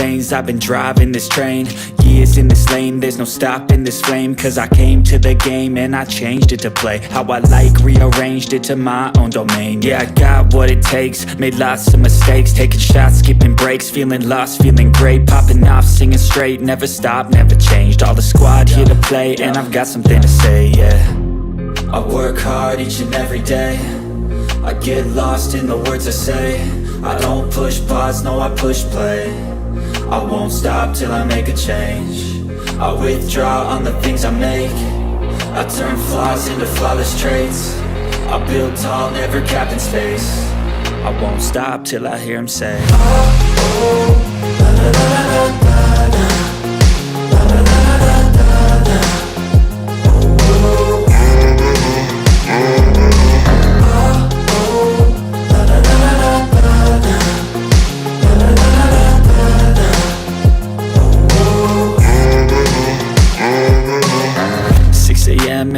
veins, I've been driving this train. Years in this lane, there's no stopping this flame. Cause I came to the game and I changed it to play how I like, rearranged it to my own domain. Yeah, I got what it takes, made lots of mistakes, taking shots, skipping breaks, feeling lost, feeling great, popping off, singing straight, never stopped, never changed. All the squad here to play and I've got something to say, yeah. I work hard each and every day, I get lost in the words I say. I don't push pause, no I push play. I won't stop till I make a change. I withdraw on the things I make. I turn flaws into flawless traits. I build tall, never capped in space. I won't stop till I hear him say, oh, oh, la, la, la, la, la, la.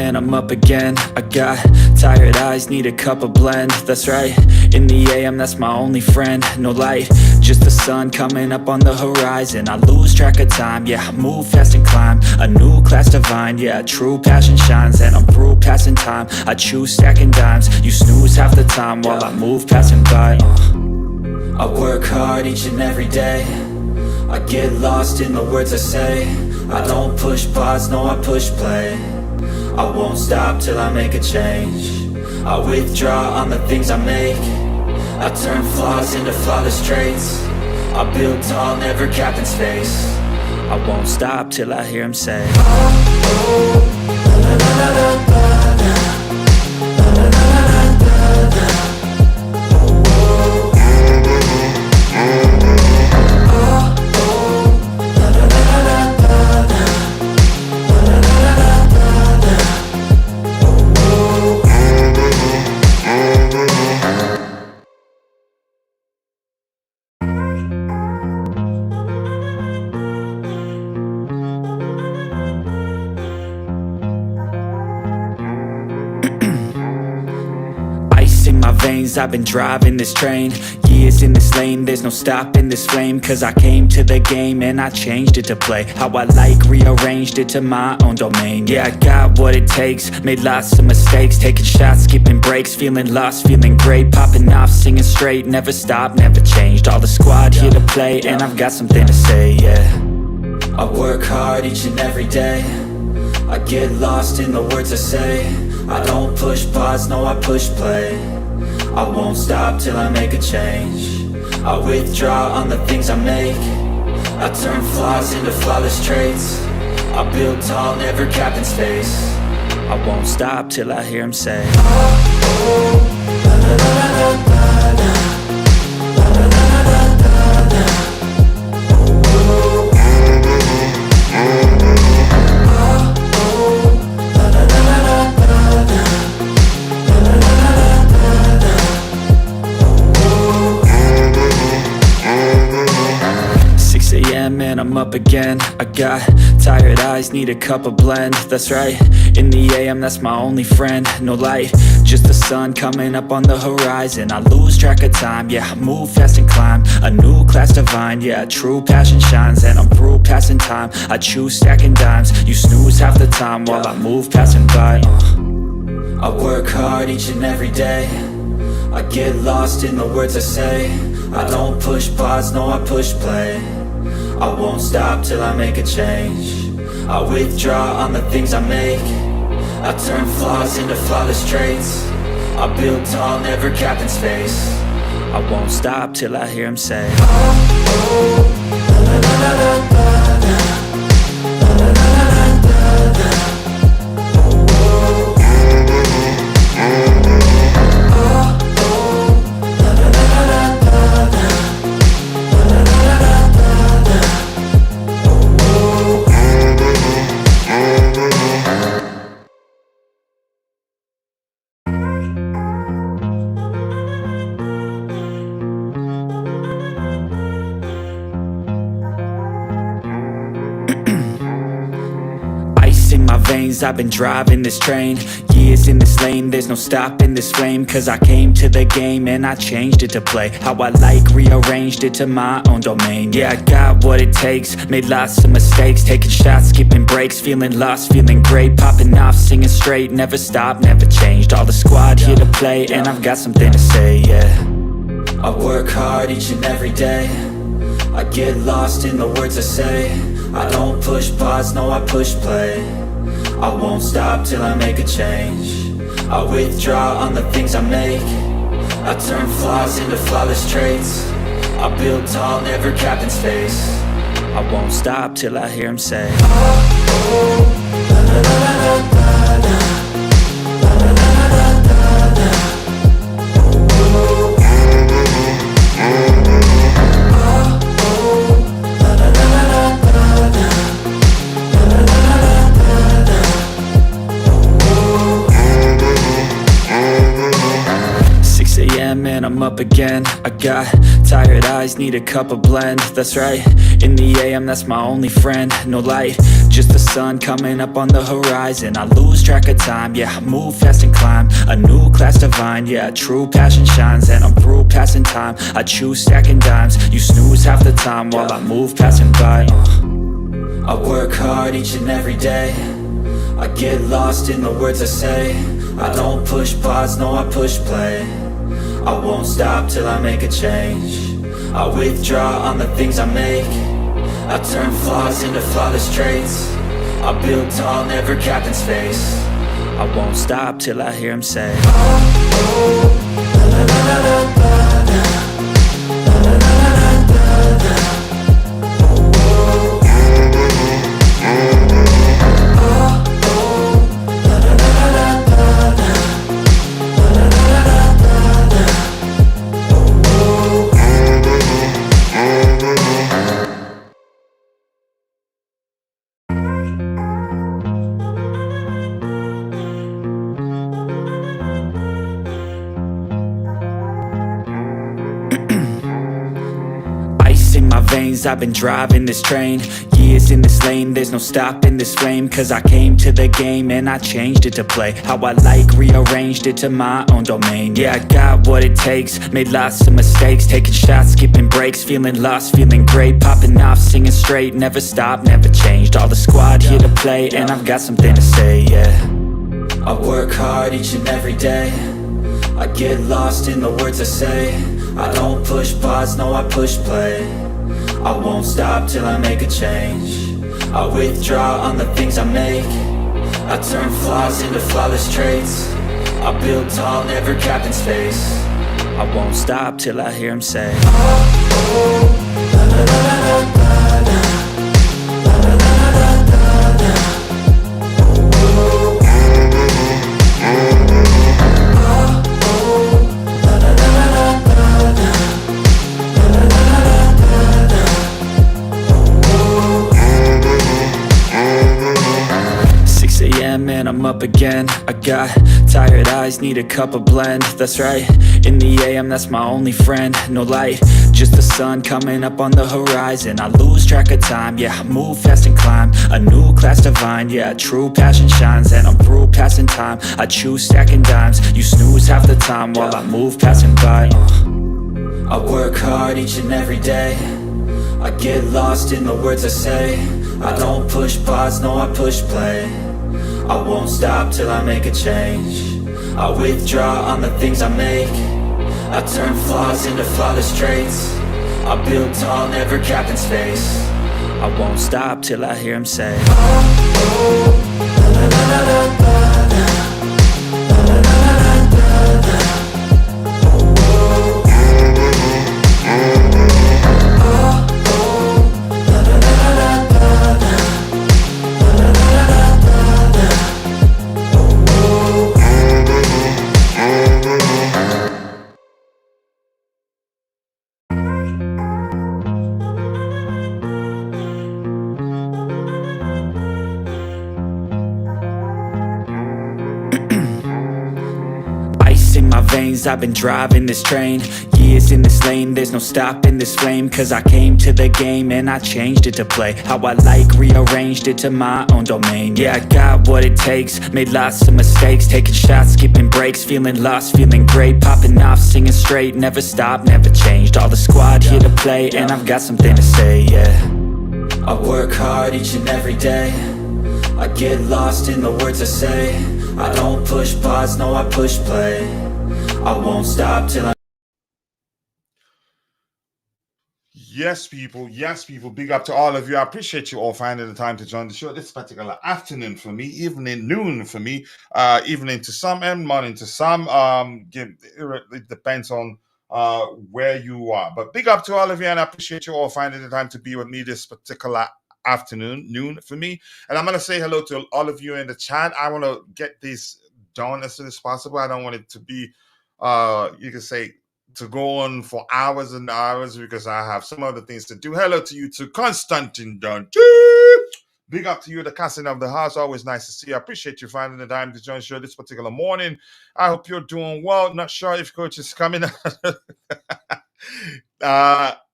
And I'm up again. I got tired eyes, need a cup of blend. That's right, in the AM, that's my only friend. No light, just the sun coming up on the horizon. I lose track of time, yeah, I move fast and climb a new class divine, yeah, true passion shines. And I'm through passing time, I choose stacking dimes. You snooze half the time while I move passing by. I work hard each and every day, I get lost in the words I say. I don't push pause, no I push play. I won't stop till I make a change. I withdraw on the things I make. I turn flaws into flawless traits. I build tall, never capped in space. I won't stop till I hear him say, oh, oh, la, la, la, la, la, la, la, la, la, la, la, la. I've been driving this train, years in this lane, there's no stopping this flame. Cause I came to the game and I changed it to play how I like, rearranged it to my own domain. Yeah, I got what it takes, made lots of mistakes, taking shots, skipping breaks, feeling lost, feeling great, popping off, singing straight, never stopped, never changed. All the squad here to play and I've got something to say, yeah. I work hard each and every day, I get lost in the words I say. I don't push pause, no I push play. I won't stop till I make a change. I withdraw on the things I make. I turn flaws into flawless traits. I build tall, never capped in space. I won't stop till I hear him say, oh, oh, la, la, la, la, la, la, la, la, la, la, la, la. And I'm up again. I got tired eyes, need a cup of blend. That's right, in the AM, that's my only friend. No light, just the sun coming up on the horizon. I lose track of time, yeah, I move fast and climb a new class divine, yeah, true passion shines. And I'm through passing time, I choose stacking dimes. You snooze half the time while I move passing by. I work hard each and every day, I get lost in the words I say. I don't push pause, no I push play. I won't stop till I make a change. I withdraw on the things I make. I turn flaws into flawless traits. I build tall, never capped in space. I won't stop till I hear him say, oh, oh, la, la, la, la, la, la, la, la, la, la, la, la. veins, I've been driving this train. Years in this lane, there's no stopping this flame. Cause I came to the game and I changed it to play how I like, rearranged it to my own domain. Yeah, I got what it takes, made lots of mistakes, taking shots, skipping breaks, feeling lost, feeling great, popping off, singing straight, never stopped, never changed. All the squad here to play, and I've got something to say, yeah. I work hard each and every day, I get lost in the words I say. I don't push pause, no I push play. I won't stop till I make a change. I withdraw on the things I make. I turn flaws into flawless traits. I build tall, never capped in space. I won't stop till I hear him say, oh, oh, la la la la la la. Man, I'm up again. I got tired eyes, need a cup of blend. That's right, in the AM, that's my only friend. No light, just the sun coming up on the horizon. I lose track of time, yeah, I move fast and climb a new class divine, yeah, true passion shines. And I'm through passing time, I choose stacking dimes. You snooze half the time while I move passing by. I work hard each and every day, I get lost in the words I say. I don't push pause, no I push play. I won't stop till I make a change. I withdraw on the things I make. I turn flaws into flawless traits. I build tall, never capped in space. I won't stop till I hear him say, oh, oh, la la la la la la. I've been driving this train, years in this lane, there's no stopping this flame. Cause I came to the game and I changed it to play how I like, rearranged it to my own domain. Yeah, I got what it takes, made lots of mistakes, taking shots, skipping breaks, feeling lost, feeling great, popping off, singing straight, never stopped, never changed. All the squad here to play, and I've got something to say, yeah. I work hard each and every day, I get lost in the words I say. I don't push pause, no I push play. I won't stop till I make a change. I withdraw on the things I make. I turn flaws into flawless traits. I build tall, never capped in space. I won't stop till I hear him say, oh, oh, la la la la la la. Man, I'm up again. I got tired eyes, need a cup of blend. That's right, in the AM, that's my only friend. No light, just the sun coming up on the horizon. I lose track of time, yeah, I move fast and climb a new class divine, yeah, true passion shines. And I'm through passing time, I choose stacking dimes. You snooze half the time while I move passing by. I work hard each and every day, I get lost in the words I say. I don't push pause, no I push play. I won't stop till I make a change. I withdraw on the things I make. I turn flaws into flawless traits. I build tall, never capped in space. I won't stop till I hear him say, oh, oh, la la la la la la. veins, I've been driving this train. Years in this lane, there's no stopping this flame. Cause I came to the game and I changed it to play how I like, rearranged it to my own domain. Yeah, I got what it takes, made lots of mistakes, taking shots, skipping breaks, feeling lost, feeling great, popping off, singing straight, never stopped, never changed. All the squad here to play, and I've got something to say, yeah. I work hard each and every day, I get lost in the words I say. I don't push pause, no, I push play. I won't stop till I... Yes, people. Big up to all of you. I appreciate you all finding the time to join the show this particular afternoon for me, evening, noon for me, evening to some and morning to some. It depends on where you are. But big up to all of you, and I appreciate you all finding the time to be with me this particular afternoon, noon for me. And I'm going to say hello to all of you in the chat. I want to get this done as soon as possible. I don't want it to be, you can say, to go on for hours and hours because I have some other things to do. Hello to you too, Constantine Dunn. Big up to you, the casting of the house. Always nice to see you. I appreciate you finding the time to join the show this particular morning. I hope you're doing well. Not sure if coach is coming.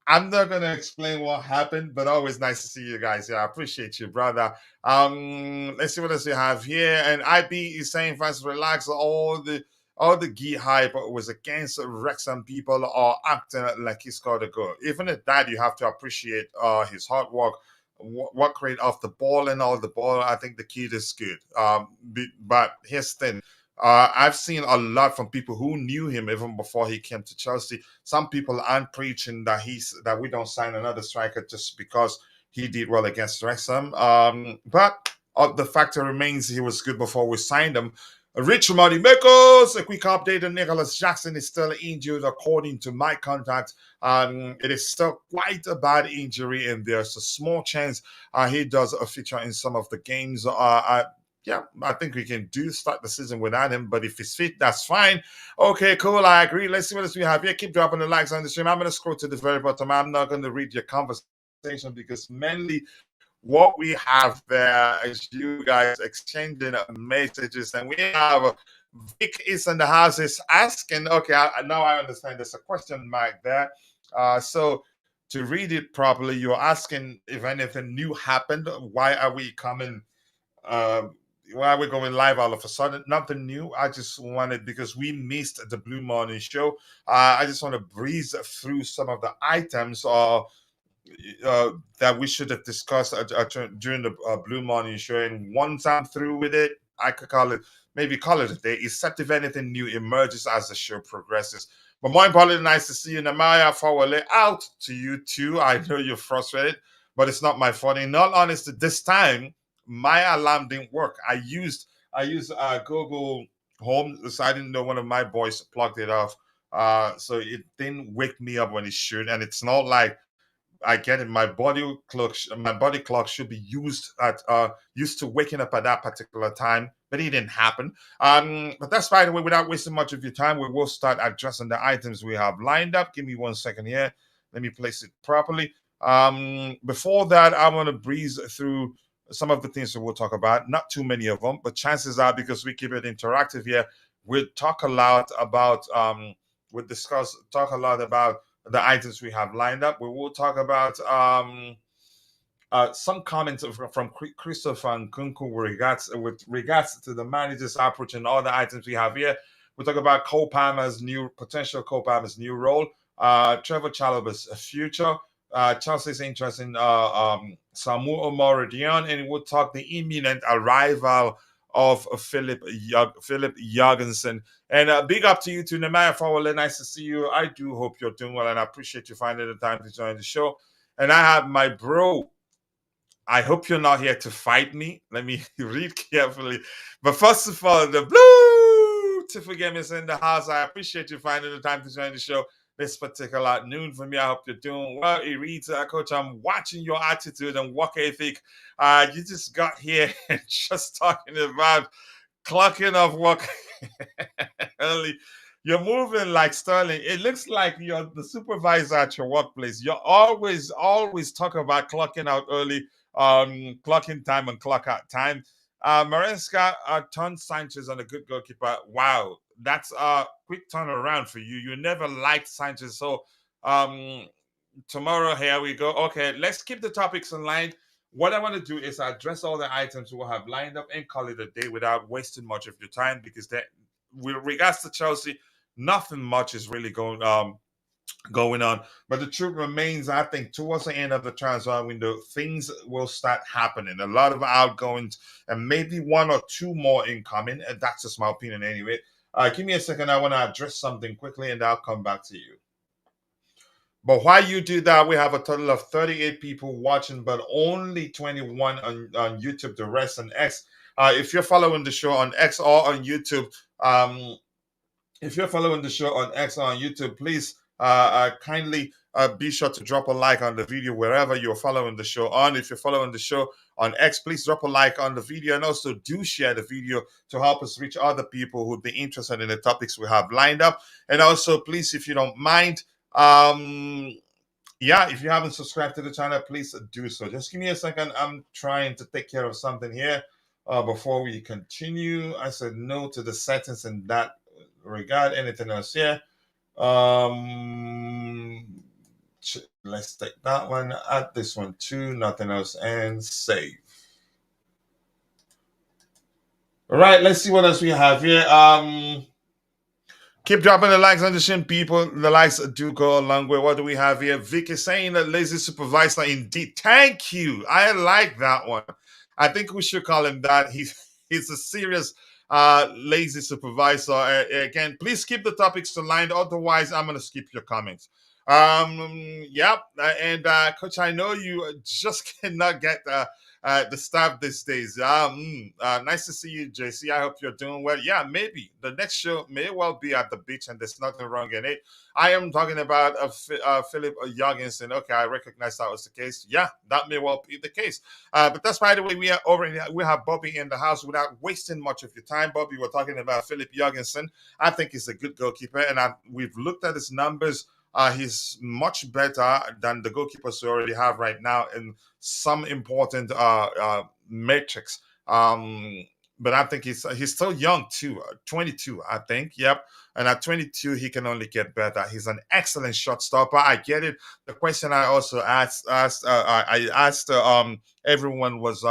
I'm not gonna explain what happened, but always nice to see you guys. Yeah, I appreciate you, brother. Let's see what else we have here. And IB is saying, fans, relax. All the Guiu hype was against Wrexham. People are acting like he scored a goal. Even at that, you have to appreciate his hard work rate off the ball and all the ball. I think the kid is good. But here's the thing. I've seen a lot from people who knew him even before he came to Chelsea. Some people aren't preaching that we don't sign another striker just because he did well against Wrexham. But the fact remains he was good before we signed him. Rich Money Makers, a quick update on Nicholas Jackson is still injured according to my contact. It is still quite a bad injury, and there's a small chance he does a feature in some of the games. Yeah, I think we can start the season without him, but if he's fit, that's fine. Okay, cool, I agree. Let's see what else we have here. Keep dropping the likes on the stream. I'm going to scroll to the very bottom. I'm not going to read your conversation because mainly what we have there is you guys exchanging messages, and we have Vic is in the house is asking. Okay, now I understand. There's a question mark there. So to read it properly, you're asking if anything new happened. Why are we coming? Why are we going live all of a sudden? Nothing new. I just wanted, because we missed the Blue Morning show. I just want to breeze through some of the items that we should have discussed during the Blue Morning show. And once I'm through with it, I could call it a day, except if anything new emerges as the show progresses. But more importantly, nice to see you, Namaya Fawale. Out to you too. I know you're frustrated, but it's not my fault. In all honesty, this time my alarm didn't work. I used Google Home, so I didn't know one of my boys plugged it off. So it didn't wake me up when it should, and it's not like I get it. My body clock should be used to waking up at that particular time, but it didn't happen. But that's by the way. Without wasting much of your time, we will start addressing the items we have lined up. Give me 1 second here. Let me place it properly. Before that, I want to breeze through some of the things that we'll talk about. Not too many of them, but chances are, because we keep it interactive here, we'll talk a lot about talk a lot about the items we have lined up. We will talk about some comments from Christopher and Kunku with regards to the manager's approach and all the items we have here. We'll talk about potential Cole Palmer's new role, Trevoh Chalobah's future, Chelsea's interest in Samu Omar-Dion, and we'll talk the imminent arrival of Philip Jorgensen. And big up to you too, Namaya Fawale. Nice to see you. I do hope you're doing well, and I appreciate you finding the time to join the show. And I have my bro. I hope you're not here to fight me. Let me read carefully. But first of all, the blue Tiffany game is in the house. I appreciate you finding the time to join the show this particular noon for me. I hope you're doing well. It reads, Coach, I'm watching your attitude and work ethic. You just got here and just talking about clocking off work early. You're moving like Sterling. It looks like you're the supervisor at your workplace. You always talk about clocking out early, clocking time and clock out time. Maresca turned Sanchez on a good goalkeeper. Wow. that's a quick turnaround for you. You never liked Sanchez, so um, tomorrow here we go. Okay, let's keep the topics in line. What I want to do is address all the items we'll have lined up and call it a day without wasting much of your time because that, with regards to Chelsea, nothing much is really going on. But the truth remains, I think towards the end of the transfer window, things will start happening. A lot of outgoings and maybe one or two more incoming. And that's just my opinion anyway. Give me a second. I want to address something quickly and I'll come back to you. But while you do that, we have a total of 38 people watching, but only 21 on YouTube, the rest on X. If you're following the show on X or on YouTube, if you're following the show on X or on YouTube, please kindly be sure to drop a like on the video wherever you're following the show on. If you're following the show on X, please drop a like on the video and also do share the video to help us reach other people who'd be interested in the topics we have lined up. And also, please, if you don't mind, yeah, if you haven't subscribed to the channel, please do so. Just give me a second. I'm trying to take care of something here before we continue. I said no to the settings in that regard. Anything else here? Let's take that one, add this one too, nothing else, and save. All right, let's see what else we have here. Keep dropping the likes on the shin, people. The likes do go a long way. What do we have here? Vic is saying that lazy supervisor indeed. Thank you. I like that one. I think we should call him that. He's a serious lazy supervisor. Again, please keep the topics aligned. Otherwise, I'm gonna skip your comments. Yep. And Coach, I know you just cannot get the staff these days. Nice to see you, JC. I hope you're doing well. Yeah, maybe the next show may well be at the beach, and there's nothing wrong in it. I am talking about Philip Jorgensen. Okay, I recognize that was the case. Yeah, that may well be the case. But that's by the way, we have Bobby in the house. Without wasting much of your time, Bobby, we're talking about Philip Jorgensen. I think he's a good goalkeeper, and we've looked at his numbers. He's much better than the goalkeepers we already have right now in some important metrics. But I think he's still young too, 22, I think. Yep. And at 22, he can only get better. He's an excellent shot stopper. I get it. The question I also I asked everyone was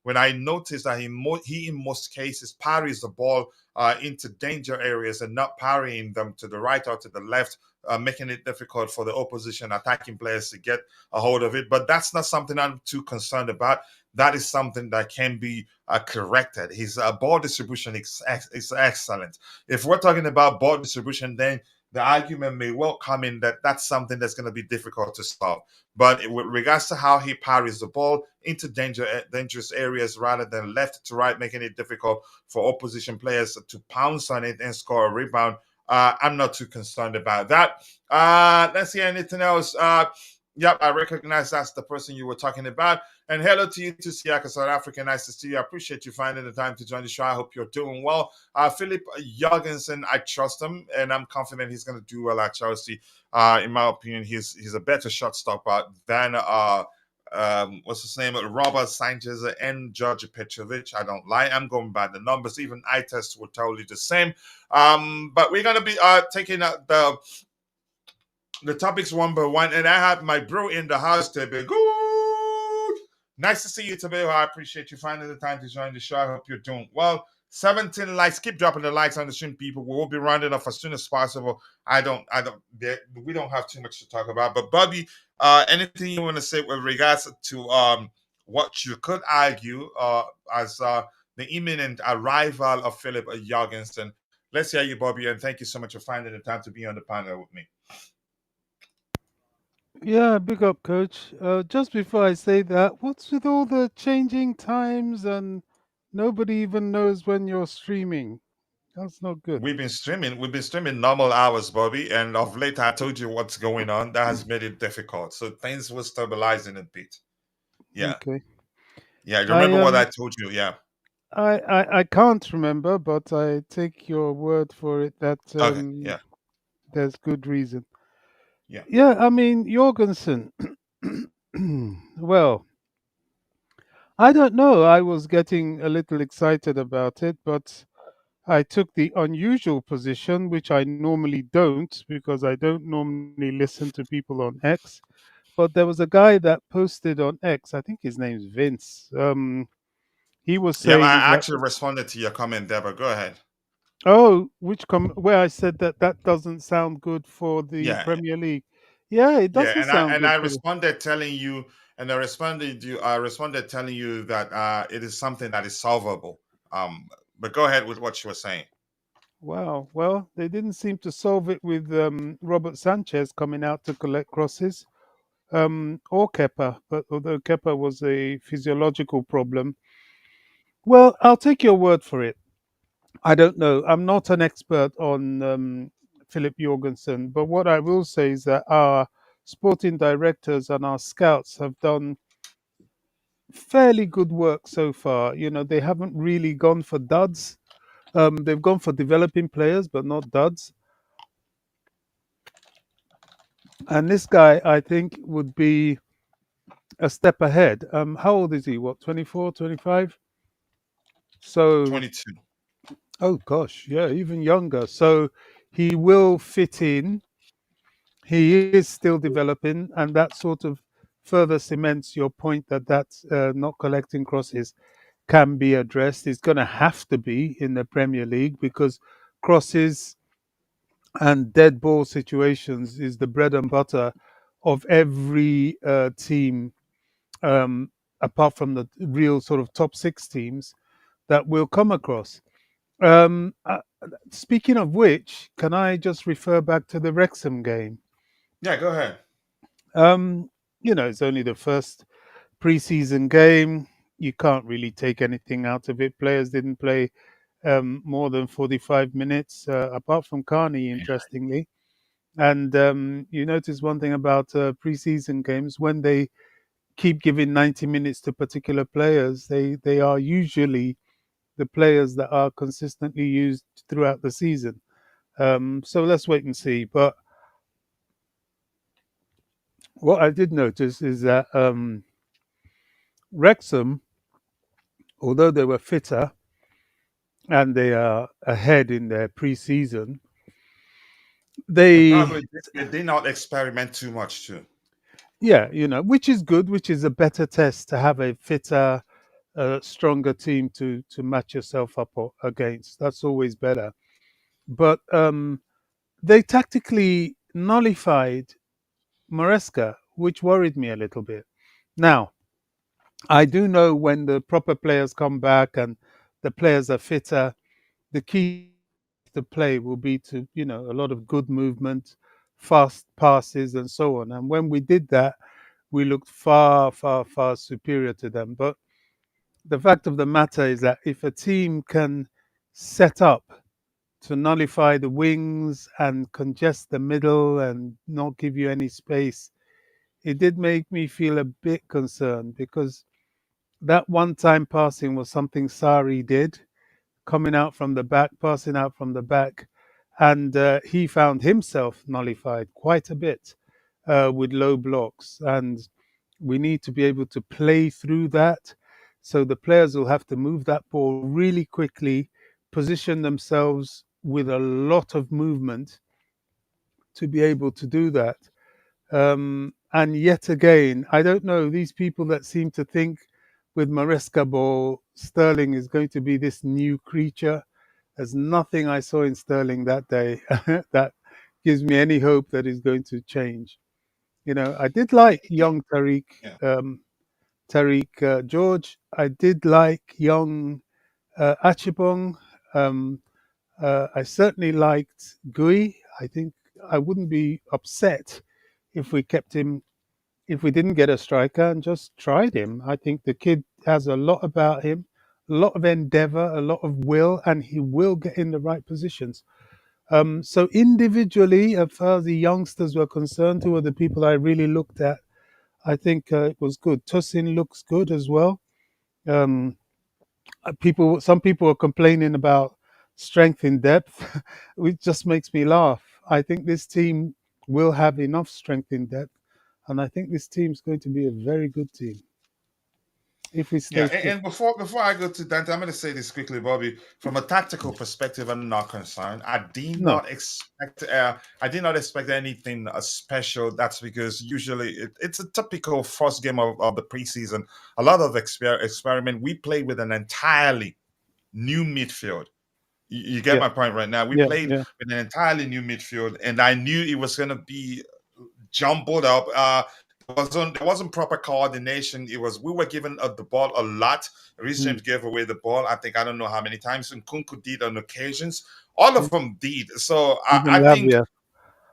when I noticed that he in most cases parries the ball into danger areas and not parrying them to the right or to the left, making it difficult for the opposition attacking players to get a hold of it. But that's not something I'm too concerned about. That is something that can be corrected. His ball distribution is excellent. If we're talking about ball distribution, then the argument may well come in that that's something that's going to be difficult to solve. But with regards to how he parries the ball into dangerous areas rather than left to right, making it difficult for opposition players to pounce on it and score a rebound, I'm not too concerned about that. Let's see anything else. Yep, I recognize that's the person you were talking about. And hello to you, to Siaka, South Africa. Nice to see you. I appreciate you finding the time to join the show. I hope you're doing well. Philip Jorgensen, I trust him, and I'm confident he's going to do well at Chelsea. In my opinion, he's a better shot stopper than what's his name? Robert Sanchez and George Petrovic. I don't lie. I'm going by the numbers. Even eye tests will tell you the same. But we're going to be taking the topics one by one, and I have my bro in the house today. Good. Nice to see you today. I appreciate you finding the time to join the show. I hope you're doing well. 17 likes. Keep dropping the likes on the stream, people. We will be rounding off as soon as possible. We don't have too much to talk about. But Bobby, anything you want to say with regards to what you could argue as the imminent arrival of Philip Jorgensen? Let's hear you, Bobby, and thank you so much for finding the time to be on the panel with me. Yeah, big up, coach. Just before I say that, what's with all the changing times and nobody even knows when you're streaming? That's not good. We've been streaming normal hours, Bobby, and of late I told you what's going on. That has made it difficult. So things will stabilize in a bit. Yeah. Okay. Yeah. You I remember what I told you? Yeah. I can't remember, but I take your word for it that Okay. Yeah. there's good reason. Yeah. Yeah, I mean Jorgensen. Well, I don't know. I was getting a little excited about it, but I took the unusual position, which I normally don't because I don't normally listen to people on X. But there was a guy that posted on X, I think his name's Vince. He was Yeah, saying I that, actually responded to your comment there, but go ahead. oh, where I said that that doesn't sound good for the Yeah, Premier League. Yeah, it yeah, doesn't sound and good I for the. responded telling you, and I responded telling you that it is something that is solvable. But go ahead with what you were saying. Wow. Well, they didn't seem to solve it with Robert Sanchez coming out to collect crosses, or Kepa. But although Kepa was a physiological problem, well, I'll take your word for it. I don't know. I'm not an expert on Philip Jorgensen, but what I will say is that our sporting directors and our scouts have done fairly good work so far. You know, they haven't really gone for duds. They've gone for developing players, but not duds. And this guy, I think, would be a step ahead. How old is he? What, 24, 25? So, 22. oh gosh, yeah, even younger. So he will fit in. He is still developing, and that sort of further cements your point that not collecting crosses can be addressed. It's going to have to be in the Premier League because crosses and dead ball situations is the bread and butter of every team, um, apart from the real sort of top six teams that we'll come across. Um, uh, Speaking of which, can I just refer back to the Wrexham game? Yeah, go ahead. Um, it's only the first preseason game. You can't really take anything out of it. Players didn't play more than 45 minutes, apart from Carney, interestingly. And you notice one thing about preseason games: when they keep giving 90 minutes to particular players, they are usually the players that are consistently used throughout the season. So let's wait and see. But what I did notice is that Wrexham, although they were fitter and they are ahead in their preseason, And they, probably they did not experiment too much too. yeah, which is good, which is a better test to have a fitter, stronger team to match yourself up against. That's always better. But they tactically nullified Maresca, which worried me a little bit. Now, I do know when the proper players come back and the players are fitter, the key to play will be to, a lot of good movement, fast passes, and so on. And when we did that, we looked far, far, far superior to them. But the fact of the matter is that if a team can set up to nullify the wings and congest the middle and not give you any space, it did make me feel a bit concerned because that one time passing was something Sari did, coming out from the back, passing out from the back, and he found himself nullified quite a bit with low blocks. And we need to be able to play through that. So the players will have to move that ball really quickly, position themselves with a lot of movement to be able to do that. And yet again, I don't know, these people that seem to think with Maresca ball, Sterling is going to be this new creature. There's nothing I saw in Sterling that day that gives me any hope that is going to change. I did like young Yeah. Tariq George. I did like young Achibong. Um, I certainly liked Guiu. I think I wouldn't be upset if we kept him, if we didn't get a striker and just tried him. I think the kid has a lot about him, a lot of endeavor, a lot of will, and he will get in the right positions. So individually, as far as the youngsters were concerned, who were the people I really looked at, I think it was good. Tosin looks good as well. Um, some people are complaining about strength in depth, which just makes me laugh. I think this team will have enough strength in depth, and I think this team's going to be a very good team. if we Yeah, stay fit. and before I go to Dante, I'm going to say this quickly, Bobby. From a tactical perspective, I'm not concerned. No, I did not expect anything special. That's because usually it's a typical first game of the preseason. A lot of experiment. We play with an entirely new midfield. You get yeah, my point right now. We yeah, played yeah. with an entirely new midfield, and I knew it was going to be jumbled up. There wasn't proper coordination. It was we were given the ball a lot. Reece Mm, James gave away the ball. I think I don't know how many times, and Kunku did on occasions. All of mm. them did. So I Even think Lavia.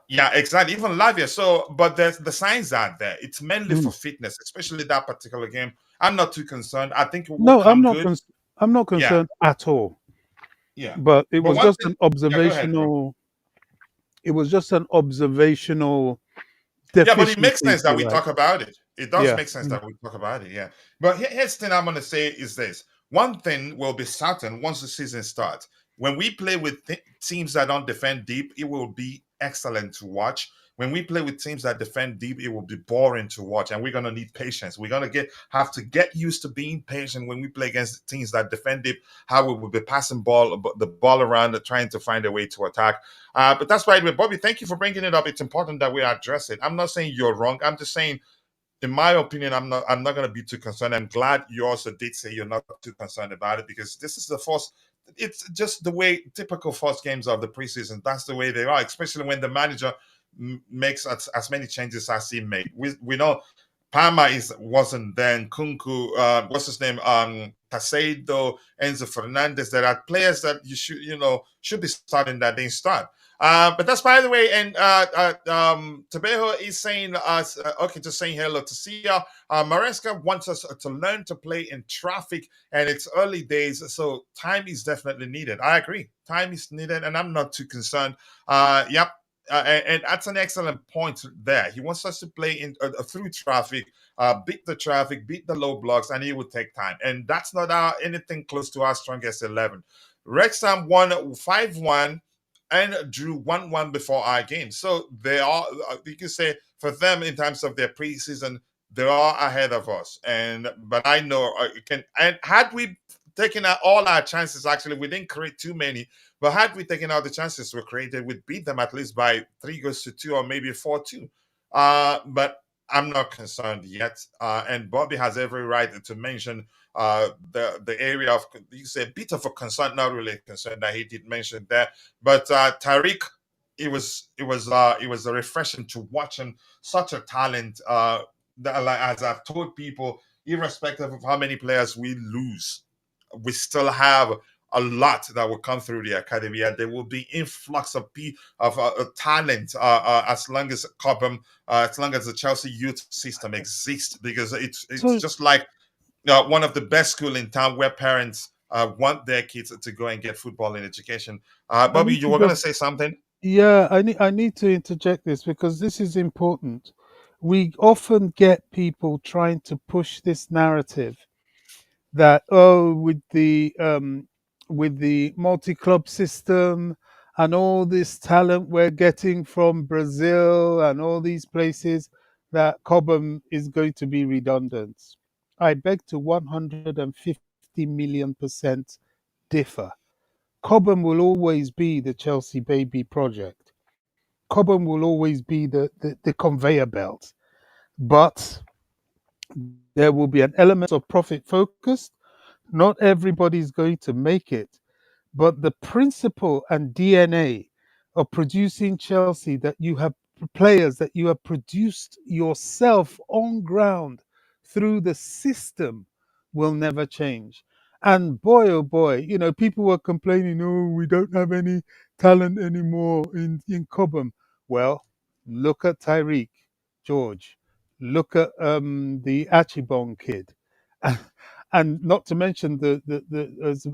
yeah, exactly. Even Lavia. So, but there's the signs are there. It's mainly for Mm. fitness, especially that particular game. I'm not too concerned. I think it will No, come good. I'm not Yeah, concerned at all. yeah. But it But was one just thing, an yeah, go ahead, bro. observational. It was just an observational Yeah, but it deficiency, makes if sense that you we like. talk about it. It does Yeah. make sense Mm, that we talk about it. Yeah. But here's the thing I'm going to say is this. One thing will be certain once the season starts. When we play with teams that don't defend deep, it will be excellent to watch. When we play with teams that defend deep, it will be boring to watch, and we're gonna need patience. We're gonna have to get used to being patient when we play against teams that defend deep. How we will be passing the ball around, trying to find a way to attack. But that's why, Bobby, thank you for bringing it up. It's important that we address it. I'm not saying you're wrong. I'm just saying, in my opinion, I'm not going to be too concerned. I'm glad you also did say you're not too concerned about it because this is the first. It's just the way typical first games of the preseason. That's the way they are, especially when the manager makes as many changes as he made. We know Palma wasn't then Kunku. What's his name? Casado, Enzo Fernandez. There are players that should be starting that didn't start. But that's by the way, and Tabejo is saying okay, just saying hello to Sia. Maresca wants us to learn to play in traffic, and it's early days, so time is definitely needed. I agree, time is needed, and I'm not too concerned. Yep. And that's an excellent point there. He wants us to play in through traffic, beat the traffic, beat the low blocks, and it would take time. And that's not anything close to our strongest 11. Wrexham won 5-1 and drew 1-1 before our game. So they are, you can say, for them in terms of their preseason, they are ahead of us. But I know and had we taken out all our chances, actually, we didn't create too many. But had we taken out the chances we created, we'd beat them at least by 3-2 or maybe 4-2. But I'm not concerned yet. And Bobby has every right to mention the area of, you say, a bit of a concern, not really a concern that he did mention there. But Tyrique, it was a refreshing to watch him. Such a talent. That, like, as I've told people, irrespective of how many players we lose, we still have a lot that will come through the academy, and there will be influx of talent as long as Cobham, as long as the Chelsea youth system exists, because it's So just like one of the best school in town where parents want their kids to go and get football and education. I Bobby, need you to were going to just say something? yeah, I need to interject this because this is important. We often get people trying to push this narrative that with the multi-club system and all this talent we're getting from Brazil and all these places that Cobham is going to be redundant. I beg to 150 million% differ. Cobham will always be the Chelsea baby project. Cobham will always be the conveyor belt, but there will be an element of profit focused. Not everybody's going to make it, but the principle and DNA of producing Chelsea, that you have players that you have produced yourself on ground through the system, will never change. And boy, oh boy, people were complaining, oh, we don't have any talent anymore in Cobham. Well, look at Tyreek, George. Look at the Achibong kid. And not to mention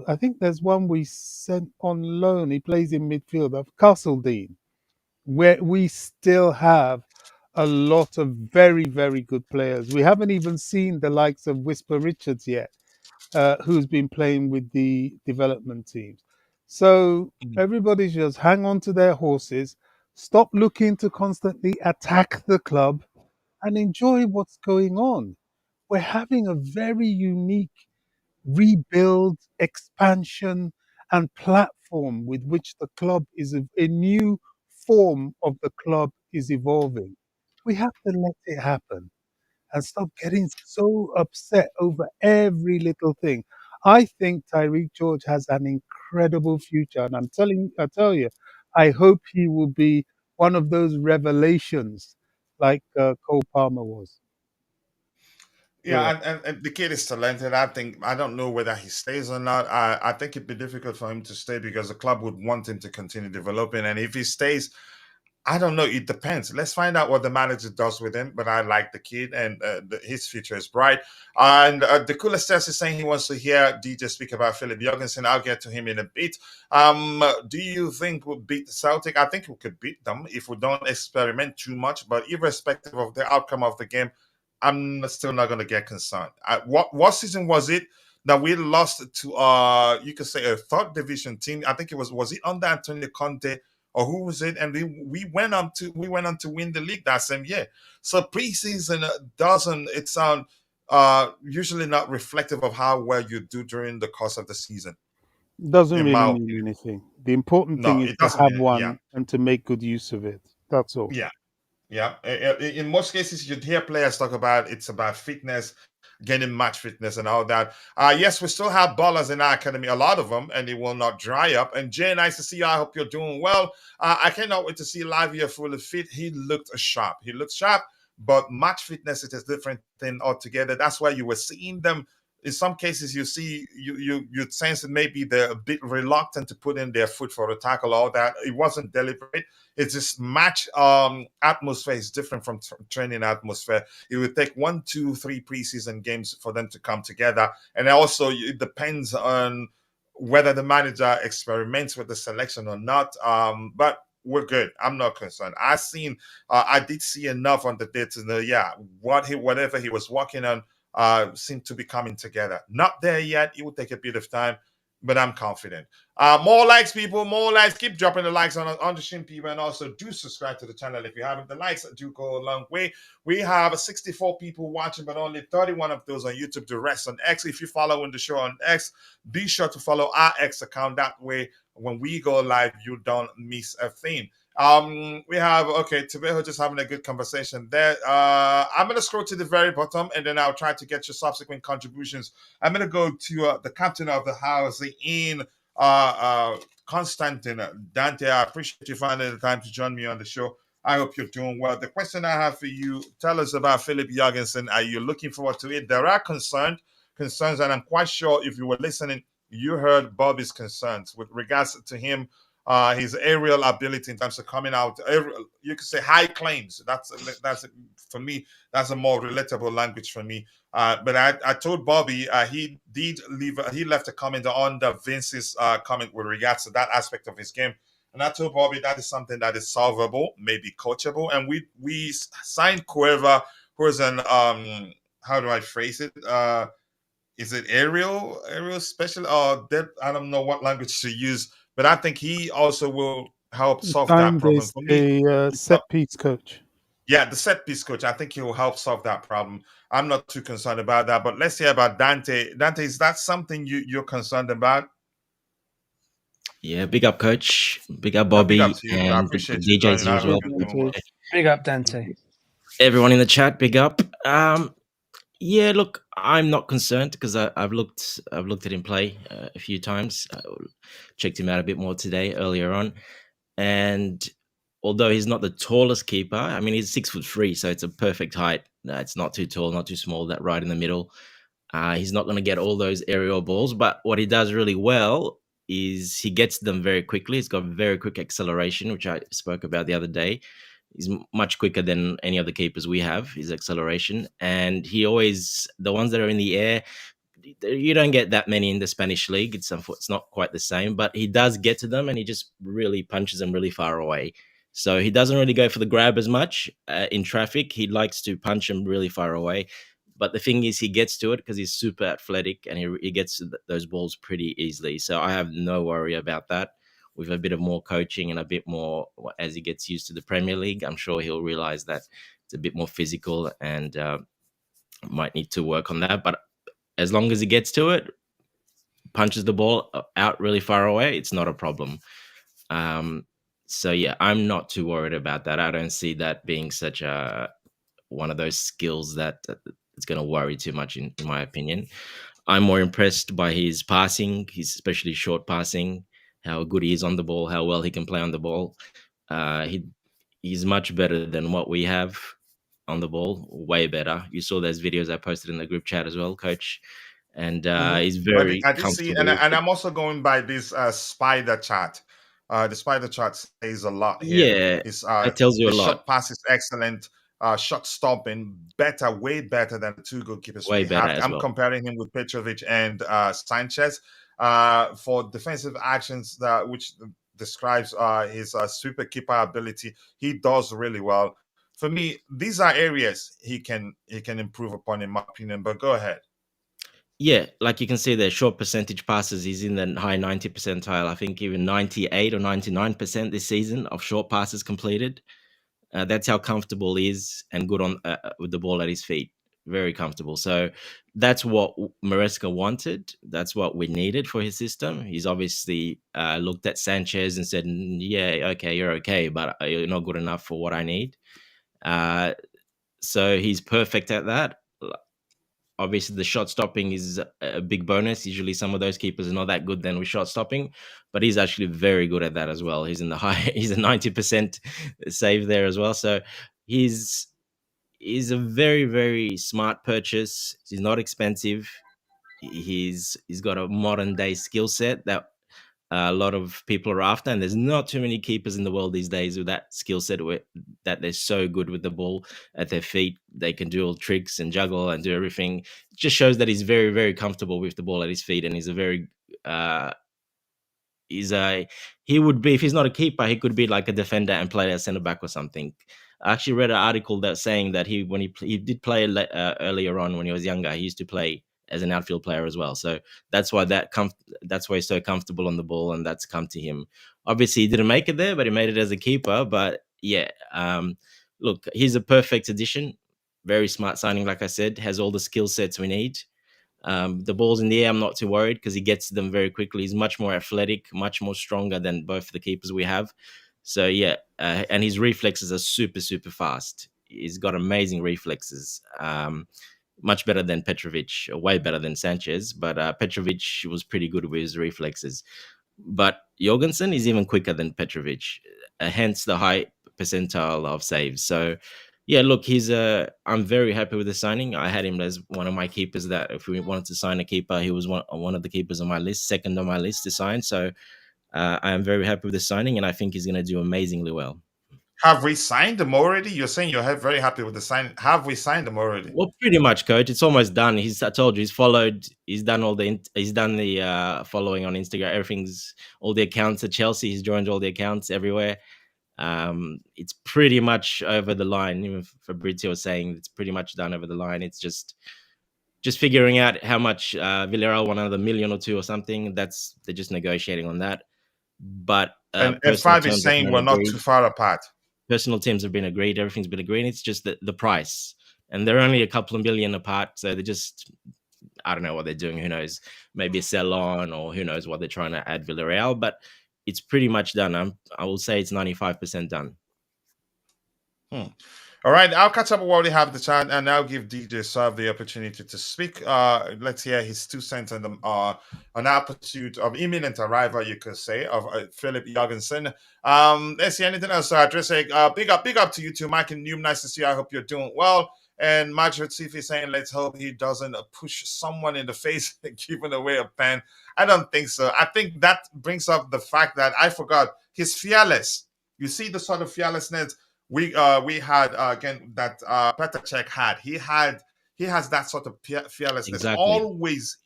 I think there's one we sent on loan. He plays in midfield of Castledine, where we still have a lot of very, very good players. We haven't even seen the likes of Whisper Richards yet, who's been playing with the development teams. So everybody just hang on to their horses, stop looking to constantly attack the club, and enjoy what's going on. we're having a very unique rebuild, expansion, and platform with which the club is a new form of the club is evolving. We have to let it happen and stop getting so upset over every little thing. I think Tyreek George has an incredible future, and I tell you, I hope he will be one of those revelations like Cole Palmer was. Go Yeah, ahead. and the kid is talented. I don't know whether he stays or not. I think it'd be difficult for him to stay because the club would want him to continue developing. And if he stays, I don't know. It depends. Let's find out what the manager does with him. But I like the kid, and his future is bright. And the coolest test is saying he wants to hear DJ speak about Philip Jorgensen. I'll get to him in a bit. Do you think we'll beat the Celtic? I think we could beat them if we don't experiment too much. But irrespective of the outcome of the game, I'm still not going to get concerned. What season was it that we lost to you could say a third division team? I think was it under Antonio Conte or who was it? And we went on to win the league that same year. So preseason doesn't it sound usually not reflective of how well you do during the course of the season, Doesn't in really my mean opinion. anything. The important thing No, is it to doesn't have mean it. Yeah, one and to make good use of it. That's all. yeah. Yeah, in most cases, you'd hear players talk about it's about fitness, getting match fitness, and all that. Yes, we still have ballers in our academy, a lot of them, and it will not dry up. And Jay, nice to see you. I hope you're doing well. I cannot wait to see Lavia fully fit. He looked sharp. He looked sharp, but match fitness is a different thing altogether. That's why you were seeing them. In some cases, you see you sense that maybe they're a bit reluctant to put in their foot for a tackle. All that it wasn't deliberate. It's just match atmosphere is different from training atmosphere. It would take 1, 2, 3 preseason games for them to come together, and also it depends on whether the manager experiments with the selection or not. But we're good. I'm not concerned. I did see enough on the day to know, yeah, whatever he was working on seemed to be coming together. Not there yet. It will take a bit of time, but I'm confident. More likes, people. More likes. Keep dropping the likes on the stream, people, and also do subscribe to the channel if you haven't. The likes do go a long way. We have 64 people watching, but only 31 of those on YouTube. The rest on X. If you're following the show on X, be sure to follow our X account. That way, when we go live, you don't miss a thing. We have Trevoh just having a good conversation there. I'm gonna scroll to the very bottom and then I'll try to get your subsequent contributions. I'm gonna go to the captain of the house in Constantine Dante. I appreciate you finding the time to join me on the show. I hope you're doing well. The question I have for you: tell us about Philip Jorgensen. Are you looking forward to it? There are concerns, and I'm quite sure if you were listening, you heard Bobby's concerns with regards to him, his aerial ability in terms of coming out. You could say high claims. That's for me. That's a more relatable language for me. But I told Bobby he did leave. He left a comment on the Vince's comment with regards to that aspect of his game. And I told Bobby that is something that is solvable, maybe coachable. And we signed Cueva, who is an how do I phrase it? Is it aerial special or depth? I don't know what language to use, but I think he also will help solve that Signed problem for me. a It's not, set piece coach. yeah, the set piece coach. I think he will help solve that problem. I'm not too concerned about that. But let's hear about Dante. Dante, is that something you're concerned about? Yeah, big up, coach. Big up, Big up Bobby, to you, bro. I and appreciate you DJs joining. here I as Big hope up, well. you're doing Dante. well. Big up, Dante. Everyone in the chat, big up. Yeah, look, I'm not concerned because I've looked at him play a few times. Checked him out a bit more today, earlier on, and although he's not the tallest keeper, I mean he's 6'3", so it's a perfect height. It's not too tall, not too small. That right in the middle. He's not going to get all those aerial balls, but what he does really well is he gets them very quickly. He's got very quick acceleration, which I spoke about the other day. He's much quicker than any other keepers we have, his acceleration. And he always, the ones that are in the air, you don't get that many in the Spanish league. It's not quite the same, but he does get to them and he just really punches them really far away. So he doesn't really go for the grab as much in traffic. He likes to punch them really far away. But the thing is, he gets to it because he's super athletic and he gets to those balls pretty easily. So I have no worry about that. With a bit of more coaching and a bit more as he gets used to the Premier League, I'm sure he'll realize that it's a bit more physical and Might need to work on that, but as long as he gets to it, punches the ball out really far away, it's not a problem. So yeah, I'm not too worried about that. I don't see that being such a one of those skills that it's going to worry too much, in my opinion. I'm more impressed by his passing, his especially short passing, how good he is on the ball, how well he can play on the ball. He's much better than what we have on the ball, way better. You saw those videos I posted in the group chat as well, coach, and Mhm. he's But very I did see, comfortable with and it. I'm also going by this spider chart. The spider chart says a lot here. Yeah, His it tells you a his lot. shot pass is excellent. Shot stopping better, way better than the two goalkeepers Way we better have. as I'm well. comparing him with Petrovic and Sanchez for defensive actions, which describes his super keeper ability. He does really well. For me, these are areas he can improve upon, in my opinion. But go ahead. Yeah, like you can see there, short percentage passes. He's in the high 90 percentile. I think even 98 or 99% this season of short passes completed. That's how comfortable he is and good on with the ball at his feet. Very comfortable. So that's what Maresca wanted. That's what we needed for his system. He's obviously looked at Sanchez and said, "Yeah, okay, you're okay, but you're not good enough for what I need." Uh, so he's perfect at that. Obviously, the shot stopping is a big bonus. Usually, some of those keepers are not that good then with shot stopping, but he's actually very good at that as well. He's in the high, he's a 90% save there as well. So he's a very, very smart purchase. He's not expensive. He's got a modern day skill set that a lot of people are after, and there's not too many keepers in the world these days with that skill set that they're so good with the ball at their feet. They can do all tricks and juggle and do everything. It just shows that he's very, very comfortable with the ball at his feet, and he's a very uh, he's a he would be, if he's not a keeper, he could be like a defender and play as centre back or something. I actually read an article that saying that he did play earlier on when he was younger. He used to play as an outfield player as well. So that's why that's why he's so comfortable on the ball, and that's come to him. Obviously, he didn't make it there, but he made it as a keeper. But yeah, look, he's a perfect addition. Very smart signing, like I said, has all the skill sets we need. The balls in the air, I'm not too worried because he gets to them very quickly. He's much more athletic, much more stronger than both the keepers we have. So yeah, and his reflexes are super, super fast. He's got amazing reflexes. Much better than Petrovic, way better than Sanchez. But Petrovic was pretty good with his reflexes. But Jorgensen is even quicker than Petrovic, hence the high percentile of saves. So, yeah, look, I'm very happy with the signing. I had him as one of my keepers. That if we wanted to sign a keeper, he was one of the keepers on my list, second on my list to sign. So, I am very happy with the signing, and I think he's going to do amazingly well. Have we signed them already? You're saying you're very happy with the sign. Have we signed them already? Well, pretty much, coach. It's almost done. I told you, he's followed. He's done he's done the following on Instagram. Everything's all the accounts at Chelsea. He's joined all the accounts everywhere. It's pretty much over the line. Even Fabrizio was saying it's pretty much done over the line. It's just figuring out how much Villarreal want, another million or two or something. They're just negotiating on that. But And personal Fab is terms have saying been we're not too agreed. far apart. Personal terms have been agreed. Everything's been agreed. It's just the price, and they're only a couple of million apart. So they're just, I don't know what they're doing. Who knows? Maybe a sell on, or who knows what they're trying to add Villarreal. But it's pretty much done. I will say it's 95% done. All right, I'll catch up with what we have in the chat, and I'll give DJ Sav the opportunity to speak. Let's hear his 2 cents on our pursuit of imminent arrival, you could say, of Philip Jorgensen. Let's see anything else. Dressek, big up to you too, Mike and Noom. Nice to see you. I hope you're doing well. And Marc Retifi saying, let's hope he doesn't push someone in the face and giving away a pen. I don't think so. I think that brings up the fact that I forgot he's fearless. You see the sort of fearlessness we had again that Petr Cech had. He has that sort of fearlessness. Exactly. Always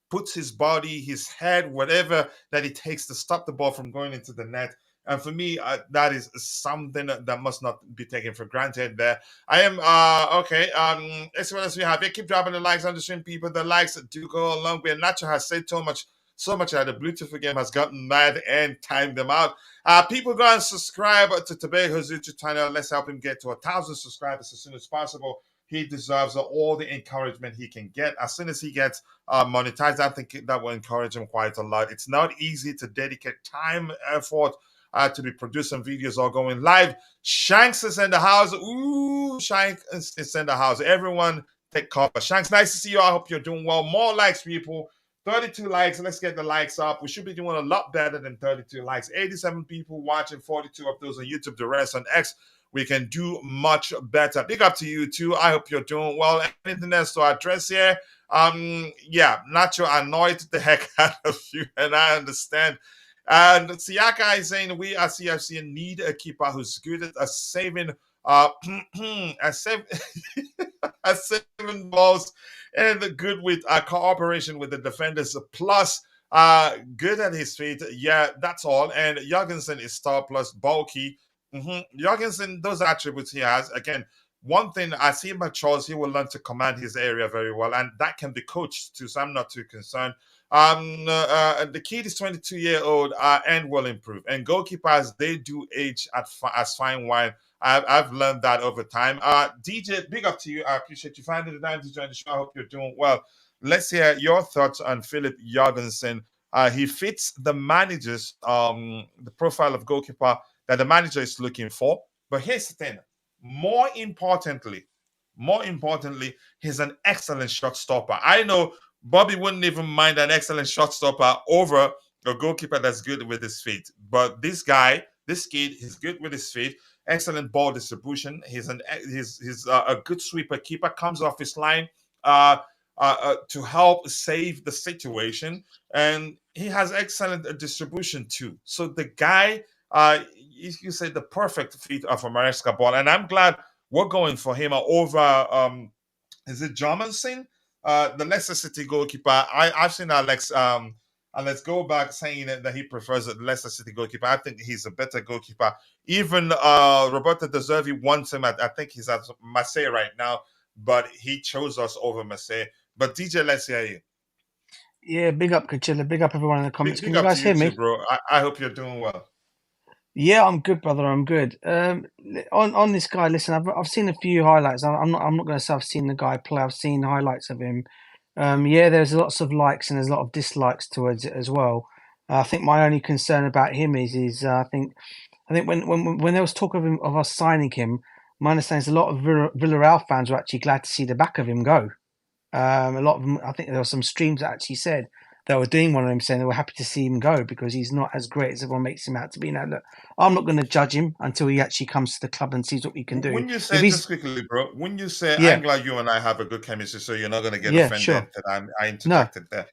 puts his body, his head, whatever that it takes to stop the ball from going into the net. And for me, that is something that must not be taken for granted. There, I am okay. Let's see what else we have. Yeah, keep dropping the likes on the stream, people. The likes do go a long way. Nacho has said so much that the Bluetooth game has gotten mad and timed them out. People go and subscribe to Tobago's YouTube channel. Let's help him get to 1,000 subscribers as soon as possible. He deserves all the encouragement he can get. As soon as he gets monetized, I think that will encourage him quite a lot. It's not easy to dedicate time, effort to be producing videos or going live. Shanks is in the house. Ooh, Shanks is in the house. Everyone take cover. Shanks, nice to see you. I hope you're doing well. More likes, people. 32 likes. Let's get the likes up. We should be doing a lot better than 32 likes. 87 people watching, 42 of those on YouTube, the rest on X. We can do much better. Big up to you too. I hope you're doing well. Anything else to address here? Yeah, Nacho annoyed the heck out of you, and I understand. And Siaka is saying we at CFC need a keeper who's good at saving at seven, at 7 balls and good with cooperation with the defenders. Plus, good at his feet. Yeah, that's all. And Jorgensen is star plus bulky. Jorgensen, those attributes he has. Again, one thing as he matures, he will learn to command his area very well, and that can be coached too. So I'm not too concerned. The kid is 22-year-old and will improve. And goalkeepers, they do age as fine wine. I've learned that over time. DJ, big up to you. I appreciate you finding the time to join the show. I hope you're doing well. Let's hear your thoughts on Philip Jorgensen. He fits the manager's the profile of goalkeeper that the manager is looking for. But here's the thing: more importantly, he's an excellent shot stopper. I know Bobby wouldn't even mind an excellent shot stopper over a goalkeeper that's good with his feet. But this kid, he's good with his feet. Excellent ball distribution. He's a good sweeper. Keeper comes off his line to help save the situation, and he has excellent distribution too. So the guy, you say the perfect fit of a Maresca ball, and I'm glad we're going for him over. Is it Jorgensen? The Leicester City goalkeeper. I've seen Alex. Let's go back saying that he prefers the Leicester City goalkeeper. I think he's a better goalkeeper. Even Roberto De Zerbi wants him I think he's at Marseille right now, but he chose us over Marseille. But DJ, let's hear you. Yeah, big up Kachilla, big up everyone in the comments. Big Can you guys hear me? too, bro. I hope you're doing well. Yeah, I'm good, brother. I'm good. On this guy, listen, I've seen a few highlights. I'm not going to say I've seen the guy play. I've seen highlights of him. Yeah, there's lots of likes and there's a lot of dislikes towards it as well. I think my only concern about him is I think when there was talk of us signing him, my understanding is a lot of Villarreal fans were actually glad to see the back of him go. A lot of them, I think there were some streams that actually said they were doing one of them saying they were happy to see him go because he's not as great as everyone makes him out to be. Now, look, I'm not going to judge him until he actually comes to the club and sees what we can do. When you say, just quickly, bro, when you say, I'm glad you and I have a good chemistry, so you're not going to get offended that I interjected there.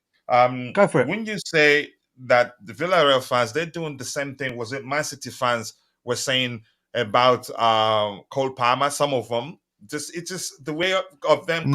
Go for it. When you say that the Villarreal fans, they're doing the same thing, was it Man City fans were saying about Cole Palmer, some of them, it's just the way of them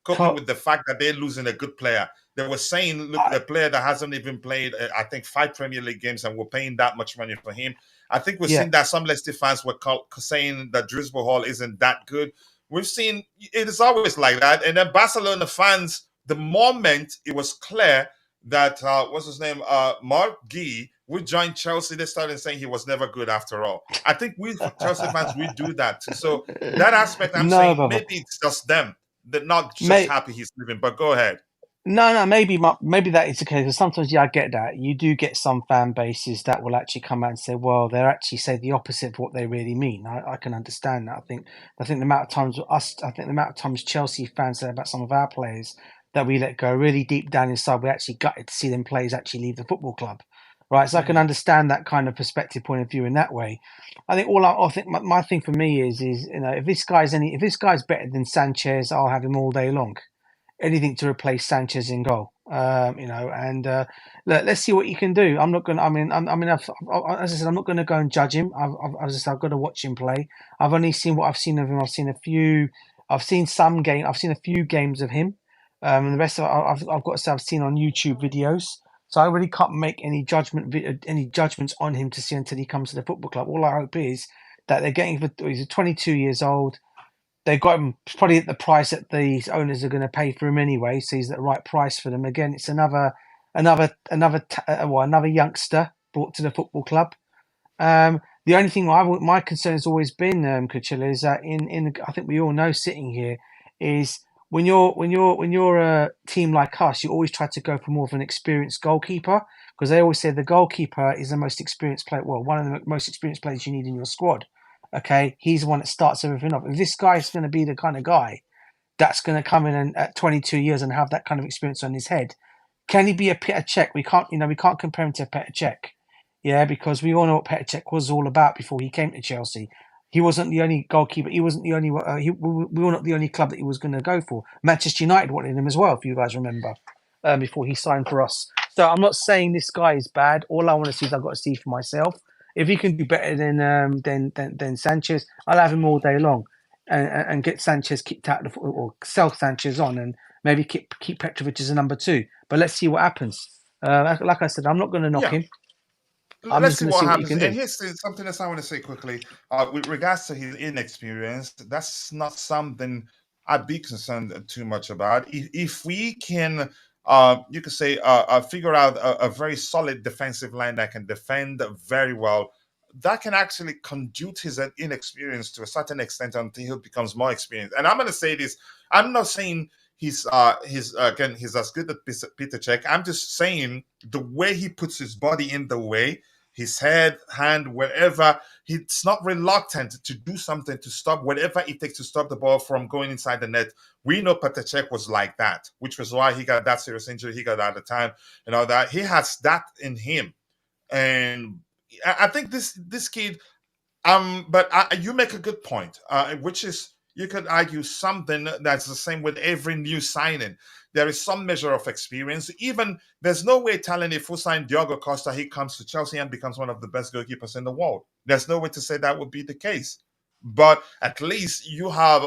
coping with the fact that they're losing a good player. They were saying, look, the player that hasn't even played, I think, 5 Premier League games, and we're paying that much money for him. I think we've seen that some Leicester fans were saying that Driscoll Hall isn't that good. We've seen it is always like that. And then Barcelona fans, the moment it was clear that, what's his name, Marc Guiu would join Chelsea, they started saying he was never good after all. I think we Chelsea fans, we do that too. So that aspect, I'm saying maybe it's just them. They're not just happy he's leaving, but go ahead. No, maybe that is the case. Because sometimes, I get that. You do get some fan bases that will actually come out and say, well, they're actually say the opposite of what they really mean. I can understand that. I think the amount of times Chelsea fans say about some of our players that we let go really deep down inside, we actually gutted to see them players actually leave the football club. Right. So I can understand that kind of perspective point of view in that way. I think my thing for me is, if this guy's better than Sanchez, I'll have him all day long. Anything to replace Sanchez in goal, look, let's see what you can do. I'm not going to, as I said, I'm not going to go and judge him. I've got to watch him play. I've only seen what I've seen of him. I've seen a few games of him. And the rest of it, I've got to say, I've seen on YouTube videos. So I really can't make any judgments on him to see until he comes to the football club. All I hope is that they're getting, he's 22 years old. They've got him probably at the price that these owners are going to pay for him anyway. So he's at the right price for them. Again, it's another youngster brought to the football club. The only thing my concern has always been, Cuchilla, is that I think we all know sitting here is when you're a team like us, you always try to go for more of an experienced goalkeeper, because they always say the goalkeeper is the most experienced player. Well, one of the most experienced players you need in your squad. Okay, he's the one that starts everything off. If this guy is going to be the kind of guy that's going to come in and, at 22 years and have that kind of experience on his head, can he be a Petr Cech? We can't compare him to Petr Cech. Yeah, because we all know what Petr Cech was all about before he came to Chelsea. He wasn't the only goalkeeper. He wasn't the only. We were not the only club that he was going to go for. Manchester United wanted him as well, if you guys remember, before he signed for us. So I'm not saying this guy is bad. All I want to see is I've got to see for myself. If he can do better than Sanchez, I'll have him all day long, and get Sanchez kicked out or sell Sanchez on, and maybe keep Petrovic as a number 2. But let's see what happens. Like I said, I'm not going to knock him. I'm Let's just see going to what see what you happens. can And do. here's something else I want to say quickly. With regards to his inexperience, that's not something I'd be concerned too much about. If we can, you could say, figure out a very solid defensive line that can defend very well, that can actually conduce his inexperience to a certain extent until he becomes more experienced. And I'm going to say this: I'm not saying he's as good as Petr Cech. I'm just saying the way he puts his body in the way, his head, hand, wherever, he's not reluctant to do something to stop whatever it takes to stop the ball from going inside the net. We know Petr Cech was like that, which was why he got that serious injury. He got out of time and all that. He has that in him, and I think this kid. But you make a good point, which is you could argue something that's the same with every new signing. There is some measure of experience. Even there's no way telling if we sign Diogo Costa, he comes to Chelsea and becomes one of the best goalkeepers in the world. There's no way to say that would be the case. But at least you have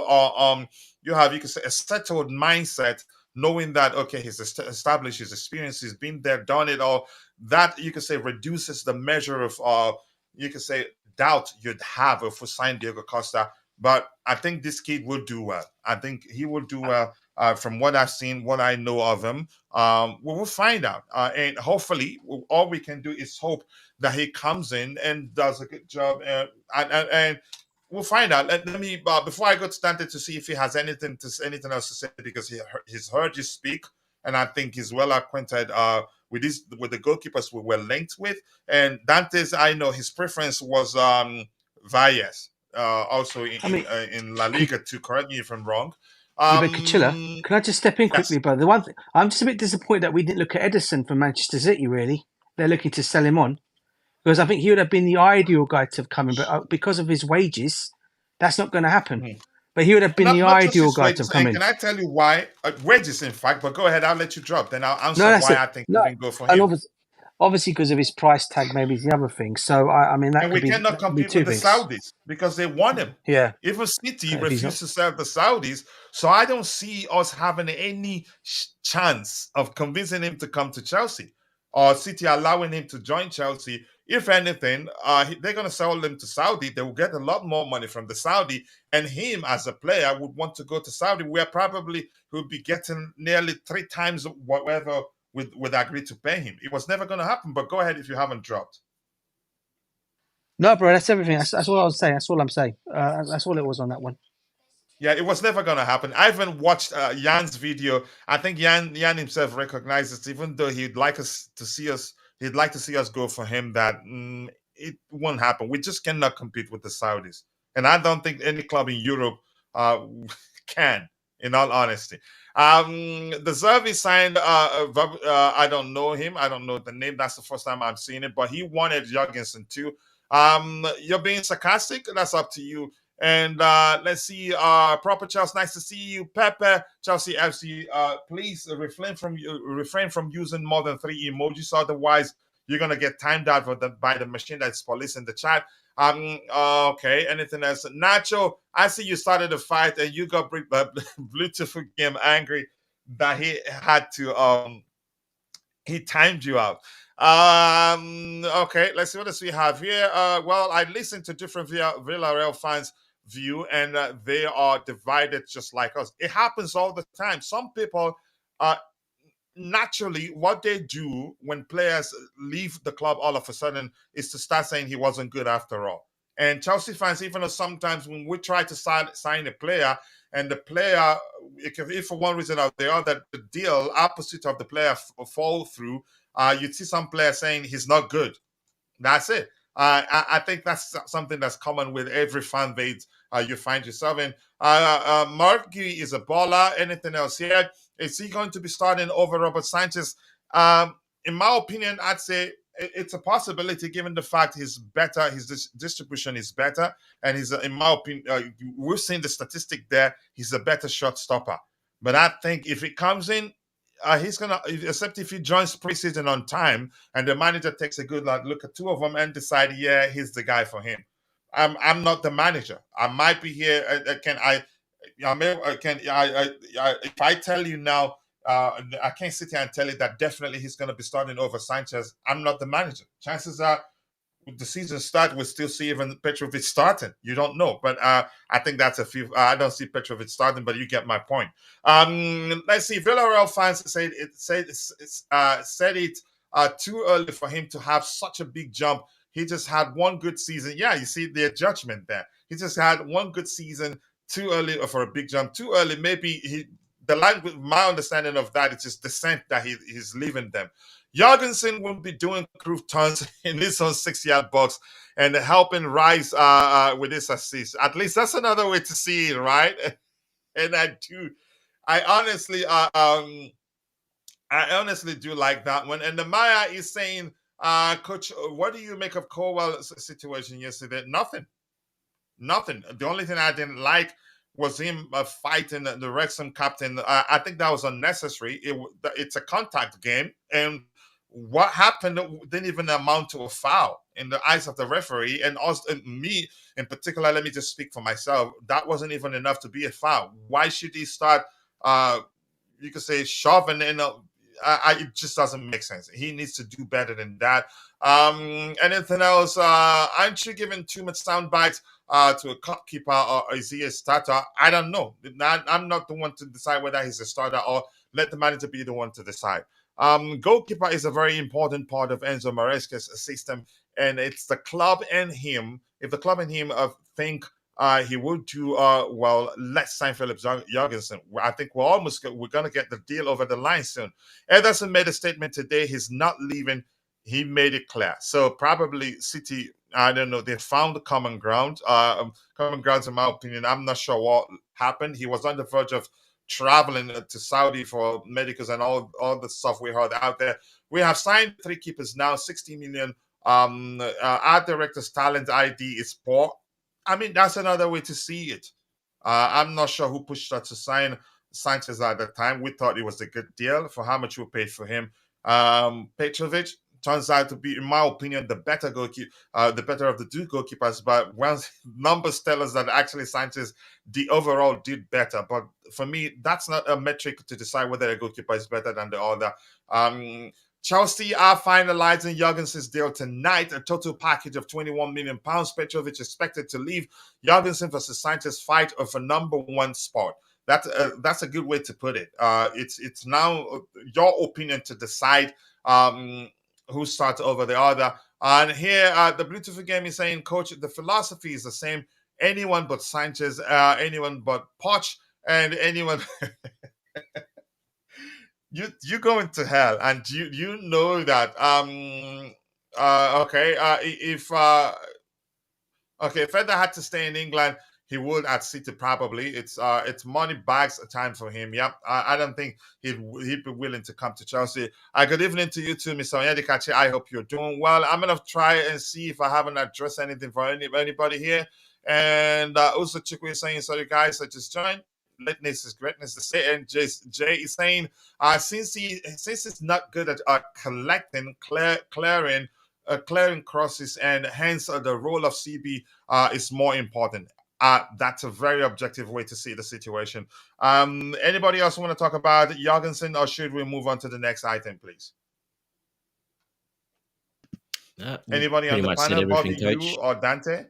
you could say a settled mindset, knowing that okay, he's established his experience, he's been there, done it all. That you could say reduces the measure of you could say doubt you'd have if we sign Diego Costa. But I think this kid will do well. I think he will do well. From what I've seen, what I know of him, we will find out. And hopefully, all we can do is hope that he comes in and does a good job. And we'll find out. Let me before I go to Dante to see if he has anything else to say, because he's heard you speak, and I think he's well acquainted with the goalkeepers we were linked with. And Dante's, I know his preference was Valles, also in La Liga too. Correct me if I'm wrong. Yeah, but Cuchilla, can I just step in quickly, Yes. brother? The one thing, I'm just a bit disappointed that we didn't look at Edison from Manchester City. Really, they're looking to sell him on, because I think he would have been the ideal guy to have come in, but because of his wages, that's not going to happen. Mhm. But he would have been the Not just ideal his guy to have wages. come And in. can I tell you why? Wages, in fact. But go ahead. I'll let you drop. Then I'll No, answer that's why it. I think we No, didn't go for and him. obviously because of his price tag, maybe is the other thing. So I mean And that we could be cannot compete two with the things. Saudis because they want him. Yeah, Even City if he's not. refused to sell the Saudis. So I don't see us having any chance of convincing him to come to Chelsea or City allowing him to join Chelsea. If anything, they're going to sell him to Saudi. They will get a lot more money from the Saudi, and him as a player would want to go to Saudi, where probably he'll be getting nearly 3 times whatever would agree to pay him. It was never going to happen. But go ahead if you haven't dropped. No, bro, that's everything. That's all I was saying. That's all I'm saying. That's all it was on that one. Yeah, it was never gonna happen. I even watched Jan's video. I think Jan himself recognizes, even though he'd like to see us go for him, that it won't happen. We just cannot compete with the Saudis, and I don't think any club in Europe can. In all honesty, the Zervi signed. I don't know him. I don't know the name. That's the first time I'm seeing it. But he wanted Jorgensen too. You're being sarcastic. That's up to you. And let's see, Proper Charles, nice to see you. Pepe, Chelsea FC, please refrain from using more than 3 emojis, otherwise you're gonna get timed out by the machine that's policing the chat. Okay, anything else? Nacho, I see you started a fight and you got Bluetooth game angry that he had to he timed you out. Okay, let's see what else we have here. Well, I listened to different Villarreal fans' view, and they are divided just like us. It happens all the time. Some people, naturally, what they do when players leave the club all of a sudden is to start saying he wasn't good after all. And Chelsea fans, even though sometimes when we try to sign a player, and the player, if for one reason or the other, the deal opposite of the player fall through, you'd see some players saying he's not good. That's it. I think that's something that's common with every fan base you find yourself in. Marc Guiu is a baller. Anything else here? Is he going to be starting over Robert Sanchez? In my opinion, I'd say it's a possibility given the fact he's better, his distribution is better, and he's, in my opinion, we've seen the statistic there, he's a better shot stopper. But I think if it comes in, he's gonna, except if he joins preseason on time and the manager takes a good look at two of them and decide, yeah, he's the guy for him. I'm not the manager. I might be here. If I tell you now, I can't sit here and tell you that definitely he's going to be starting over Sanchez. I'm not the manager. Chances are, the season start, we'll still see even Petrovic starting. You don't know, but I think that's a few. I don't see Petrovic starting, but you get my point. Let's see. Villarreal fans said it too early for him to have such a big jump. He just had one good season. Yeah, you see their judgment there. He just had one good season. Too early for a big jump. Too early. Maybe the line. My understanding of that is just the scent that he's leaving them. Jorgensen will be doing crew turns in his own 6-yard box and helping Rice with his assist. At least that's another way to see it, right? And I honestly do like that one. And the Maya is saying, Coach, what do you make of Chilwell's situation yesterday? Nothing. The only thing I didn't like was him fighting the Wrexham captain. I think that was unnecessary. It's a contact game, and what happened didn't even amount to a foul in the eyes of the referee, and also me in particular. Let me just speak for myself. That wasn't even enough to be a foul. Why should he start? You could say shoving in. It just doesn't make sense. He needs to do better than that. Anything else? Aren't you giving too much sound bites to a goalkeeper, or is he a starter? I don't know. I'm not the one to decide whether he's a starter, or let the manager be the one to decide. Goalkeeper is a very important part of Enzo Maresca's system, and it's the club and him. If the club and him think he would do well, let's sign Philip Jorgensen. I think we're going to get the deal over the line soon. Ederson made a statement today. He's not leaving. He made it clear. So probably City, I don't know, they found common ground. Common grounds, in my opinion. I'm not sure what happened. He was on the verge of traveling to Saudi for medicals and all the stuff we heard out there. We have signed 3 keepers now, 60 million. Our director's talent ID is poor. I mean, that's another way to see it. I'm not sure who pushed us to sign Sanchez at the time. We thought it was a good deal for how much we paid for him. Petrovic turns out to be, in my opinion, the better goalkeeper, the better of the 2 goalkeepers. But once numbers tell us that actually Sanchez, the overall did better. But for me, that's not a metric to decide whether a goalkeeper is better than the other. Chelsea are finalizing Jorgensen's deal tonight, a total package of £21 million. Petrovic expected to leave. Jorgensen versus Sanchez fight of a number 1 spot. That's a good way to put it. It's now your opinion to decide who starts over the other. And here, the beautiful game is saying, Coach, the philosophy is the same. Anyone but Sanchez, anyone but Poch, and anyone... You go into hell, and you know that. If Federer had to stay in England, he would at City probably. It's money bags time for him. Yep, I don't think he'd be willing to come to Chelsea. Good evening to you too, Mr. Onyedikachi. I hope you're doing well. I'm gonna try and see if I haven't addressed anything for anybody here. And also Chikwe is saying, sorry guys, I just joined. Lateness is greatness to say, and Jay is saying, since he's not good at collecting, clearing crosses, and hence the role of CB is more important. That's a very objective way to see the situation. Anybody else want to talk about Jorgensen, or should we move on to the next item, please? Anybody on the panel, Bobby, you or Dante?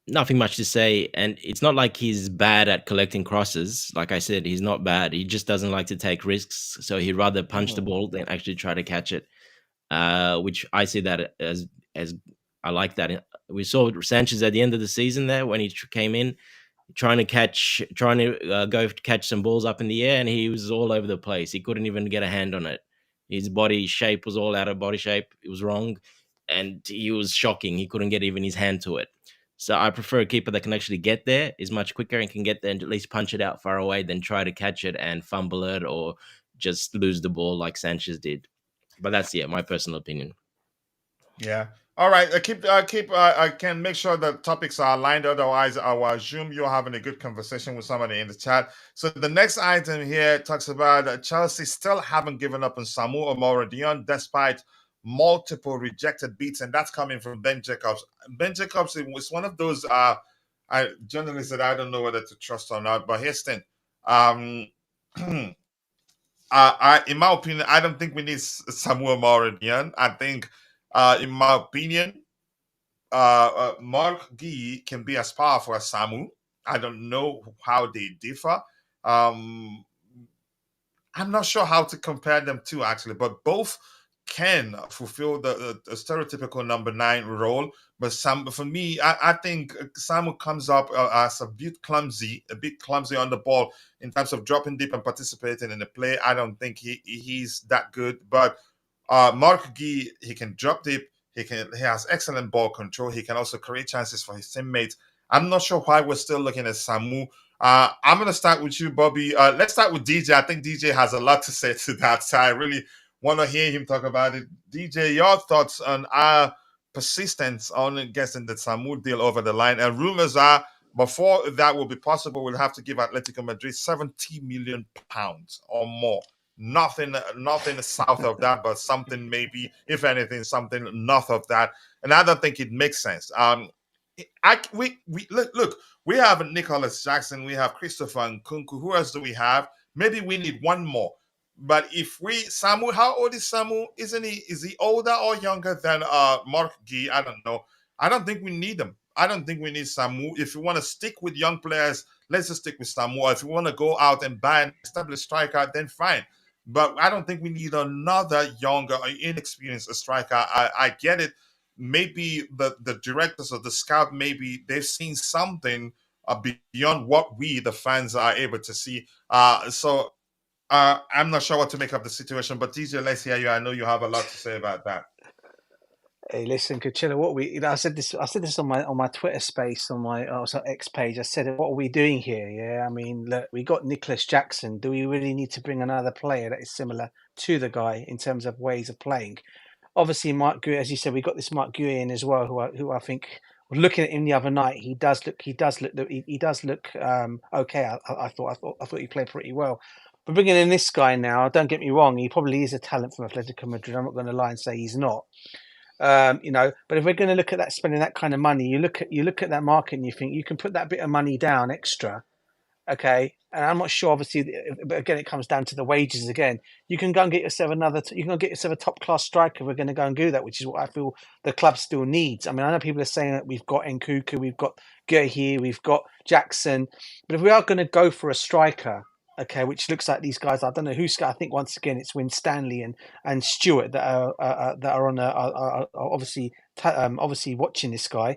Nothing much to say, and it's not like he's bad at collecting crosses. Like I said, he's not bad. He just doesn't like to take risks, so he'd rather punch the ball than actually try to catch it. Which I see that as I like that We saw Sanchez at the end of the season there when he came in, trying to go catch some balls up in the air, and he was all over the place. He couldn't even get a hand on it. His body shape was all out of body shape. It was wrong, and he was shocking. He couldn't get even his hand to it. So I prefer a keeper that can actually get there, is much quicker, and can get there and at least punch it out far away than try to catch it and fumble it or just lose the ball like Sanchez did. But that's my personal opinion. Yeah. All right. I can make sure that topics are aligned. Otherwise, I will assume you're having a good conversation with somebody in the chat. So the next item here talks about Chelsea still haven't given up on Samu Omorodion despite multiple rejected beats, and that's coming from Ben Jacobs. Ben Jacobs was one of those journalists that I don't know whether to trust or not. But here's the thing. In my opinion, I don't think we need Samuel Moradian. I think, in my opinion, Marc Guiu can be as powerful as Samu. I don't know how they differ. I'm not sure how to compare them to actually, but both can fulfill the stereotypical number 9 role. But for me, I think Samu comes up as a bit clumsy on the ball in terms of dropping deep and participating in the play. I don't think he's that good. But Marc Guiu, he can drop deep. He has excellent ball control. He can also create chances for his teammates. I'm not sure why we're still looking at Samu. I'm going to start with you, Bobby. Let's start with DJ. I think DJ has a lot to say to that. So I really want to hear him talk about it. DJ, your thoughts on our persistence on getting the Samu deal over the line? And rumors are, before that will be possible, we'll have to give Atletico Madrid £70 million or more. Nothing south of that, but something maybe, if anything, something north of that. And I don't think it makes sense. Look, we have Nicholas Jackson, we have Christopher Nkunku. Who else do we have? Maybe we need one more. But if Samu, how old is Samu? Is he older or younger than Marc Guiu? I don't know. I don't think we need him. I don't think we need Samu. If you want to stick with young players, let's just stick with Samu. Or if you want to go out and buy an established striker, then fine. But I don't think we need another younger or inexperienced striker. I get it. Maybe the directors or the scout, maybe they've seen something beyond what we, the fans, are able to see. So I'm not sure what to make of the situation. But DJ, let's hear you. I know you have a lot to say about that. Hey, listen, Kachilla, I said this on my Twitter space, on my X page. I said, what are we doing here? Yeah, I mean, look, we got Nicholas Jackson. Do we really need to bring another player that is similar to the guy in terms of ways of playing? Obviously, Marc Guiu, as you said, we got this Marc Guiu in as well, who I think, looking at him the other night, he does look okay. I thought he played pretty well. But bringing in this guy now, don't get me wrong, he probably is a talent from Atletico Madrid. I'm not going to lie and say he's not. But if we're going to look at that, spending that kind of money, you look at that market and you think you can put that bit of money down extra, okay? And I'm not sure, obviously, but again, it comes down to the wages again. You can go and get yourself a top class striker. We're going to go and do that, which is what I feel the club still needs. I mean, I know people are saying that we've got Nkunku, we've got Guiu, we've got Jackson, but if we are going to go for a striker, okay, which looks like these guys, I don't know who's. I think once again it's Win Stanley and Stewart that are on obviously watching this guy.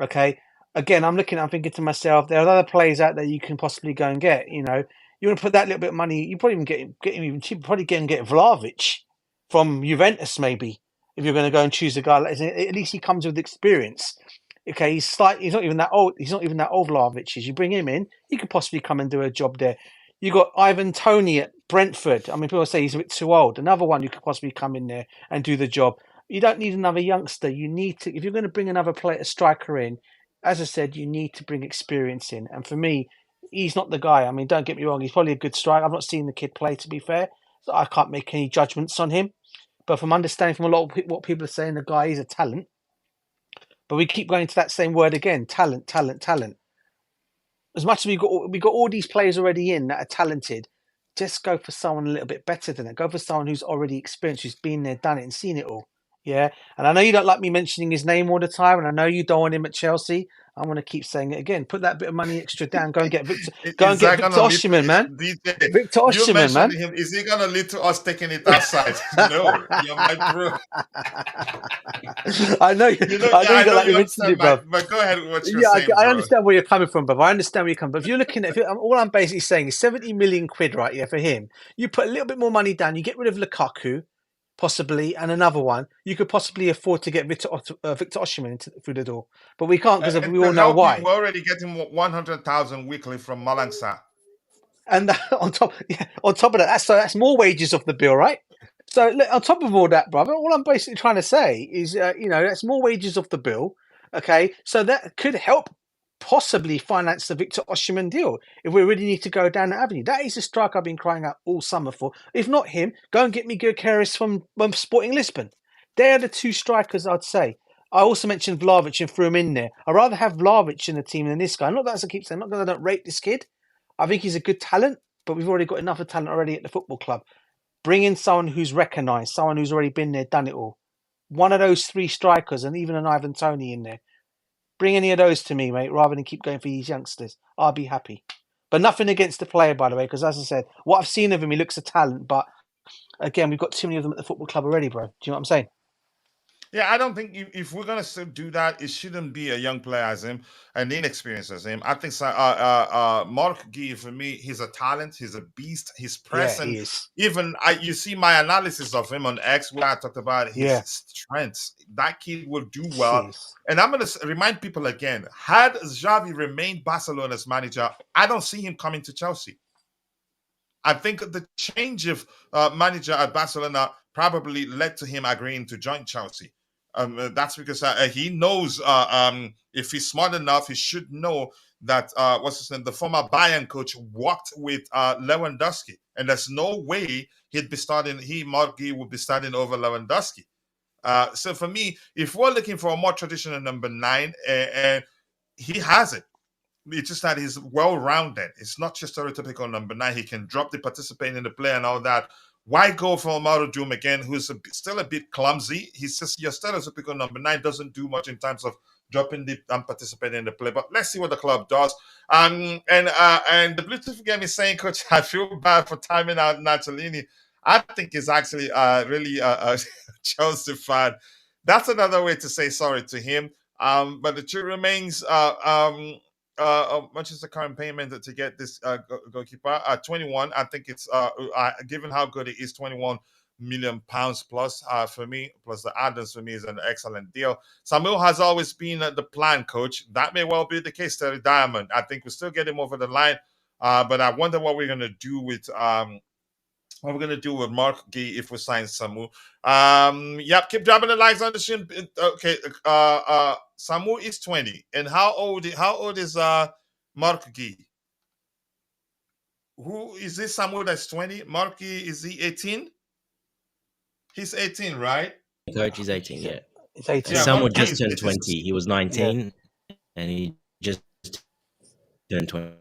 Okay, again, I'm thinking to myself, there are other players out there you can possibly go and get. You want to put that little bit of money, you probably even get him even cheaper. Probably get Vlahovic from Juventus, maybe, if you're going to go and choose a guy. At least he comes with experience. Okay, he's not even that old. He's not even that old, Vlahovic. As you bring him in, he could possibly come and do a job there. You got Ivan Toney at Brentford. I mean, people say he's a bit too old. Another one who could possibly come in there and do the job. You don't need another youngster. You need to, if you're going to bring another player, striker in, as I said, you need to bring experience in. And for me, he's not the guy. I mean, don't get me wrong. He's probably a good striker. I've not seen the kid play, to be fair, so I can't make any judgments on him. But from understanding from a lot of what people are saying, the guy is a talent. But we keep going to that same word again: talent, talent, talent. As much as we got all these players already in that are talented, just go for someone a little bit better than that. Go for someone who's already experienced, who's been there, done it, and seen it all. Yeah, and I know you don't like me mentioning his name all the time, and I know you don't want him at Chelsea. I'm going to keep saying it again. Put that bit of money extra down. Go and get Victor. Go and Is get that Victor gonna lead Osimhen, man. DJ? Victor You Osimhen, mentioned man. him. Is he gonna lead to us taking it outside? No, you're my bro. I know. I know you I don't know like me you mentioning understand, it, bro. but go ahead with what you're Yeah, saying, I bro. understand where you're coming from, brother. I understand where you're coming from. If you're looking at, all I'm basically saying is 70 million quid, right? Yeah, for him. You put a little bit more money down. You get rid of Lukaku, possibly, and another one. You could possibly afford to get Victor Osimhen through the door, but we can't because And we to all know help you, why. we're already getting 100,000 weekly from Malangsa. And on top of that, that's more wages off the bill, right? So look, on top of all that, brother, all I'm basically trying to say is, that's more wages off the bill. Okay, so that could help possibly finance the Victor Osimhen deal if we really need to go down that avenue. That is a strike I've been crying out all summer for. If not him, go and get me Gyökeres from Sporting Lisbon. They're the two strikers I'd say. I also mentioned Vlahovic and threw him in there. I'd rather have Vlahovic in the team than this guy. Not that as I keep saying, not because I don't rate this kid. I think he's a good talent, but we've already got enough of talent already at the football club. Bring in someone who's recognised, someone who's already been there, done it all. One of those three strikers and even an Ivan Toney in there. Bring any of those to me, mate, rather than keep going for these youngsters. I'll be happy. But nothing against the player, by the way, because as I said, what I've seen of him, he looks a talent. But again, we've got too many of them at the football club already, bro. Do you know what I'm saying? Yeah, I don't think if we're gonna still do that, it shouldn't be a young player as him, an inexperienced as him. I think Marc Guiu, for me, he's a talent, he's a beast, he's Yeah, pressing. he is. Even you see my analysis of him on X where I talked about his Yeah. strengths. That kid will do well. Jeez. And I'm gonna remind people again: had Xavi remained Barcelona's manager, I don't see him coming to Chelsea. I think the change of manager at Barcelona probably led to him agreeing to join Chelsea. That's because he knows if he's smart enough, he should know that what's his name, the former Bayern coach worked with Lewandowski, and there's no way he'd be starting. Marc Guiu would be starting over Lewandowski. So for me, if we're looking for a more traditional number 9, and he has it. It's just that he's well-rounded. It's not just stereotypical number 9. He can drop the participate in the play and all that. Why go for Mauro Doom again, who's still a bit clumsy? He's just your stereotypical number 9 doesn't do much in terms of dropping the and participating in the play. But let's see what the club does. And the Bluetooth game is saying, Coach, I feel bad for timing out Natalini. I think he's actually really a Chelsea fan. That's another way to say sorry to him. But the truth remains, much is the current payment to get this goalkeeper? 21. I think it's given how good it is, 21 million pounds plus for me, plus the add-ons for me is an excellent deal. Samuel has always been the plan, Coach. That may well be the case, Terry Diamond. I think we still get him over the line, but I wonder what we're gonna do with Marc Guiu if we sign Samu. Yep, keep dropping the likes on the stream. Okay, Samu is 20. And how old is Marc Guiu? Who is this Samu that's 20? Marc Guiu, is he 18? He's 18, right? Coach is 18, yeah. It's 18. Yeah, Someone Marc Guiu just turned 20. He was 19, and he just turned 20.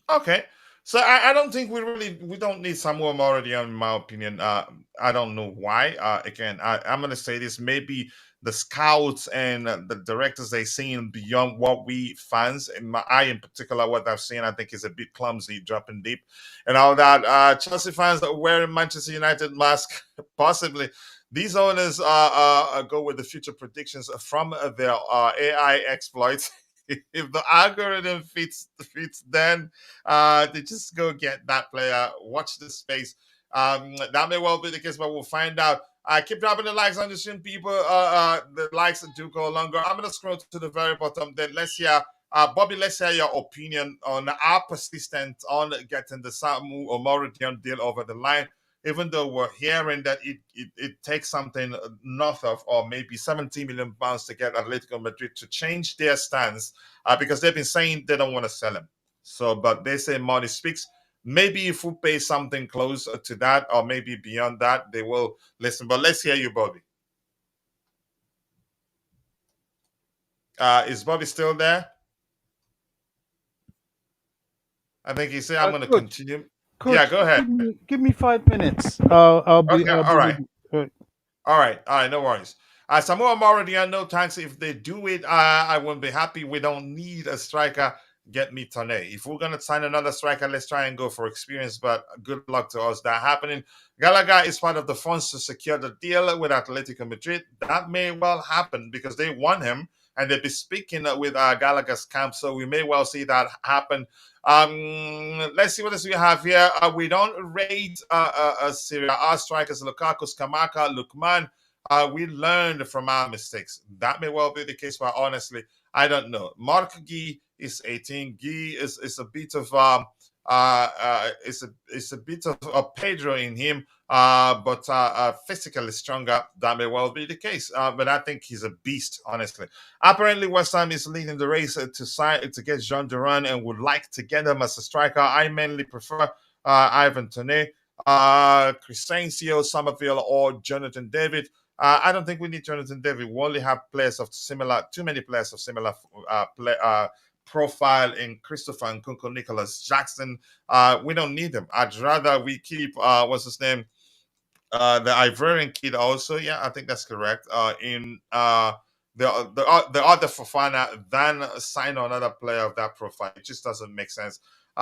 Okay. So I don't think we don't need Samuel already, in my opinion. I don't know why. Again, I'm gonna say this. Maybe the scouts and the directors, they seen beyond what we fans, and I in particular, what I've seen, I think is a bit clumsy, dropping deep, and all that. Chelsea fans that are wearing Manchester United mask, possibly. These owners go with the future predictions from their AI exploits. If the algorithm fits, then they just go get that player. Watch the space. That may well be the case, but we'll find out. Keep dropping the likes on the stream, people. The likes do go longer. I'm gonna scroll to the very bottom. Then let's hear, Bobby. Let's hear your opinion on our persistence on getting the Samu or Mauritian deal over the line. Even though we're hearing that it takes something north of, or maybe 70 million pounds to get Atletico Madrid to change their stance, because they've been saying they don't want to sell him. So, but they say money speaks. Maybe if we pay something close to that, or maybe beyond that, they will listen. But let's hear you, Bobby. Is Bobby still there? I think he said, I'm going to continue. Coach, yeah, go ahead. Give me 5 minutes. I'll be. Okay, all right. Ready. All right, no worries. Samoa Moradian, no thanks. If they do it, I won't be happy. We don't need a striker. Get me Tone. If we're gonna sign another striker, let's try and go for experience. But good luck to us that happening. Gallagher is part of the funds to secure the deal with Atletico Madrid. That may well happen because they want him and they'll be speaking with Gallagher's camp. So we may well see that happen. Let's see what else we have here. We don't rate Syria. Our strikers, Lukaku, Skamaka, Lukman. We learned from our mistakes. That may well be the case, but honestly, I don't know. Marc Guiu is 18. Guiu is a bit of it's a bit of a Pedro in him, but physically stronger. That may well be the case. But I think he's a beast, honestly. Apparently, West Ham is leading the race to get Jean Duran and would like to get him as a striker. I mainly prefer Ivan Toney, Crescencio, Somerville, or Jonathan David. I don't think we need Jonathan David. We only have too many players of similar profile in Christopher and Kunko Nicholas Jackson. We don't need them. I'd rather we keep what's his name? The Ivorian kid also. Yeah, I think that's correct. In the other Fofana than sign another player of that profile. It just doesn't make sense.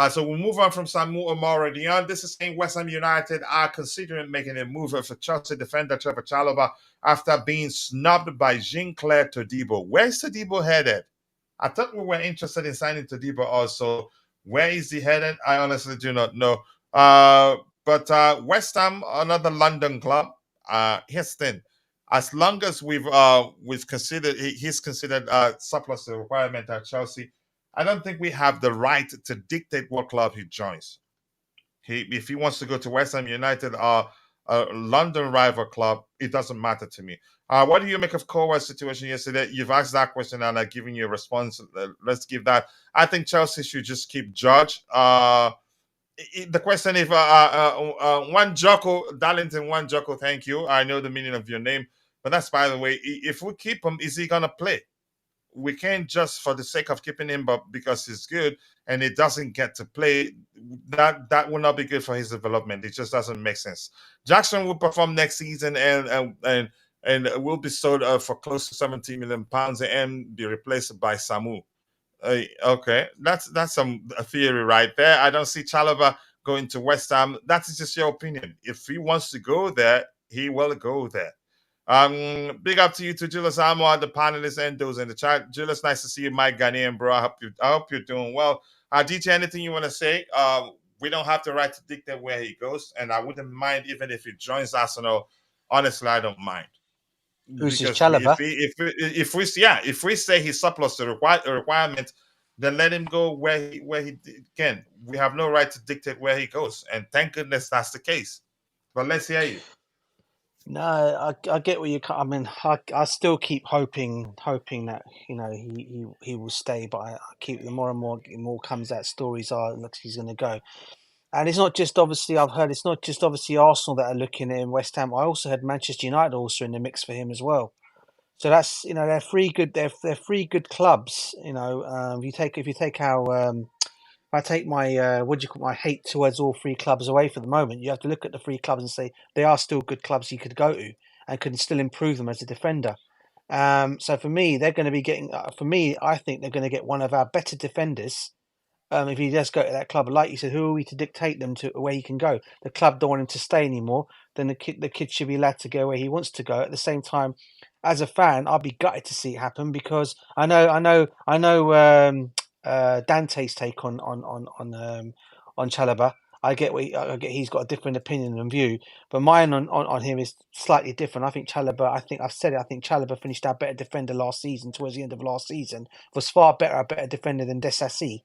So we'll move on from Samu Omoradian. This is saying West Ham United are considering making a move for Chelsea defender Trevoh Chalobah after being snubbed by Jean-Claire Todibo. Where's Todibo headed? I thought we were interested in signing Todibo also. Where is he headed? I honestly do not know. But West Ham, another London club. Here's the thing. As long as he's considered surplus to requirement at Chelsea, I don't think we have the right to dictate what club he joins. If he wants to go to West Ham United or a London rival club, it doesn't matter to me. What do you make of Colwell's situation yesterday? You've asked that question and I've given you a response. Let's give that. I think Chelsea should just keep George. The question if one Joko Darlington, one Joko, thank you. I know the meaning of your name, but that's by the way. If we keep him, is he gonna play? We can't just for the sake of keeping him, but because he's good and he doesn't get to play, that will not be good for his development. It just doesn't make sense. Jackson will perform next season and will be sold for close to £17 million and be replaced by Samu. Okay, that's a theory right there. I don't see Chalobah going to West Ham. That is just your opinion. If he wants to go there, he will go there. Big up to you to Julius Amor, the panelists and those in the chat. Julius, nice to see you, Mike Ghanaian, bro. I hope you're doing well. DJ, anything you want to say? We don't have the right to dictate where he goes, and I wouldn't mind even if he joins Arsenal. Honestly, I don't mind. Who's his Chalobah? If we say he's surplus to requirement, then let him go where he can. We have no right to dictate where he goes, and thank goodness that's the case. But let's hear you. No, I get what you. I mean, I still keep hoping that he will stay, but I keep the more and more comes out stories looks he's going to go, and it's not just obviously I've heard it's not just obviously Arsenal that are looking at him, West Ham. I also had Manchester United also in the mix for him as well. So that's they're three good clubs. If you take how. I take my my hate towards all three clubs away for the moment. You have to look at the three clubs and say they are still good clubs you could go to and can still improve them as a defender. So for me, they're going to be getting. I think they're going to get one of our better defenders. If he does go to that club, like you said, who are we to dictate them to where he can go? The club don't want him to stay anymore. Then the kid should be allowed to go where he wants to go. At the same time, as a fan, I'll be gutted to see it happen because I know. Dante's take on Chalobah. I get he's got a different opinion and view, but mine on him is slightly different. I think Chalobah. I think Chalobah finished our better defender last season. Towards the end of last season, was far better, a better defender than Desassi.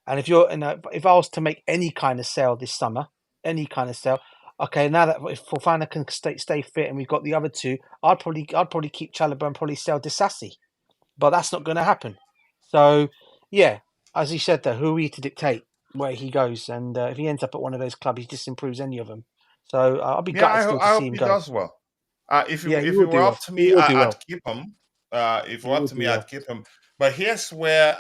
And if I was to make any kind of sale this summer, okay, now that if Fofana can stay fit and we've got the other two, I'd probably keep Chalobah and probably sell Desassi, but that's not going to happen. So. Yeah, as he said there, who are we to dictate where he goes? And if he ends up at one of those clubs, he just improves any of them. So I'll be gutted still to see him go. I hope he does well. If it were up to me, I'd keep him. If it were up to me, I'd keep him. But here's where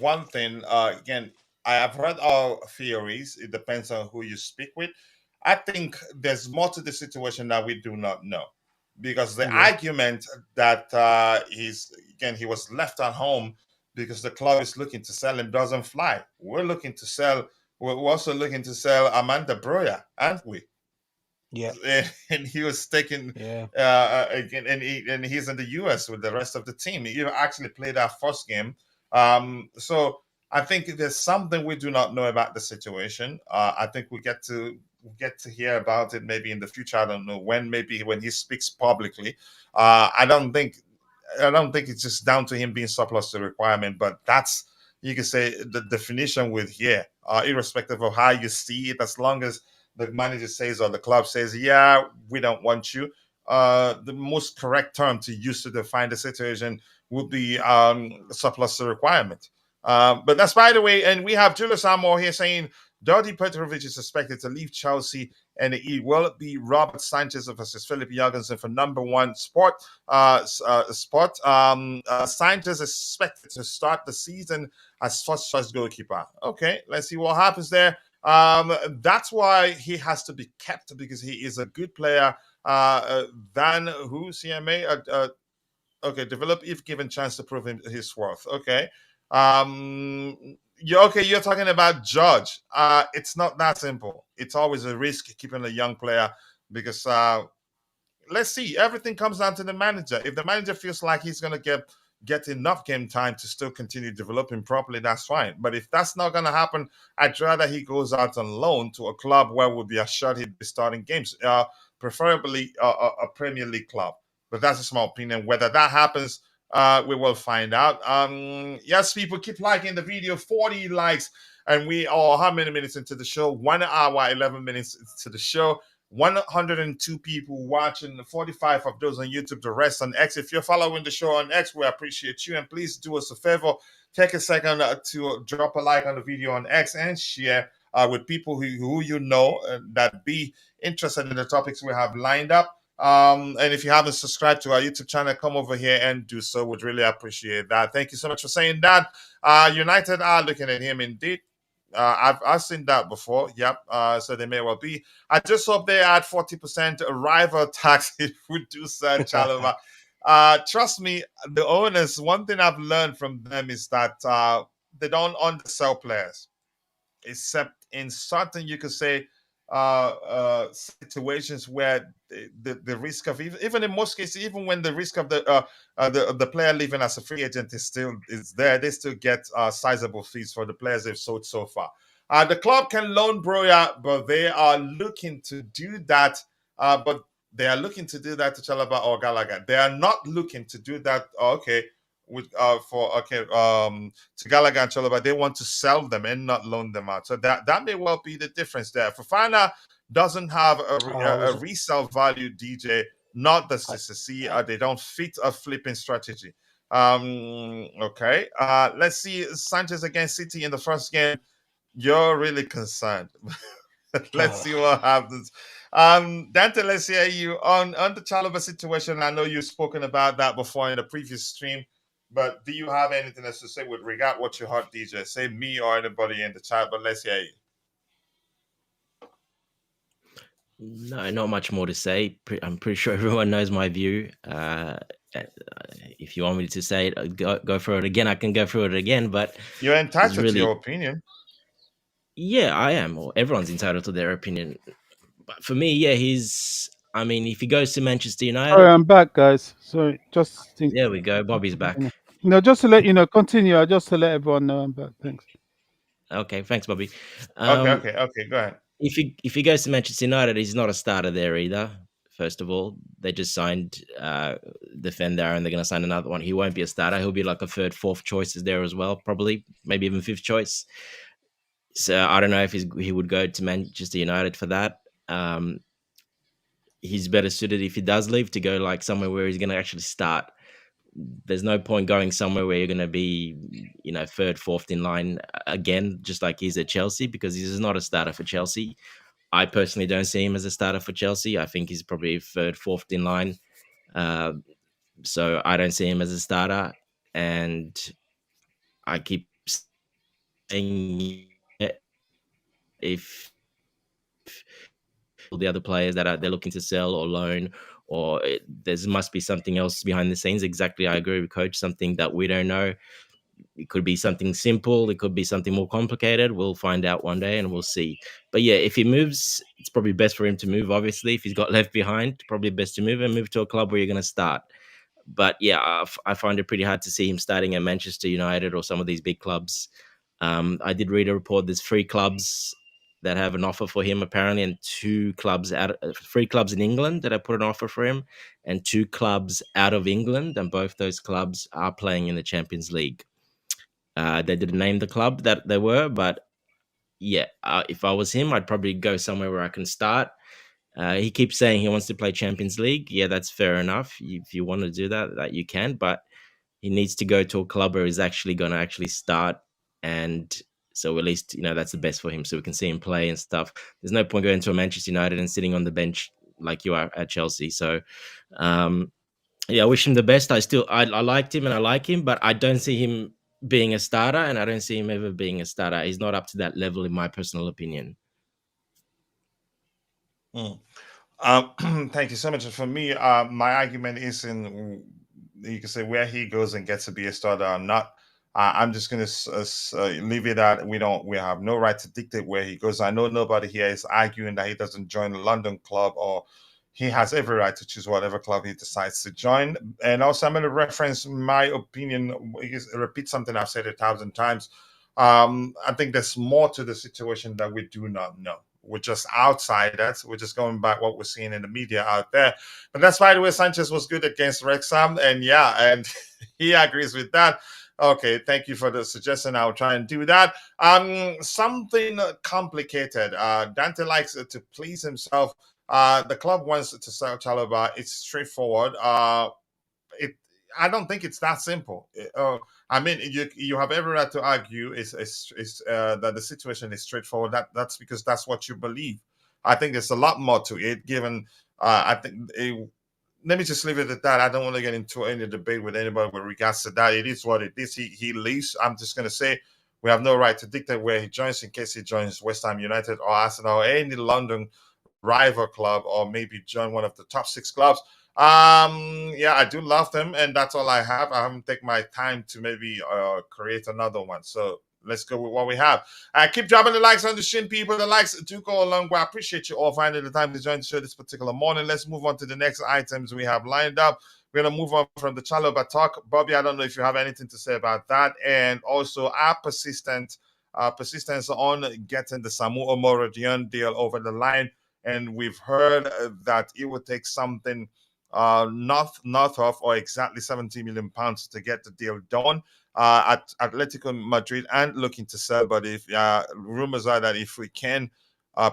one thing, again, I have heard all theories. It depends on who you speak with. I think there's more to the situation that we do not know. because the Yeah. argument that he was left at home because the club is looking to sell him doesn't fly. We're also looking to sell Amanda Broya, aren't we? Yeah. And he was taken Yeah. again, and he's in the US with the rest of the team. He actually played our first game. So I think there's something we do not know about the situation. I think we get to hear about it maybe in the future. I don't know when. Maybe when he speaks publicly. I don't think it's just down to him being surplus to requirement, but that's, you can say, the definition with here, irrespective of how you see it, as long as the manager says or the club says, yeah, we don't want you. The most correct term to use to define the situation would be surplus to requirement. But that's by the way, and we have Julius Amor here saying Dodi Petrovic is expected to leave Chelsea, and it will be Robert Sanchez versus Philip Jorgensen for number one spot. Sanchez is expected to start the season as first choice goalkeeper. Okay, let's see what happens there. That's why he has to be kept, because he is a good player. Than who CMA? Okay, develop if given chance to prove his worth. Okay. You're talking about Judge. It's not that simple. It's always a risk keeping a young player, because let's see. Everything comes down to the manager. If the manager feels like he's going to get enough game time to still continue developing properly, that's fine. But if that's not going to happen, I'd rather he goes out on loan to a club where we'll be assured he'd be starting games, preferably a Premier League club. But that's a small opinion. Whether that happens, we will find out. Yes, people, keep liking the video. 40 likes, and we are how many minutes into the show? 1 hour, 11 minutes into the show. 102 people watching, 45 of those on YouTube, the rest on X. If you're following the show on X, we appreciate you. And please do us a favor, take a second to drop a like on the video on X and share with people who you know that be interested in the topics we have lined up. And if you haven't subscribed to our YouTube channel, come over here and do so. Would really appreciate that. Thank you so much for saying that. United are looking at him indeed. I've seen that before. Yep. So they may well be. I just hope they add 40% arrival tax if we do sell Chalobah. Trust me, the owners, one thing I've learned from them is that they don't undersell players, except in certain, you could say, situations where the risk of, even in most cases, even when the risk of the player leaving as a free agent is there, they still get sizable fees for the players they've sold so far. The club can loan Broya, but they are looking to do that. But they are looking to do that to Chalobah or Gallagher. They are not looking to do that. With to Gallagher and Chalobah, they want to sell them and not loan them out. So that may well be the difference there. Fofana doesn't have a resale value, DJ, not the CCC. They don't fit a flipping strategy. Okay. Let's see Sanchez against City in the first game. You're really concerned. Let's see what happens. Dante, let's hear you on the Chalobah situation. I know you've spoken about that before in the previous stream, but do you have anything else to say with regard what you heard, DJ? Say me or anybody in the chat, but let's hear you. No, not much more to say. I'm pretty sure everyone knows my view. If you want me to say it, go through it again. I can go through it again, but you're entitled to your opinion. Yeah, I am. Or everyone's entitled to their opinion. But for me, yeah, I mean, if he goes to Manchester United, Sorry, I'm back, guys. Sorry, just think. there we go. Bobby's back. No, just to let you know, continue. Just to let everyone know I'm back. Thanks. Okay, thanks, Bobby. Okay, go ahead. If he goes to Manchester United, he's not a starter there either. First of all, they just signed defender, and they're going to sign another one. He won't be a starter. He'll be like a third, fourth choices there as well, probably, maybe even fifth choice. So I don't know if he would go to Manchester United for that. He's better suited if he does leave to go like somewhere where he's going to actually start. There's no point going somewhere where you're going to be, third, fourth in line again, just like he's at Chelsea, because he's not a starter for Chelsea. I personally don't see him as a starter for Chelsea. I think he's probably third, fourth in line. So I don't see him as a starter. And I keep saying if all the other players that they're looking to sell or loan, or there must be something else behind the scenes. Exactly, I agree with Coach. Something that we don't know. It could be something simple. It could be something more complicated. We'll find out one day and we'll see. But yeah, if he moves, it's probably best for him to move. Obviously, if he's got left behind, probably best to move to a club where you're going to start. But yeah, I find it pretty hard to see him starting at Manchester United or some of these big clubs. I did read a report. There's 3 clubs that have an offer for him apparently, and 3 clubs in England that have put an offer for him, and 2 clubs out of England, and both those clubs are playing in the Champions League. They didn't name the club that they were, but yeah, if I was him, I'd probably go somewhere where I can start. He keeps saying he wants to play Champions League. Yeah, that's fair enough. If you want to do that you can, but he needs to go to a club where he's actually going to actually start. And so at least, that's the best for him, so we can see him play and stuff. There's no point going to a Manchester United and sitting on the bench like you are at Chelsea. So, yeah, I wish him the best. I liked him and I like him, but I don't see him being a starter, and I don't see him ever being a starter. He's not up to that level, in my personal opinion. Thank you so much. For me, my argument is in, you can say, where he goes and gets to be a starter or not. I'm just going to leave it at we have no right to dictate where he goes. I know nobody here is arguing that he doesn't join a London club, or he has every right to choose whatever club he decides to join. And also, I'm going to reference my opinion, repeat something I've said 1,000 times. I think there's more to the situation that we do not know. We're just outsiders. We're just going by what we're seeing in the media out there. But that's why the way Sanchez was good against Wrexham. And yeah, and he agrees with that. Okay, thank you for the suggestion. I'll try and do that. Something complicated. Dante likes to please himself. The club wants to sell Chalobah. It's straightforward. I don't think it's that simple. I mean, you have every right to argue that the situation is straightforward. That's because that's what you believe. I think there's a lot more to it. Given, let me just leave it at that. I don't want to get into any debate with anybody with regards to that. It is what it is. He leaves. I'm just going to say we have no right to dictate where he joins, in case he joins West Ham United or Arsenal or any London rival club, or maybe join one of the top 6 clubs. Yeah, I do love them, and that's all I have. I haven't taken my time to maybe create another one. So let's go with what we have. Keep dropping the likes on the stream, people. The likes do go a long way. I appreciate you all finding the time to join the show this particular morning. Let's move on to the next items we have lined up. We're going to move on from the Chalobah talk. Bobby, I don't know if you have anything to say about that. And also our persistence on getting the Samu Omorodion deal over the line. And we've heard that it would take something north of, or exactly 70 million pounds to get the deal done at Atletico Madrid, and looking to sell. But if rumors are that if we can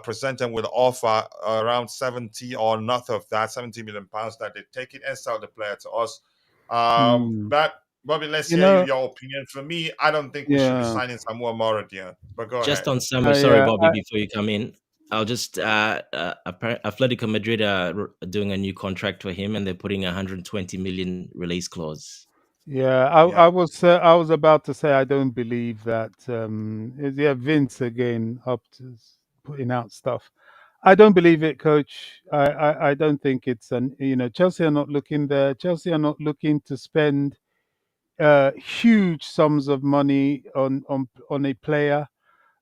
present them with an offer around 70 or north of that, 70 million pounds, that they take it and sell the player to us. But Bobby, let's hear your opinion. For me, I don't think we should be signing Samuel Moradian. But go Just ahead. on Samuel, sorry, Bobby, before you come in, I'll just Atletico Madrid are doing a new contract for him, and they're putting 120 million release clause. Yeah, I was about to say I don't believe that. Vince again up to putting out stuff. I don't believe it, Coach. I don't think it's Chelsea are not looking there. Chelsea are not looking to spend huge sums of money on a player.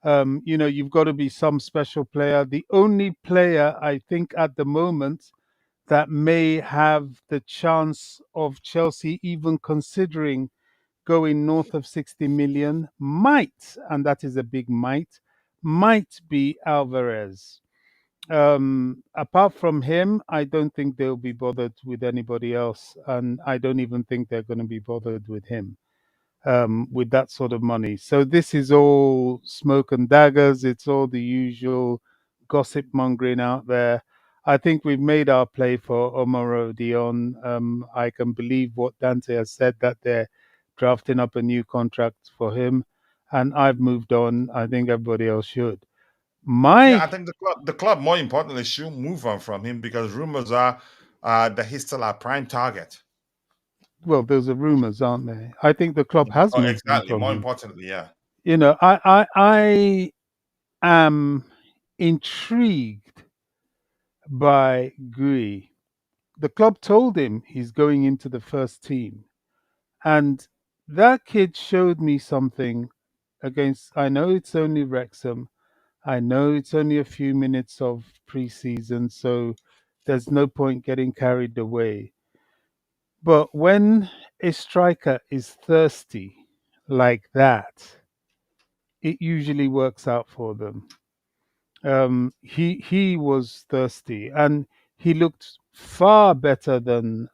You've got to be some special player. The only player I think at the moment that may have the chance of Chelsea even considering going north of 60 million might, and that is a big might be Alvarez. Apart from him, I don't think they'll be bothered with anybody else, and I don't even think they're going to be bothered with him with that sort of money. So this is all smoke and daggers. It's all the usual gossip mongering out there. I think we've made our play for Omar Dion. I can believe what Dante has said, that they're drafting up a new contract for him, and I've moved on. I think everybody else should. Yeah, I think the club more importantly should move on from him, because rumors are that he's still our prime target. Well, those are rumors, aren't they? I think the club has moved on exactly. from More him. importantly, yeah. I am intrigued by Guiu. The club told him he's going into the first team. And that kid showed me something against. I know it's only Wrexham. I know it's only a few minutes of preseason, so there's no point getting carried away. But when a striker is thirsty like that, it usually works out for them. He was thirsty, and he looked far better than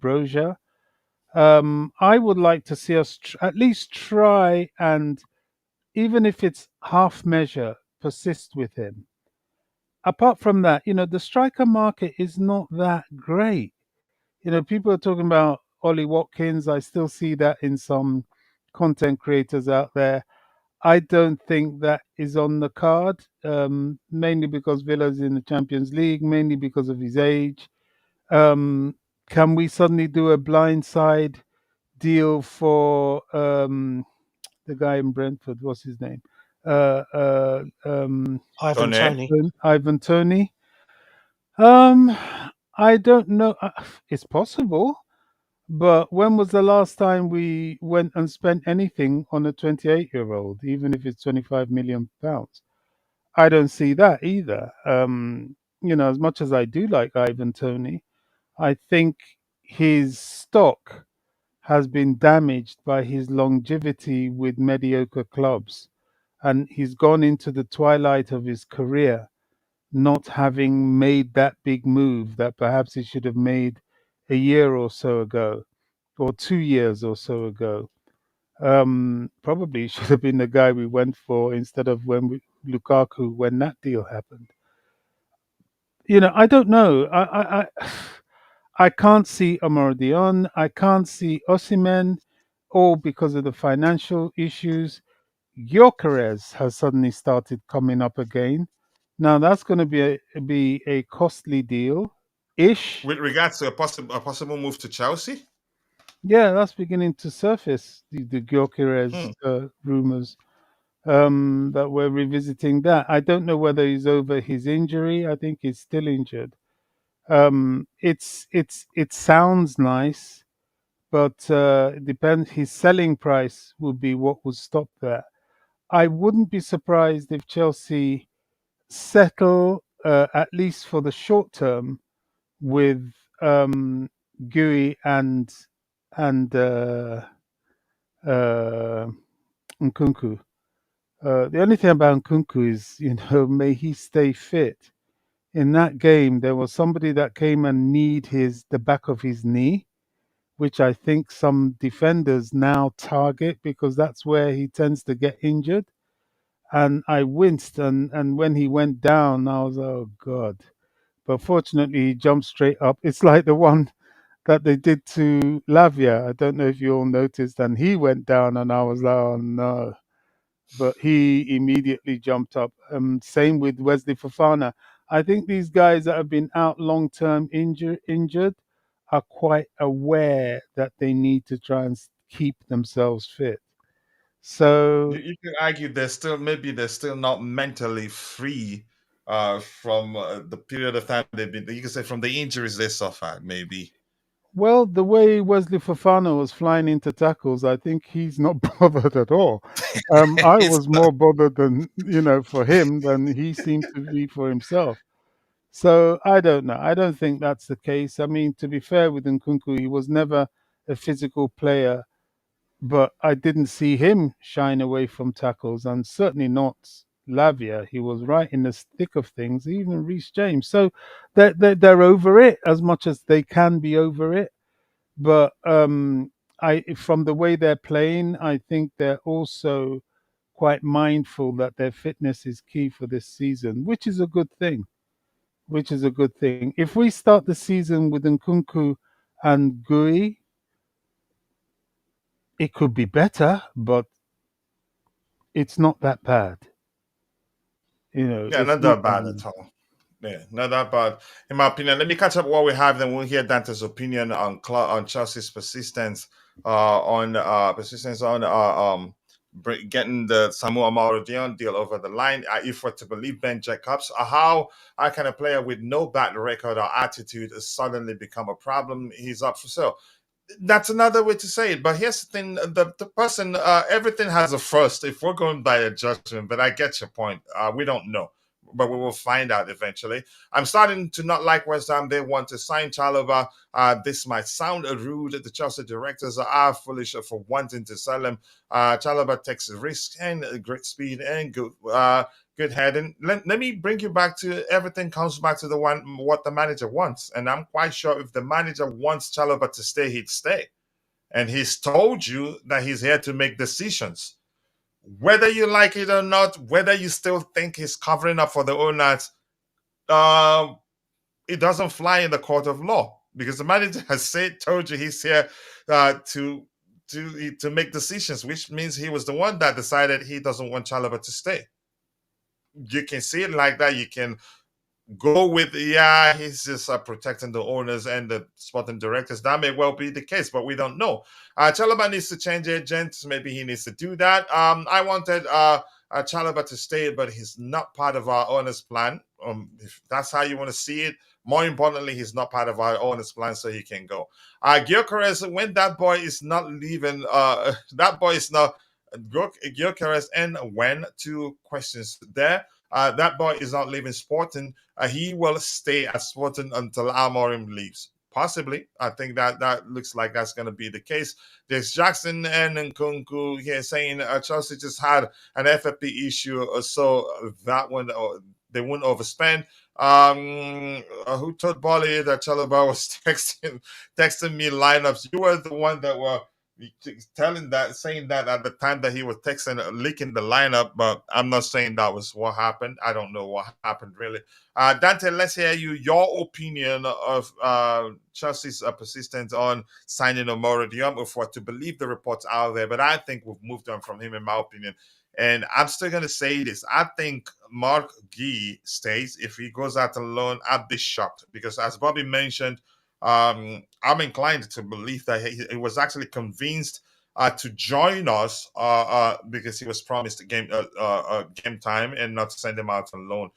Broja. I would like to see us at least try and, even if it's half measure, persist with him. Apart from that, the striker market is not that great. People are talking about Ollie Watkins. I still see that in some content creators out there. I don't think that is on the card, mainly because Villa's in the Champions League, mainly because of his age. Um, can we suddenly do a blindside deal for the guy in Brentford? What's his name? Uh, uh, um, Ivan Tone. Tony. Ivan Tony. Um, I don't know. It's possible, but when was the last time we went and spent anything on a 28-year-old, even if it's 25 million pounds? I don't see that either. As much as I do like Ivan Tony, I think his stock has been damaged by his longevity with mediocre clubs, and he's gone into the twilight of his career not having made that big move that perhaps he should have made a year or so ago, or 2 years or so ago. Probably should have been the guy we went for instead of Lukaku when that deal happened. I don't know. I can't see Amar Dion. I can't see Osimen, all because of the financial issues. Gyökeres has suddenly started coming up again. Now that's going to be a costly deal, ish. With regards to a possible move to Chelsea. Yeah, that's beginning to surface the Gyökeres Hmm. rumors. That we're revisiting that. I don't know whether he's over his injury. I think he's still injured. It sounds nice, but it depends. His selling price will be what will stop that. I wouldn't be surprised if Chelsea settle, at least for the short term, with Guiu and uh, Nkunku. The only thing about Nkunku is, may he stay fit. In that game, there was somebody that came and kneed the back of his knee, which I think some defenders now target because that's where he tends to get injured. And I winced, and when he went down, I was, oh God. But fortunately, he jumped straight up. It's like the one that they did to Lavia. I don't know if you all noticed, and he went down, and I was like, oh no. But he immediately jumped up. Same with Wesley Fofana. I think these guys that have been out long term injured are quite aware that they need to try and keep themselves fit. You, So, you can argue they're still not mentally free from the period of time they've been. You can say from the injuries they suffered, maybe. well, the way Wesley Fofana was flying into tackles, I think he's not bothered at all. I It's was more bothered than, for him than he seemed to be for himself. So I don't know. I don't think that's the case. I mean, to be fair with Nkunku, he was never a physical player, but I didn't see him shine away from tackles, and certainly not Lavia. He was right in the thick of things, even Reece James. So they're over it as much as they can be over it. But from the way they're playing, I think they're also quite mindful that their fitness is key for this season, which is a good thing. Which is a good thing. If we start the season with Nkunku and Guiu, it could be better, but it's not that bad. yeah, It's not not that that bad bad. at all. Yeah, not that bad. In my opinion, let me catch up what we have, then we'll hear Dante's opinion on Chelsea's persistence on getting the Samoa Mauro deal over the line. If we're to believe Ben Jacobs, how can a player with no bad record or attitude suddenly become a problem? He's up for sale. That's another way to say it. But here's the thing: the person, everything has a first. If we're going by a judgment, but I get your point. We don't know, but we will find out eventually. I'm starting to not like West Ham. They want to sign Chalobah. This might sound rude. The Chelsea directors are foolish for wanting to sell him. Chalobah takes a risk and great speed and good head. And let me bring you back to everything comes back to what the manager wants. And I'm quite sure if the manager wants Chalobah to stay, he'd stay. And he's told you that he's here to make decisions. Whether you like it or not, whether you still think he's covering up for the owners, it doesn't fly in the court of law because the manager has told you he's here to make decisions, which means he was the one that decided he doesn't want Chalobah to stay. You can see it like that. You can go with, he's just protecting the owners and the sporting directors. That may well be the case, but we don't know. Chalobah needs to change agents. Maybe he needs to do that. I wanted Chalobah to stay, but he's not part of our owners' plan. If that's how you want to see it. More importantly, he's not part of our owners' plan, so he can go. Gyökeres, when that boy is not leaving, that boy is not Gyökeres, and when, two questions there. That boy is not leaving Sporting. He will stay at Sporting until Amorim leaves. Possibly. I think that looks like that's going to be the case. There's Jackson and Nkunku here saying Chelsea just had an FFP issue, so that one they wouldn't overspend. Who told Bolly that Chalobah was texting me lineups? You were the one that were saying that at the time that he was texting, leaking the lineup, but I'm not saying that was what happened. I don't know what happened really. Dante, let's hear your opinion of Chelsea's persistence on signing Omoro Diom, if we're to believe the reports out there, but I think we've moved on from him in my opinion. And I'm still going to say this. I think Marc Guiu stays. If he goes out alone, I'd be shocked because, as Bobby mentioned, I'm inclined to believe that he was actually convinced to join us because he was promised game time and not to send him out on loan.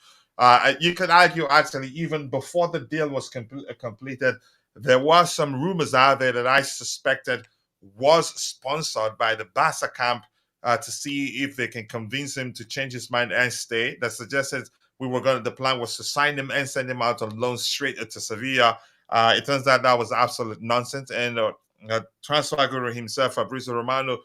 You could argue actually even before the deal was completed, there was some rumors out there that I suspected was sponsored by the Barca camp to see if they can convince him to change his mind and stay. That suggested the plan was to sign him and send him out on loan straight to Sevilla. It turns out that was absolute nonsense. And transfer guru himself, Fabrizio Romano,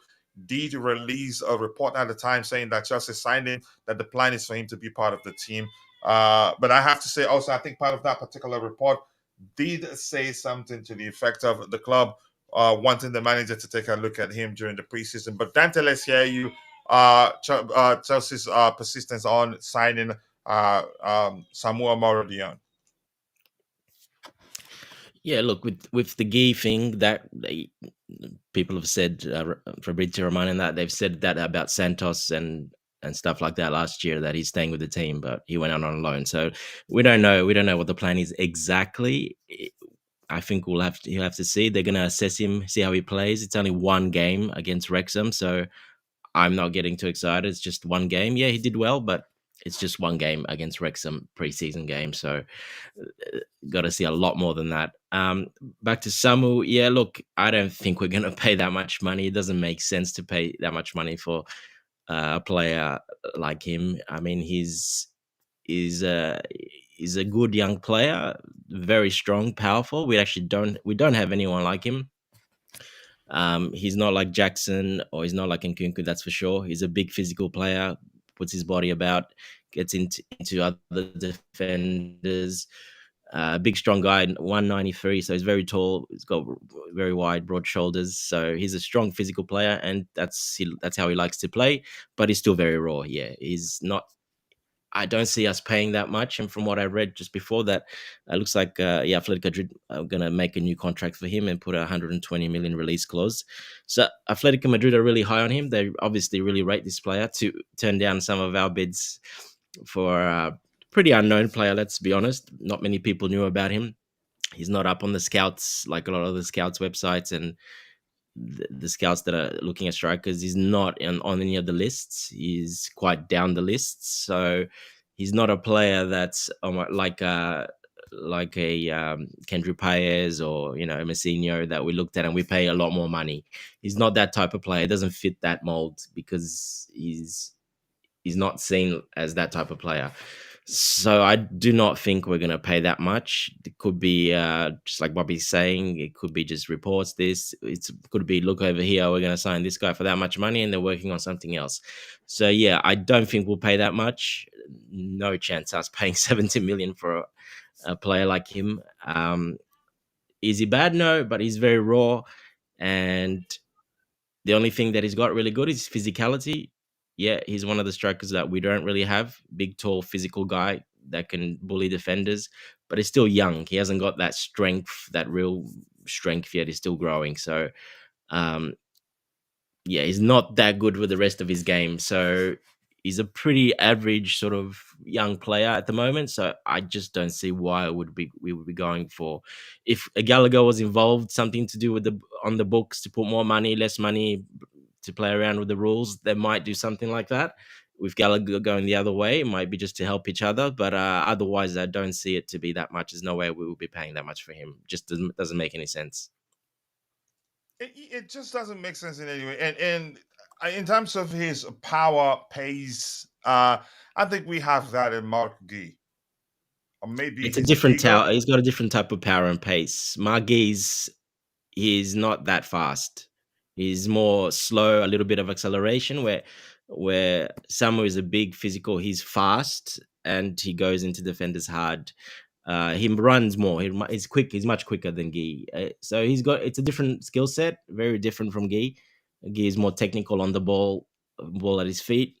did release a report at the time saying that Chelsea signed him, that the plan is for him to be part of the team. But I have to say also, I think part of that particular report did say something to the effect of the club wanting the manager to take a look at him during the preseason. But Dante, let's hear you. Chelsea's persistence on signing Samoa Mauro. Yeah, look, with the Guiu thing, that people have said, Fabrizio Romano and that, they've said that about Santos and stuff like that last year, that he's staying with the team, but he went out on loan. So we don't know what the plan is exactly. I think you'll have to see. They're going to assess him, see how he plays. It's only one game against Wrexham, so I'm not getting too excited. It's just one game. Yeah, he did well, but it's just one game against Wrexham, preseason game. So got to see a lot more than that. Back to Samu. Yeah, look, I don't think we're going to pay that much money. It doesn't make sense to pay that much money for a player like him. I mean, he's a good young player, very strong, powerful. We don't have anyone like him. He's not like Jackson or he's not like Nkunku, that's for sure. He's a big physical player, puts his body about, gets into other defenders. Big, strong guy, 193, so he's very tall. He's got very wide, broad shoulders. So he's a strong physical player, and that's how he likes to play. But he's still very raw. Yeah, he's not. I don't see us paying that much. And from what I read just before that, it looks like Atletico Madrid are going to make a new contract for him and put a 120 million release clause. So Atletico Madrid are really high on him. They obviously really rate this player. To turn down some of our bids for a pretty unknown player, let's be honest. Not many people knew about him. He's not up on the scouts, like a lot of the scouts websites, and the scouts that are looking at strikers, he's not on any of the lists. He's quite down the lists, so he's not a player that's like a Kendrick Paez or a Messinho that we looked at and we pay a lot more money. He's not that type of player. He doesn't fit that mold because he's not seen as that type of player. So I do not think we're going to pay that much. It could be just like Bobby's saying. It could be just reports. It could be, look over here, we're going to sign this guy for that much money, and they're working on something else. So yeah, I don't think we'll pay that much. No chance us paying 70 million for a player like him. Is he bad? No, but he's very raw, and the only thing that he's got really good is physicality. Yeah, he's one of the strikers that we don't really have. Big, tall, physical guy that can bully defenders, but he's still young. He hasn't got that strength, that real strength yet. He's still growing. So, um, yeah, he's not that good with the rest of his game. So he's a pretty average sort of young player at the moment. So I just don't see why we would be going for, if a Gallagher was involved, something to do with on the books to put more money, less money to play around with the rules. They might do something like that. With Gallagher going the other way, it might be just to help each other. But otherwise, I don't see it to be that much. There's no way we will be paying that much for him. Just doesn't make any sense. It just doesn't make sense in any way. And in terms of his power, pace, I think we have that in Marc Guiu. Or maybe It's a he's different bigger. tower. He's got a different type of power and pace. Margie's, he's not that fast. He's more slow, a little bit of acceleration. Where Samu is a big physical, he's fast and he goes into defenders hard. He runs more. He's quick. He's much quicker than Guy. So it's a different skill set, very different from Guy. Guy is more technical on the ball at his feet,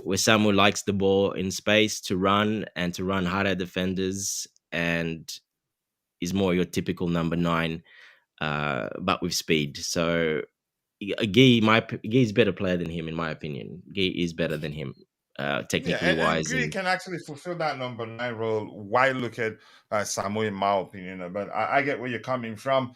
where Samu likes the ball in space to run hard at defenders, and is more your typical number 9, but with speed. So Guy is a better player than him, in my opinion. Guy is better than him, technically And wise. Greedy can actually fulfill that number 9 role while look at Samu, in my opinion. But I get where you're coming from.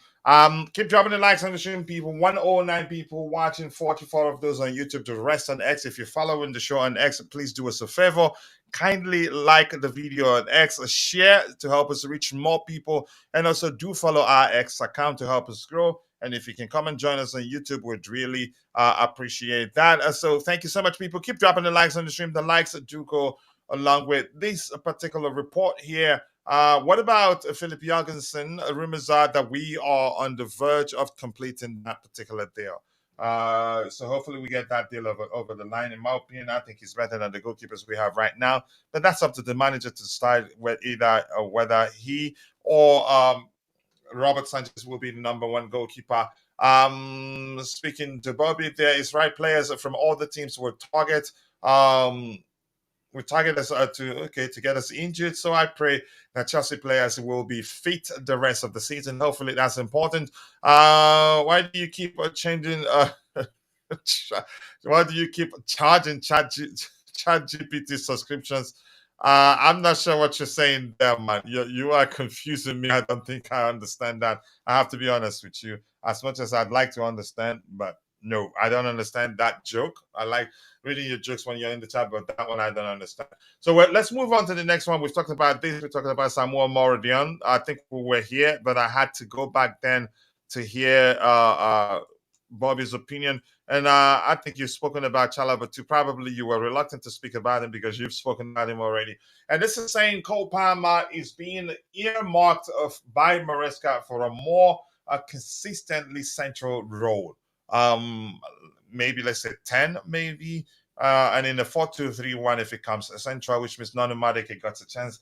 Keep dropping the likes on the stream, people. 109 people watching, 44 of those on YouTube. The rest on X. If you're following the show on X, please do us a favor. Kindly like the video on X, share to help us reach more people, and also do follow our X account to help us grow. And if you can come and join us on YouTube, we'd really appreciate that. So thank you so much, people. Keep dropping the likes on the stream. The likes do go along with this particular report here. What about Philip Jorgensen? Rumors are that we are on the verge of completing that particular deal. So hopefully we get that deal over the line. In my opinion, I think he's better than the goalkeepers we have right now. But that's up to the manager to decide whether he or Robert Sanchez will be the number 1 goalkeeper. Speaking to Bobby, there is right players from all the teams will target. We target us to get us injured. So I pray that Chelsea players will be fit the rest of the season. Hopefully that's important. Why do you keep changing? Why do you keep charging ChatGPT subscriptions? I'm not sure what you're saying there, man. You are confusing me. I don't think I understand that. I have to be honest with you. As much as I'd like to understand, but no, I don't understand that joke. I like reading your jokes when you're in the chat, but that one I don't understand. So let's move on to the next one. We've talked about this. We're talking about Samuel Moradion. I think we were here, but I had to go back then to hear Bobby's opinion. And I think you've spoken about Chalobah too. Probably you were reluctant to speak about him because you've spoken about him already. And this is saying Cole Palmer is being earmarked by Maresca for a more consistently central role. Maybe let's say 10, maybe. And in the 4-2-3-1, if it comes central, which means non-nomadic, gets a chance,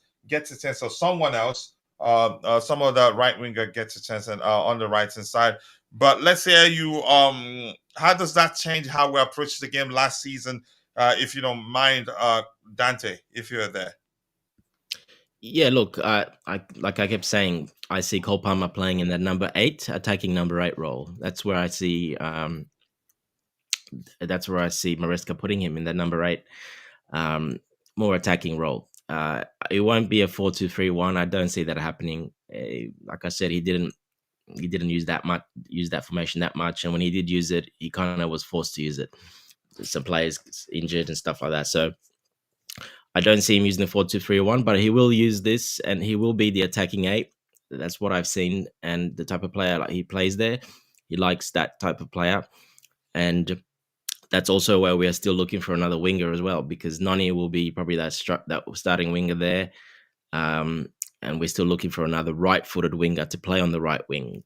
so someone else, some of the right winger gets a chance on the right hand side. But let's say you how does that change how we approached the game last season? If you don't mind, Dante, if you're there. Yeah, look, I like I kept saying, I see Cole Palmer playing in that number 8, attacking number 8 role. That's where I see Maresca putting him in that number 8, more attacking role. It won't be a 4-2-3-1. I don't see that happening. Like I said, he didn't he didn't use that formation that much, and when he did use it, he kind of was forced to use it. Some players injured and stuff like that. So I don't see him using the 4-2-3-1, but he will use this, and he will be the attacking 8. That's what I've seen, and the type of player like he plays there, he likes that type of player, and that's also where we are still looking for another winger as well, because Noni will be probably that starting winger there, and we're still looking for another right-footed winger to play on the right wing,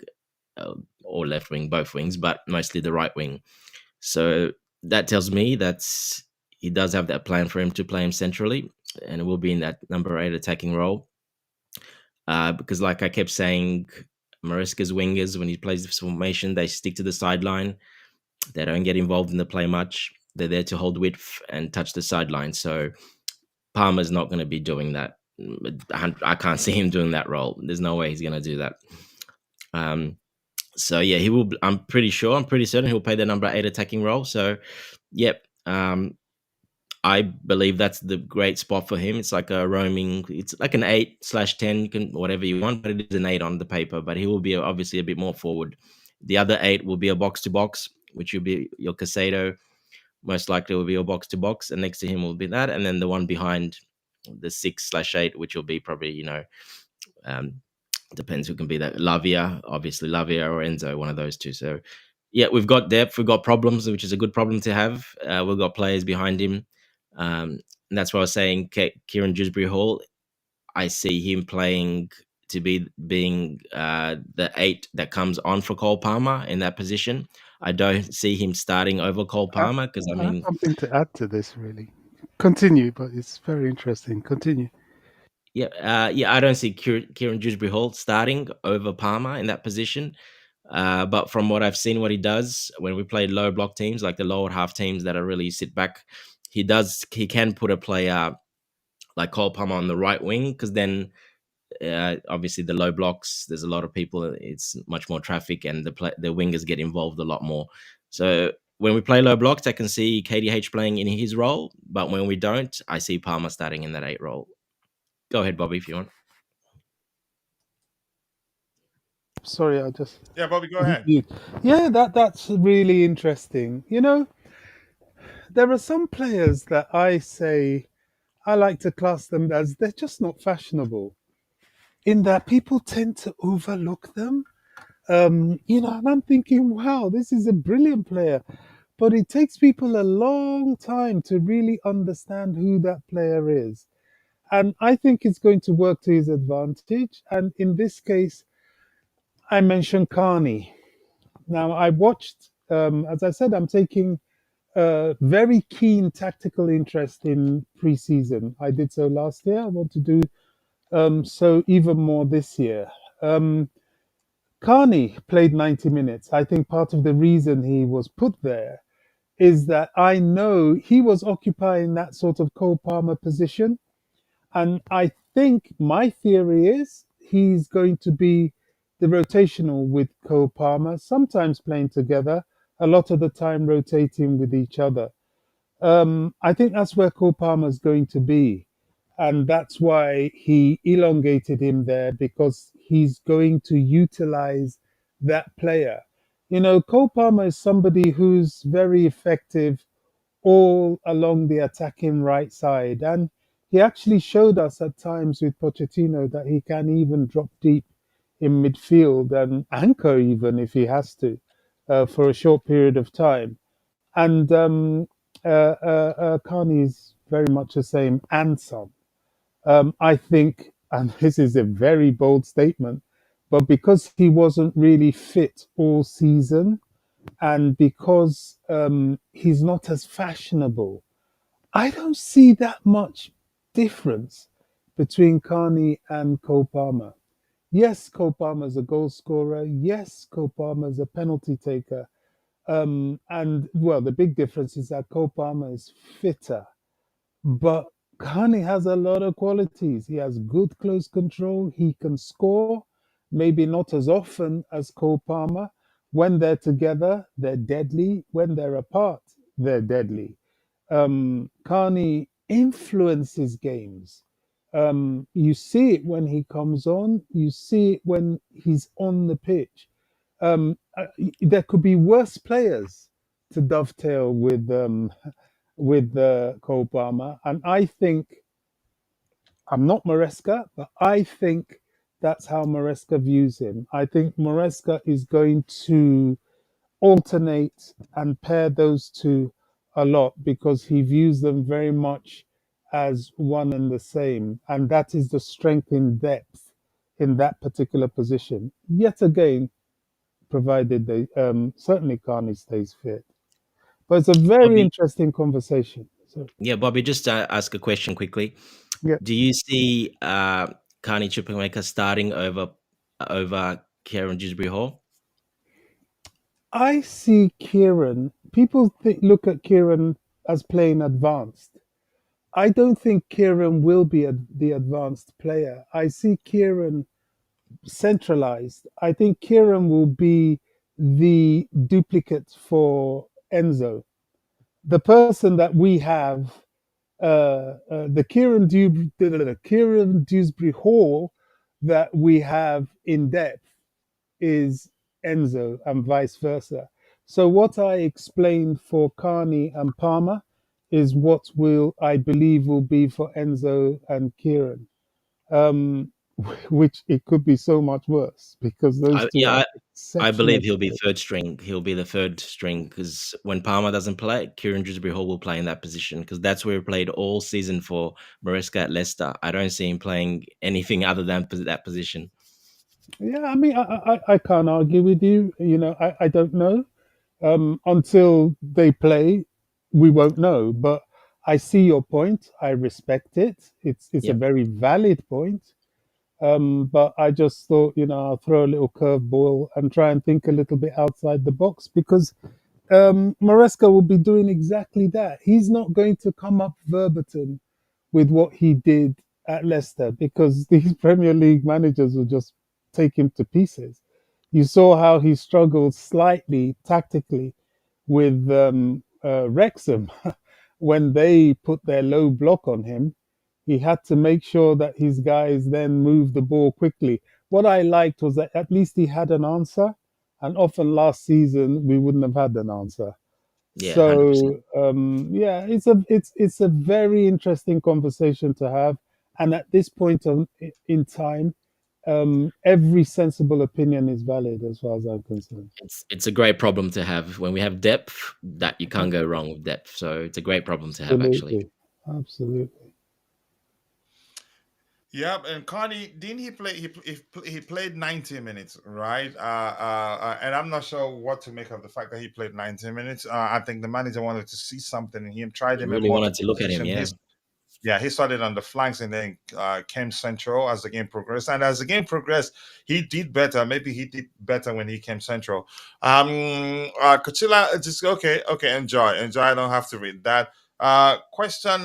or left wing, both wings, but mostly the right wing. So that tells me that he does have that plan for him to play him centrally, and it will be in that number 8 attacking role. Because like I kept saying, Maresca's wingers, when he plays this formation, they stick to the sideline. They don't get involved in the play much. They're there to hold width and touch the sideline. So Palmer's not going to be doing that. I can't see him doing that role. There's no way he's going to do that. So yeah, he will. I'm pretty certain he'll play the number 8 attacking role. So, yep. I believe that's the great spot for him. It's like a roaming. It's like an 8/10. You can whatever you want, but it is an 8 on the paper. But he will be obviously a bit more forward. The other 8 will be a box to box, which will be your Casado. Most likely will be a box to box, and next to him will be that, and then the one behind the 6/8, which will be probably depends who can be that. Lavia, obviously Lavia or Enzo, one of those two. So yeah, we've got depth, we've got problems, which is a good problem to have. We've got players behind him. And that's why I was saying Kieran Dewsbury-Hall, I see him playing to being the 8 that comes on for Cole Palmer in that position. I don't see him starting over Cole Palmer because I have something to add to this, really. Continue, but it's very interesting. Continue. Yeah, I don't see Kieran Dewsbury-Hall starting over Palmer in that position. But from what I've seen, what he does when we play low block teams, like the lower half teams that are really sit back, he can put a player like Cole Palmer on the right wing, because then obviously the low blocks, there's a lot of people, it's much more traffic, and the wingers get involved a lot more. So when we play low blocks, I can see KDH playing in his role, but when we don't, I see Palmer starting in that 8 role. Go ahead, Bobby, if you want. Sorry, I just Yeah, Bobby, go ahead. Yeah, that's really interesting. There are some players that I say I like to class them as they're just not fashionable, in that people tend to overlook them. And I'm thinking, wow, this is a brilliant player, but it takes people a long time to really understand who that player is. And I think it's going to work to his advantage. And in this case, I mentioned Carney. Now, I watched, as I said, I'm taking a very keen tactical interest in preseason. I did so last year. I want to do so even more this year. Carney played 90 minutes. I think part of the reason he was put there is that I know he was occupying that sort of Cole Palmer position. And I think my theory is he's going to be the rotational with Cole Palmer, sometimes playing together, a lot of the time rotating with each other. I think that's where Cole Palmer is going to be. And that's why he elongated him there, because he's going to utilize that player. Cole Palmer is somebody who's very effective all along the attacking right side. And he actually showed us at times with Pochettino that he can even drop deep in midfield and anchor, even if he has to, for a short period of time. And Carney is very much the same, and some. I think, and this is a very bold statement, but because he wasn't really fit all season, and because he's not as fashionable, I don't see that much difference between Carney and Cole Palmer. Yes, Cole Palmer's a goal scorer. Yes, Cole Palmer's a penalty taker. And well, the big difference is that Cole Palmer is fitter, but Carney has a lot of qualities. He has good close control. He can score, maybe not as often as Cole Palmer. When they're together, they're deadly. When they're apart, they're deadly. Carney influences games. You see it when he comes on. You see it when he's on the pitch. There could be worse players to dovetail with Cole Palmer, and I think I'm not Maresca, but I think that's how Maresca views him. I think Maresca is going to alternate and pair those two a lot because he views them very much as one and the same, and that is the strength in depth in that particular position. Yet again, provided they certainly Carney stays fit. But it's a very Bobby, interesting conversation. So yeah, Bobby, just to ask a question quickly. yeah, Do you see Carney Chukwuemeka starting over Kieran Dewsbury Hall? I see Kieran. People look at Kieran as playing advanced. I don't think Kieran will be the advanced player. I see Kieran centralized. I think Kieran will be the duplicate for Enzo. The person that we have, the Kieran Dewsbury Hall that we have in depth is Enzo and vice versa. So what I explained for Carney and Palmer is what will I believe will be for Enzo and Kieran. Um, which it could be so much worse because those I, two yeah, are I believe exceptional he'll be players. third string. He'll be the third string because when Palmer doesn't play, Kieran Dewsbury Hall will play in that position because that's where he played all season for Maresca at Leicester. I don't see him playing anything other than that position. Yeah, I mean, I can't argue with you. You know, I don't know. Until they play, we won't know. But I see your point. I respect it. It's a Yeah. very valid point. But I just thought, you know, I'll throw a little curveball and try and think a little bit outside the box because Maresca will be doing exactly that. He's not going to come up verbatim with what he did at Leicester because these Premier League managers will just take him to pieces. You saw how he struggled slightly tactically with Wrexham when they put their low block on him. He had to make sure that his guys then moved the ball quickly. What I liked was that at least he had an answer, and often last season we wouldn't have had an answer. Yeah, 100%. So yeah, it's a very interesting conversation to have, and at this point in time, every sensible opinion is valid as far as I'm concerned. It's a great problem to have when we have depth that you can't go wrong with depth. So it's a great problem to have actually. Absolutely, absolutely. Yeah, and Carney, didn't he play? He played 90 minutes, right? And I'm not sure what to make of the fact that he played 90 minutes. I think the manager wanted to see something in him, tried We him in really wanted multiple to look at him, positions. yeah. Yeah, he started on the flanks and then came central as the game progressed. And as the game progressed, he did better. Maybe he did better when he came central. Kuchila, just okay, enjoy. I don't have to read that. Question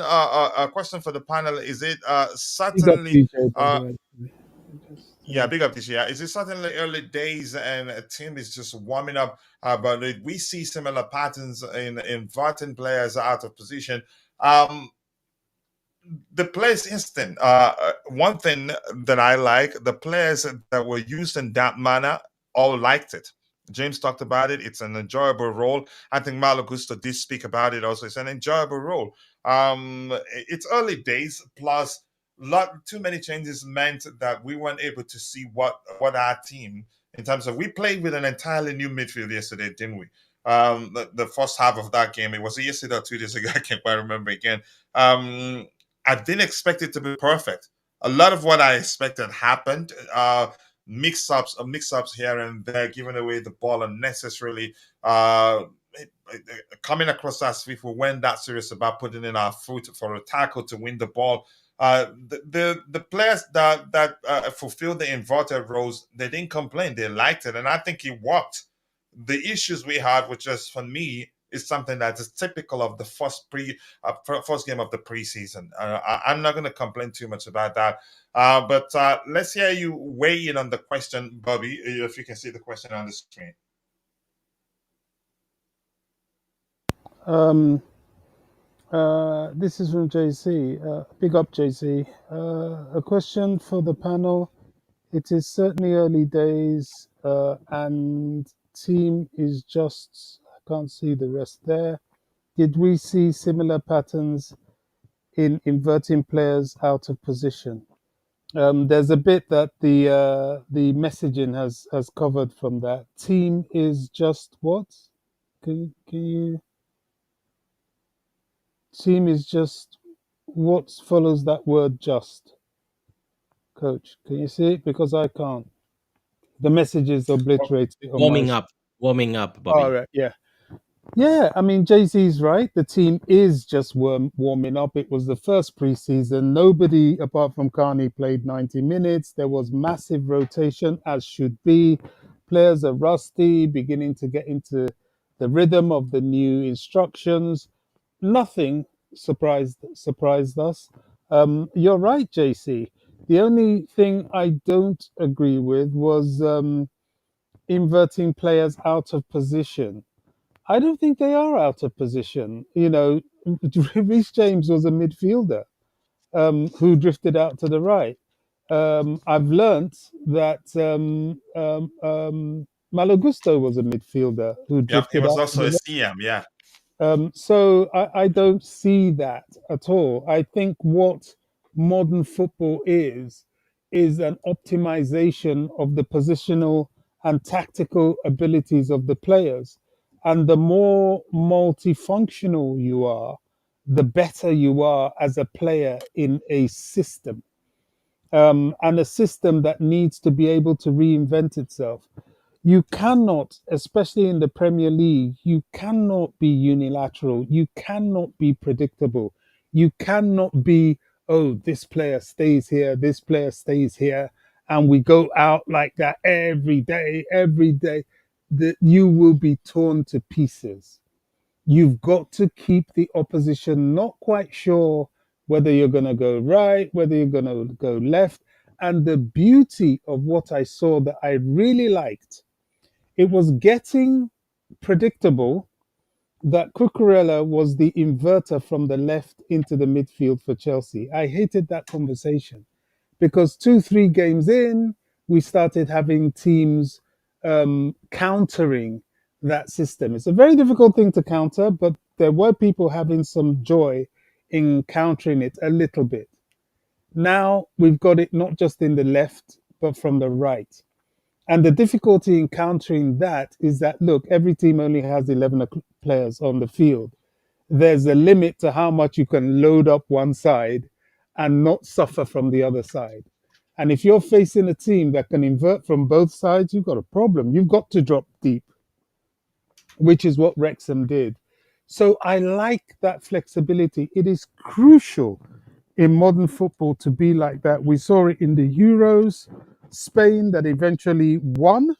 for the panel: is it Big up certainly? DJ, by the way. Just, Yeah, big up this year. Is it certainly early days and a team is just warming up? But we see similar patterns in inverting players out of position. Um, the players instant. One thing that I like, the players that were used in that manner all liked it. James talked about it. It's an enjoyable role. I think Malo Gusto did speak about it also. It's an enjoyable role. It's early days, plus lot too many changes meant that we weren't able to see what our team in terms of we played with an entirely new midfield yesterday, didn't we? The first half of that game, it was yesterday or 2 days ago, I can't quite remember again. I didn't expect it to be perfect. A lot of what I expected happened. Mix-ups here and there, giving away the ball unnecessarily. Coming across as if we weren't that serious about putting in our foot for a tackle to win the ball. The players that fulfilled the inverted roles, they didn't complain. They liked it, and I think it worked. The issues we had, which is for me, is something that is typical of the first game of the preseason. I'm not going to complain too much about that. But let's hear you weigh in on the question, Bobby, if you can see the question on the screen. This is from JC. Big up, JC. A question for the panel. It is certainly early days, and team is just. I can't see the rest there. Did we see similar patterns in inverting players out of position? There's a bit that the messaging has covered from that. Team is just what? Can you? Team is just what follows that word just. Coach, can you see it? Because I can't. The message is obliterated on my. Warming up, All Bobby. right, yeah. Yeah, I mean, Jay-Z's right. The team is just warming up. It was the first preseason. Nobody, apart from Carney, played 90 minutes. There was massive rotation, as should be. Players are rusty, beginning to get into the rhythm of the new instructions. Nothing surprised us. You're right, JC. The only thing I don't agree with was inverting players out of position. I don't think they are out of position. Reece James was a midfielder who drifted out to the right. I've learnt that Malo Gusto was a midfielder who Yeah, he drifted was out to also the a right. CM. Yeah. So I don't see that at all. I think what modern football is an optimization of the positional and tactical abilities of the players. And the more multifunctional you are, the better you are as a player in a system, and a system that needs to be able to reinvent itself. You cannot, especially in the Premier League, you cannot be unilateral. You cannot be predictable. You cannot be, oh, this player stays here, this player stays here, and we go out like that every day, every day. That you will be torn to pieces. You've got to keep the opposition not quite sure whether you're going to go right, whether you're going to go left. And the beauty of what I saw that I really liked, it was getting predictable that Cucurella was the inverter from the left into the midfield for Chelsea. I hated that conversation because 2, 3 games in, we started having teams countering that system. It's a very difficult thing to counter, but there were people having some joy in countering it a little bit. Now we've got it not just in the left, but from the right. And the difficulty in countering that is that, look, every team only has 11 players on the field. There's a limit to how much you can load up one side and not suffer from the other side. And if you're facing a team that can invert from both sides, you've got a problem. You've got to drop deep, which is what Wrexham did. So I like that flexibility. It is crucial in modern football to be like that. We saw it in the Euros. Spain, that eventually won,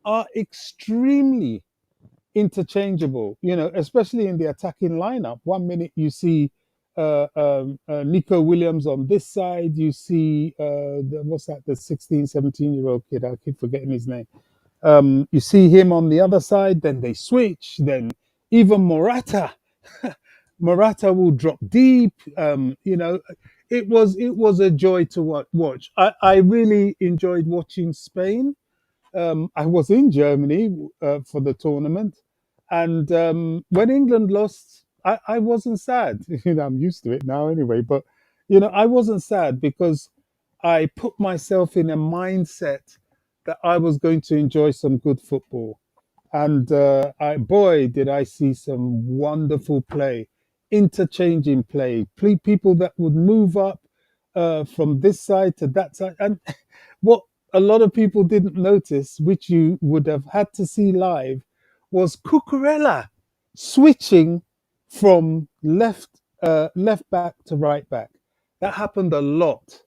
are extremely interchangeable, especially in the attacking lineup. 1 minute you see Nico Williams on this side, you see, what's that, the 16, 17-year-old kid, I keep forgetting his name. You see him on the other side, then they switch, then even Morata. Morata will drop deep. It was a joy to watch. I really enjoyed watching Spain. I was in Germany for the tournament, and when England lost, I wasn't sad. I'm used to it now anyway. But I wasn't sad because I put myself in a mindset that I was going to enjoy some good football. And boy, did I see some wonderful play, interchanging play, people that would move up from this side to that side. And what a lot of people didn't notice, which you would have had to see live, was Cucurella switching from left back to right back. That happened a lot.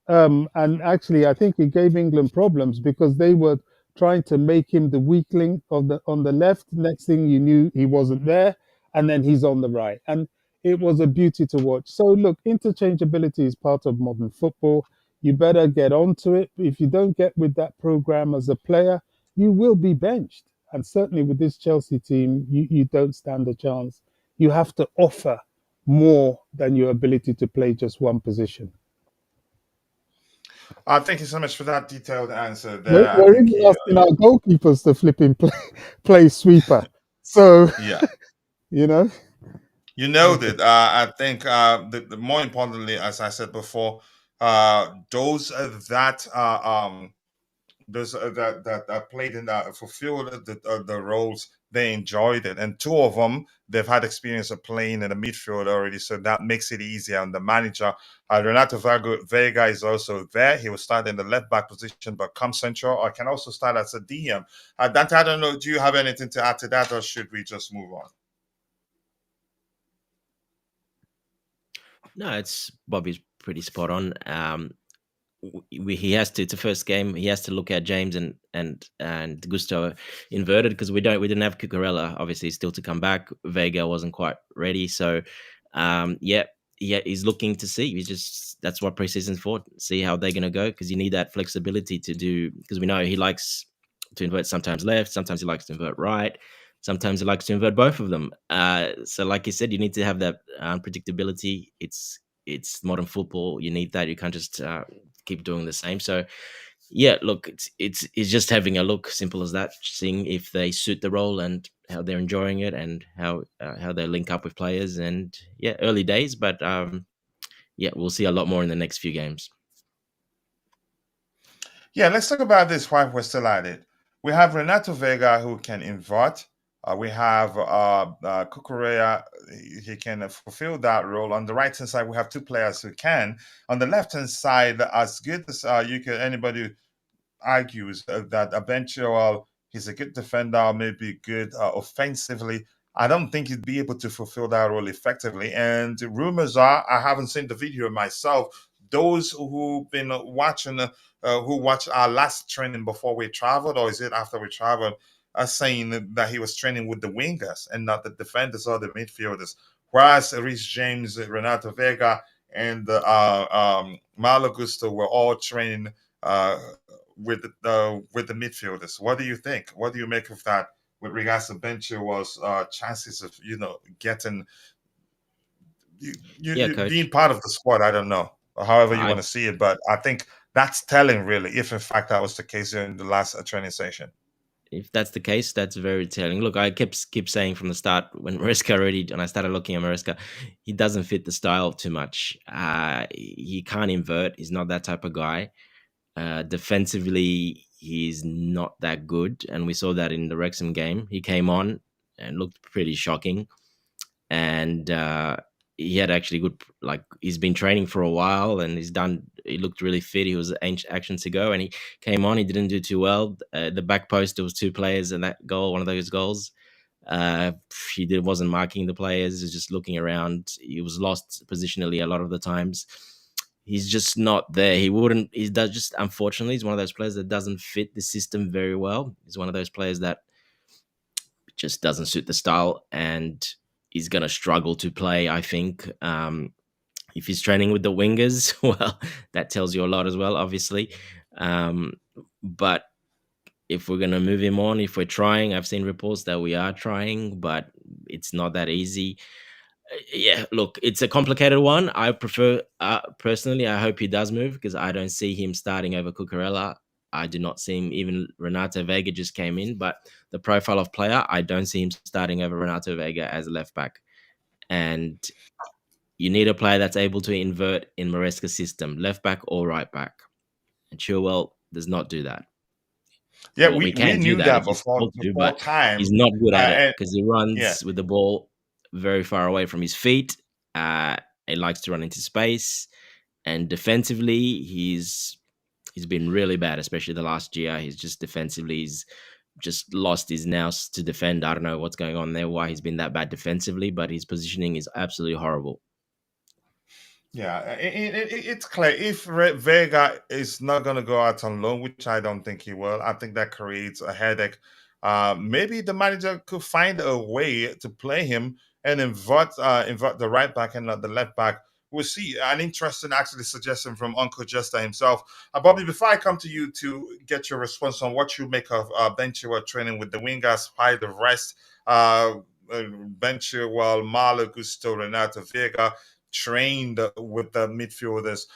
And actually, I think it gave England problems because they were trying to make him the weakling on the left. Next thing you knew, he wasn't there, and then he's on the right, and it was a beauty to watch. So look, interchangeability is part of modern football. You better get onto it. If you don't get with that program as a player, you will be benched. And certainly with this Chelsea team, you don't stand a chance. You have to offer more than your ability to play just one position. Thank you so much for that detailed answer We're, there. I we're think even asking our goalkeepers to flipping play sweeper. So, yeah. you know, You know okay. that. I think the more importantly, as I said before, those that played in fulfilled the roles, they enjoyed it, and two of them they've had experience of playing in the midfield already, so that makes it easier on the manager. Renato Vega is also there. He will start in the left back position, but come central, or can also start as a DM. Dante, I don't know. Do you have anything to add to that, or should we just move on? No, it's Bobby's pretty spot on. He has to. It's the first game. He has to look at James and Gusto inverted because we didn't have Cucurella obviously still to come back. Vega wasn't quite ready, so yeah, he's looking to see. He's just that's what preseason's for. See how they're gonna go because you need that flexibility to do because we know he likes to invert sometimes left, sometimes he likes to invert right, sometimes he likes to invert both of them. So like you said, you need to have that unpredictability. It's modern football. You need that. You can't just keep doing the same. So yeah, look, it's just having a look, simple as that, seeing if they suit the role and how they're enjoying it and how they link up with players. And yeah, early days, but yeah, we'll see a lot more in the next few games. Yeah, let's talk about this while we're still at it. We have Renato Vega who can invert. We have Cucurella. He can fulfill that role. On the right hand side, we have two players who can. On the left hand side, as good as anybody argues that eventual he's a good defender, maybe good offensively. I don't think he'd be able to fulfill that role effectively. And the rumors are, I haven't seen the video myself. Those who've been watching, who watched our last training before we traveled, or is it after we traveled, are saying that he was training with the wingers and not the defenders or the midfielders. Whereas Rhys James, Renato Vega, and Malo Gusto were all training uh, with the midfielders. What do you think? What do you make of that with regards to Benchill's chances of getting Yeah, being coach. part of the squad? I don't know, or however you I want to see it, but I think that's telling, really, if in fact that was the case in the last training session. If that's the case, that's very telling. Look, I keep saying from the start when Maresca already, and I started looking at Maresca, he doesn't fit the style too much. He can't invert. He's not that type of guy. Defensively, he's not that good, and we saw that in the Wrexham game. He came on and looked pretty shocking, and he had actually good. Like he's been training for a while, and he's done. He looked really fit. He was action to go, and he came on. He didn't do too well. The back post, there was two players in that goal. One of those goals. Uh, wasn't marking the players. He was just looking around. He was lost positionally a lot of the times. He's just not there. He wouldn't. He does just unfortunately. He's one of those players that doesn't fit the system very well. He's one of those players that just doesn't suit the style, and he's gonna struggle to play. I think. If he's training with the wingers, well, that tells you a lot as well, obviously. Um, but if we're gonna move him on, if we're trying, I've seen reports that we are trying, but it's not that easy. Yeah, look, it's a complicated one. I prefer, personally, I hope he does move because I don't see him starting over Cucurella. I do not see him, even Renato Vega just came in, but the profile of player, I don't see him starting over Renato Vega as a left back. And you need a player that's able to invert in Maresca's system, left back or right back. And Chilwell does not do that. Yeah, Well, he we can do knew that that if he's told to, before but he's time, not good at it and because he yeah. runs with the ball very far away from his feet. He likes to run into space, and defensively, he's been really bad, especially the last year. He's just defensively, he's just lost his nous to defend. I don't know what's going on there, why he's been that bad defensively, but his positioning is absolutely horrible. Yeah, it's clear if Vega is not going to go out on loan, which I don't think he will. I think that creates a headache. Maybe the manager could find a way to play him and invert the right back and not the left back. We'll see. An interesting, actually, suggestion from Uncle Jester himself. Bobby, before I come to you to get your response on what you make of Benchua training with the wingers, why the rest, Benchua, Malo Gusto, Renato Vega. trained with the midfielders.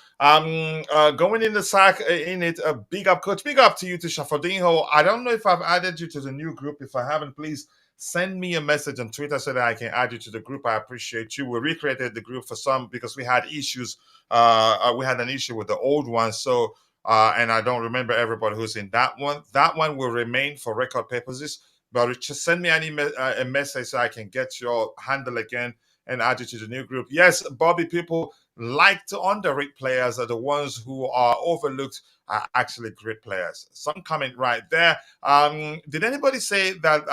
Going in the sack in it, a big up, coach. Big up to you, to Shafodinho. I don't know if I've added you to the new group. If I haven't, please send me a message on Twitter so that I can add you to the group. I appreciate you. We recreated the group for some because we had issues. We had an issue with the old one, so and I don't remember everybody who's in that one. That one will remain for record purposes. But just send me a message so I can get your handle again and add you to the new group. Yes, Bobby, people like to underrate players, are the ones who are overlooked are actually great players. Some comment right there. Did anybody say that?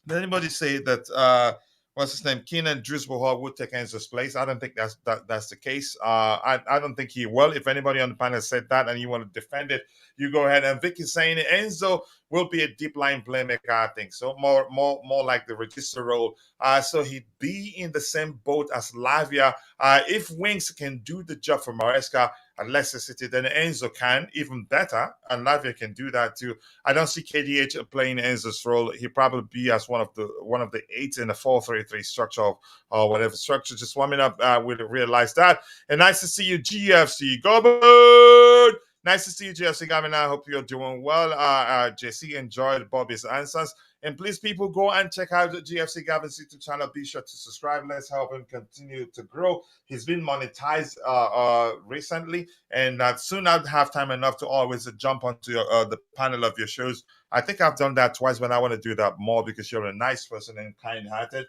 Did anybody say that? What's his name? Keenan Drusbahar would take Enzo's place. I don't think that's the case. I don't think he will. If anybody on the panel said that and you want to defend it, you go ahead. And Vicky's saying Enzo will be a deep line playmaker. I think so. More like the register role. So he'd be in the same boat as Lavia. If Wings can do the job for Maresca at Leicester City, then Enzo can even better, and Lavia can do that too. I don't see KDH playing Enzo's role. He'll probably be as one of the eight in the 4-3-3 structure or whatever structure. Just warming up, we'll realize that. And nice to see you, GFC. Go bird! Nice to see you, GFC Gavin. I hope you're doing well. JC enjoyed Bobby's answers. And please, people, go and check out the GFC Gavin's YouTube channel. Be sure to subscribe. Let's help him continue to grow. He's been monetized recently, and soon I'll have time enough to always jump onto the panel of your shows. I think I've done that twice, but I want to do that more because you're a nice person and kind-hearted.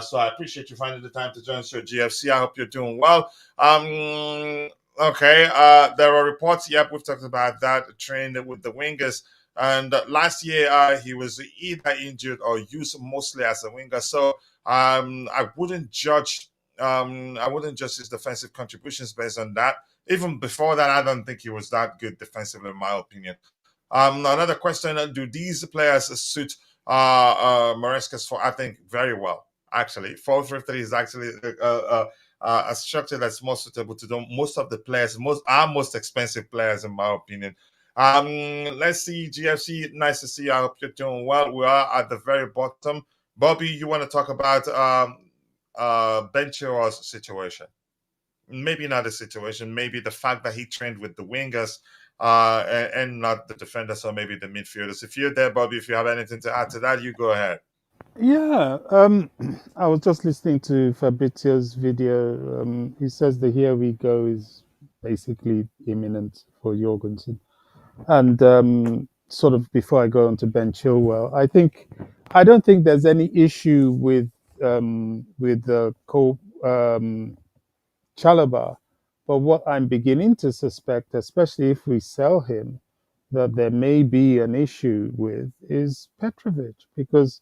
So I appreciate you finding the time to join us here, GFC. I hope you're doing well. Okay, there are reports. Yep, we've talked about that. Trained with the wingers. And last year, he was either injured or used mostly as a winger. So I wouldn't judge his defensive contributions based on that. Even before that, I don't think he was that good defensively, in my opinion. Another question: do these players suit Maresca's? I think very well. Actually, 4-3-3 is actually a structure that's more suitable to most of the players, most expensive players, in my opinion. Let's see, GFC. Nice to see you. I hope you're doing well. We are at the very bottom. Bobby, you want to talk about Ben Chilwell's situation? Maybe not the situation. Maybe the fact that he trained with the wingers and not the defenders, or maybe the midfielders. If you're there, Bobby, if you have anything to add to that, you go ahead. Yeah, I was just listening to Fabrizio's video. He says the "Here We Go" is basically imminent for Jorgensen. And sort of before I go on to Ben Chilwell, I don't think there's any issue with Chalobah, but what I'm beginning to suspect, especially if we sell him, that there may be an issue with is Petrovic, because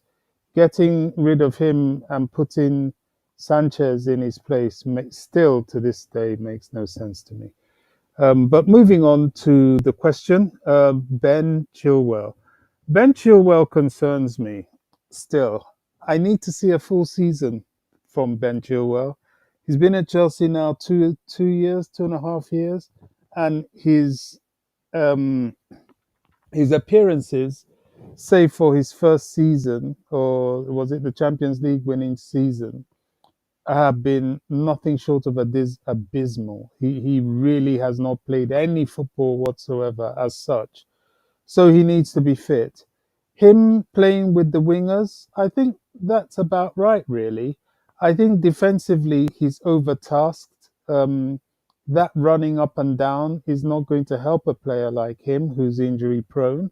getting rid of him and putting Sanchez in his place still to this day makes no sense to me. But moving on to the question, Ben Chilwell. Ben Chilwell concerns me still. I need to see a full season from Ben Chilwell. He's been at Chelsea now 2.5 years, and his appearances, save for his first season, or was it the Champions League winning season, have been nothing short of abysmal. He really has not played any football whatsoever as such. So he needs to be fit. Him playing with the wingers, I think that's about right, really. I think defensively he's overtasked. That running up and down is not going to help a player like him who's injury prone.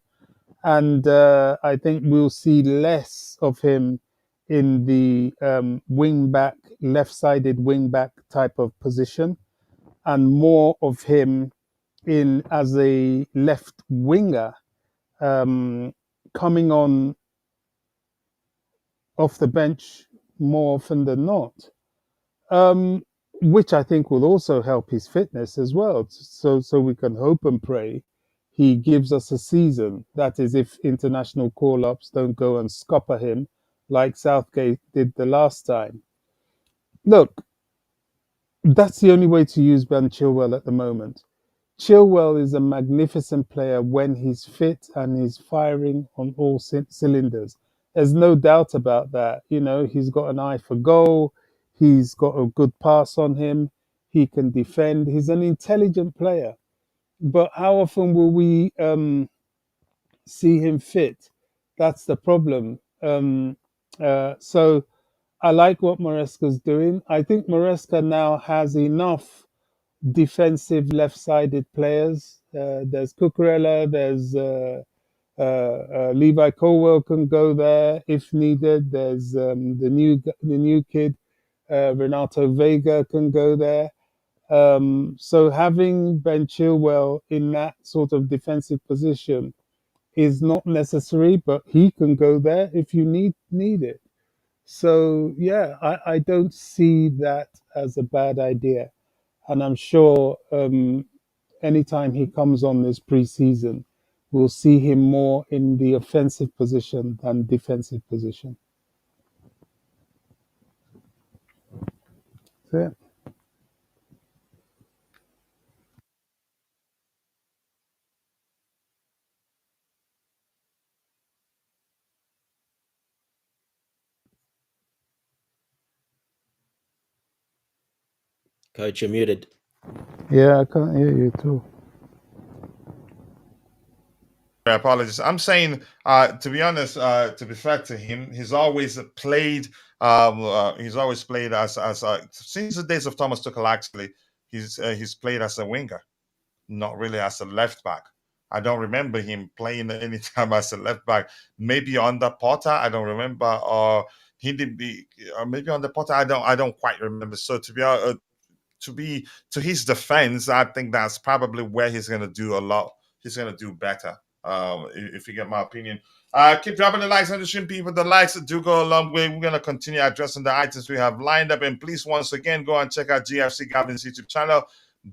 And I think we'll see less of him in the wing back, left-sided wing back type of position, and more of him in as a left winger, coming on off the bench more often than not, which I think will also help his fitness as well. So we can hope and pray he gives us a season. That is, if international call-ups don't go and scupper him like Southgate did the last time. Look, that's the only way to use Ben Chilwell at the moment. Chilwell is a magnificent player when he's fit and he's firing on all cylinders. There's no doubt about that. You know, he's got an eye for goal. He's got a good pass on him. He can defend. He's an intelligent player. But how often will we see him fit? That's the problem. So I like what Maresca's doing. I think Maresca now has enough defensive left-sided players. There's Cucurella, there's Levi Colwell can go there if needed. There's the new kid, Renato Vega can go there. So having Ben Chilwell in that sort of defensive position is not necessary, but he can go there if you need it. So yeah, I don't see that as a bad idea, and I'm sure anytime he comes on this preseason, we'll see him more in the offensive position than defensive position. That's it. Coach, you're muted. Yeah, I can't hear you too. Apologies. I'm saying, to be honest, to be fair to him, he's always played. He's always played as since the days of Thomas Tuchel. Actually, he's played as a winger, not really as a left back. I don't remember him playing any time as a left back. Maybe under Potter, I don't remember, or he did be, or maybe under Potter. I don't quite remember. So to his defense, I think that's probably where he's going to do a lot. He's going to do better, if you get my opinion. Keep dropping the likes on the stream, people. The likes do go a long way. We're going to continue addressing the items we have lined up. And please, once again, go and check out GFC Gavin's YouTube channel.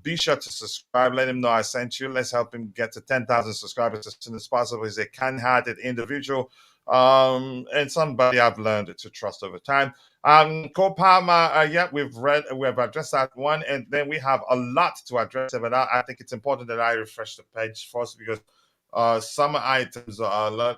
Be sure to subscribe. Let him know I sent you. Let's help him get to 10,000 subscribers as soon as possible. He's a kind-hearted individual, and somebody I've learned to trust over time. Cole Palmer, yeah, we have addressed that one, and then we have a lot to address. But I think it's important that I refresh the page first, because some items,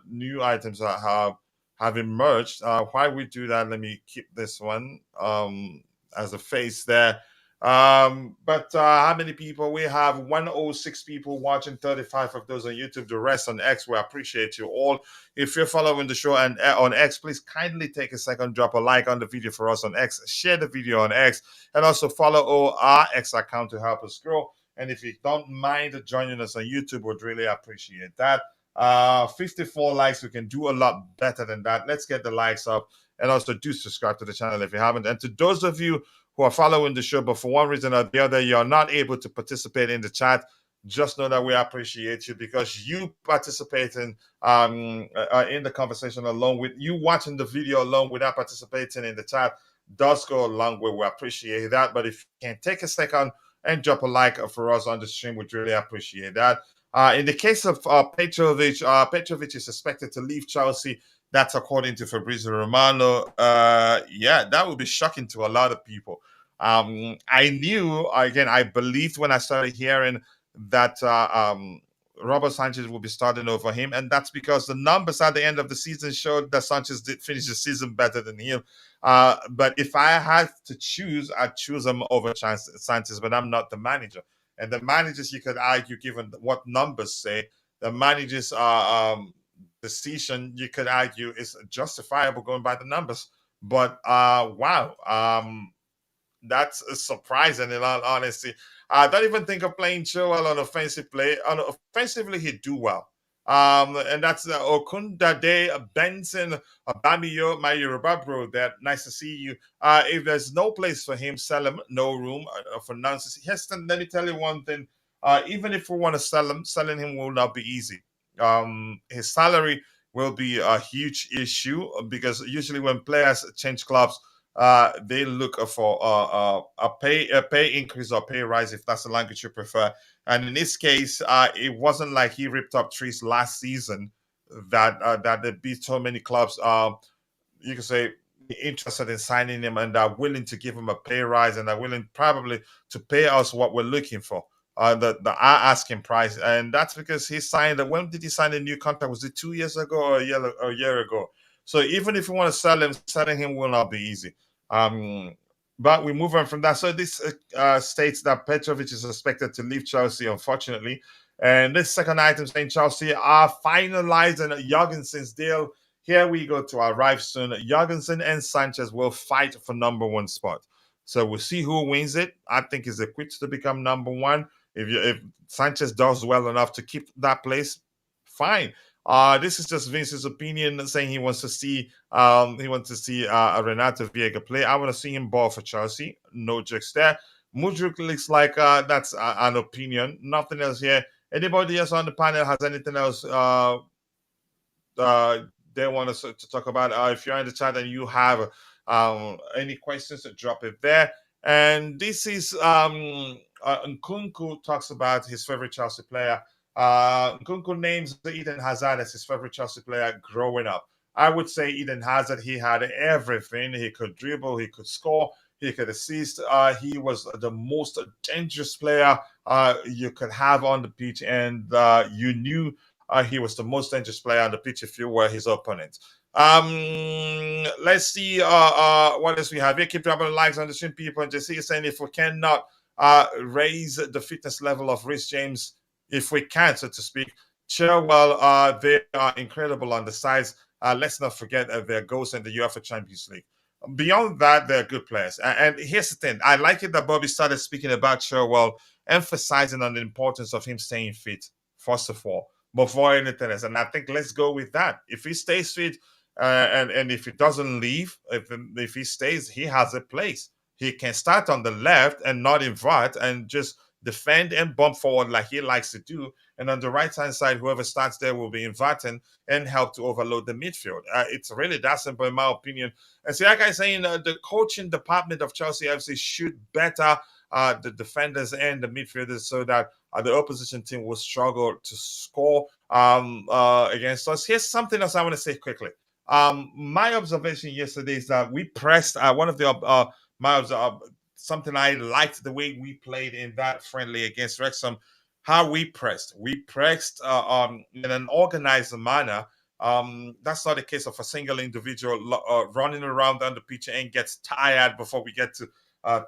new items have emerged. While we do that, let me keep this one as a face there. But how many people? We have 106 people watching, 35 of those on YouTube, the rest on X. We appreciate you all. If you're following the show and on X, please kindly take a second, drop a like on the video for us on X, share the video on X, and also follow our X account to help us grow. And if you don't mind joining us on YouTube, we'd really appreciate that. 54 likes. We can do a lot better than that. Let's get the likes up, and also do subscribe to the channel if you haven't. And to those of you who are following the show, but for one reason or the other, you're not able to participate in the chat, just know that we appreciate you, because you participating in the conversation along with you watching the video alone without participating in the chat does go a long way. We appreciate that. But if you can take a second and drop a like for us on the stream, we'd really appreciate that. In the case of Petrovic, Petrovic is expected to leave Chelsea. That's according to Fabrizio Romano. Yeah, that would be shocking to a lot of people. I knew, again, I believed when I started hearing that Robert Sanchez will be starting over him, and that's because the numbers at the end of the season showed that Sanchez did finish the season better than him. But if I had to choose, I'd choose him over Sanchez, but I'm not the manager. And the managers, you could argue, given what numbers say, the managers decision, you could argue, is justifiable going by the numbers. But wow, that's surprising in all honesty. I don't even think of playing Chilwell on offensive play. Offensively, he'd do well. And that's Okundade, Benson, Bamiyo, my Yoruba bro. That nice to see you. If there's no place for him, sell him. No room for nonsense. Heston, let me tell you one thing. Even if we want to sell him, selling him will not be easy. His salary will be a huge issue, because usually when players change clubs, they look for a pay increase or pay rise, if that's the language you prefer. And in this case, it wasn't like he ripped up trees last season that there be so many clubs, you could say, interested in signing him, and are willing to give him a pay rise, and are willing probably to pay us what we're looking for. The asking price, and that's because he signed. When did he sign a new contract? Was it 2 years ago or a year ago? So even if you want to sell him, selling him will not be easy. But we move on from that. So this states that Petrovic is expected to leave Chelsea, unfortunately. And this second item saying Chelsea are finalizing Jorgensen's deal. Here we go to arrive soon. Jorgensen and Sanchez will fight for number one spot. So we'll see who wins it. I think he's equipped to become number one. If Sanchez does well enough to keep that place, fine. This is just Vince's opinion, saying he wants to see Renato Viega play. I want to see him ball for Chelsea. No jokes there. Mudryk looks like that's an opinion. Nothing else here. Anybody else on the panel has anything else they want us to talk about? If you're in the chat and you have any questions, drop it there. And this is Nkunku talks about his favorite Chelsea player. Nkunku names Eden Hazard as his favorite Chelsea player growing up. I would say Eden Hazard, he had everything. He could dribble, he could score, he could assist. He was the most dangerous player you could have on the pitch, and you knew he was the most dangerous player on the pitch if you were his opponent. Let's see what else we have here. Keep dropping likes on the stream, people. And just see saying if we cannot raise the fitness level of Reece James, if we can, so to speak. Chilwell, they are incredible on the sides. Let's not forget their goals in the UEFA Champions League. Beyond that, they're good players. And here's the thing. I like it that Bobby started speaking about Chilwell, emphasizing on the importance of him staying fit, first of all, before anything else. And I think let's go with that. If he stays fit and if he doesn't leave, if he stays, he has a place. He can start on the left and not invert and just defend and bump forward like he likes to do. And on the right-hand side, whoever starts there will be inverting and help to overload the midfield. It's really that simple, in my opinion. And see, like I'm saying, the coaching department of Chelsea FC should better the defenders and the midfielders so that the opposition team will struggle to score against us. Here's something else I want to say quickly. My observation yesterday is that we pressed one of the something I liked the way we played in that friendly against Wrexham. How we pressed in an organized manner. That's not the case of a single individual running around on the pitch and gets tired before we get to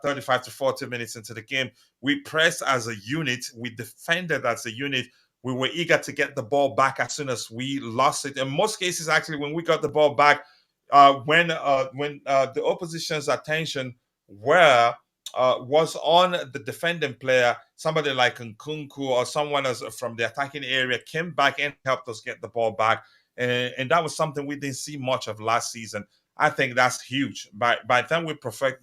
35 to 40 minutes into the game. We pressed as a unit. We defended as a unit. We were eager to get the ball back as soon as we lost it. In most cases, actually, when we got the ball back, when the opposition's attention was on the defending player, somebody like Nkunku or someone else from the attacking area came back and helped us get the ball back. And that was something we didn't see much of last season. I think that's huge. By the time we perfect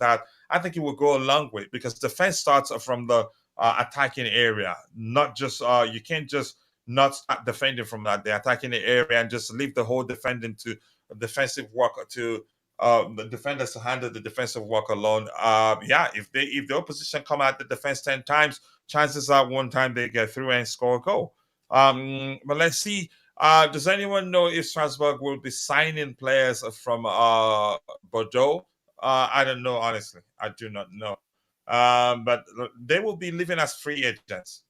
that, I think it will go a long way because defense starts from the attacking area. Not just you can't just not start defending from the attacking area and just leave the whole defending to defensive work to the defenders to handle the defensive work alone. If the opposition come at the defense 10 times, chances are one time they get through and score a goal. But let's see. Does anyone know if Strasbourg will be signing players from Bordeaux? I don't know, honestly. I do not know. But they will be living as free agents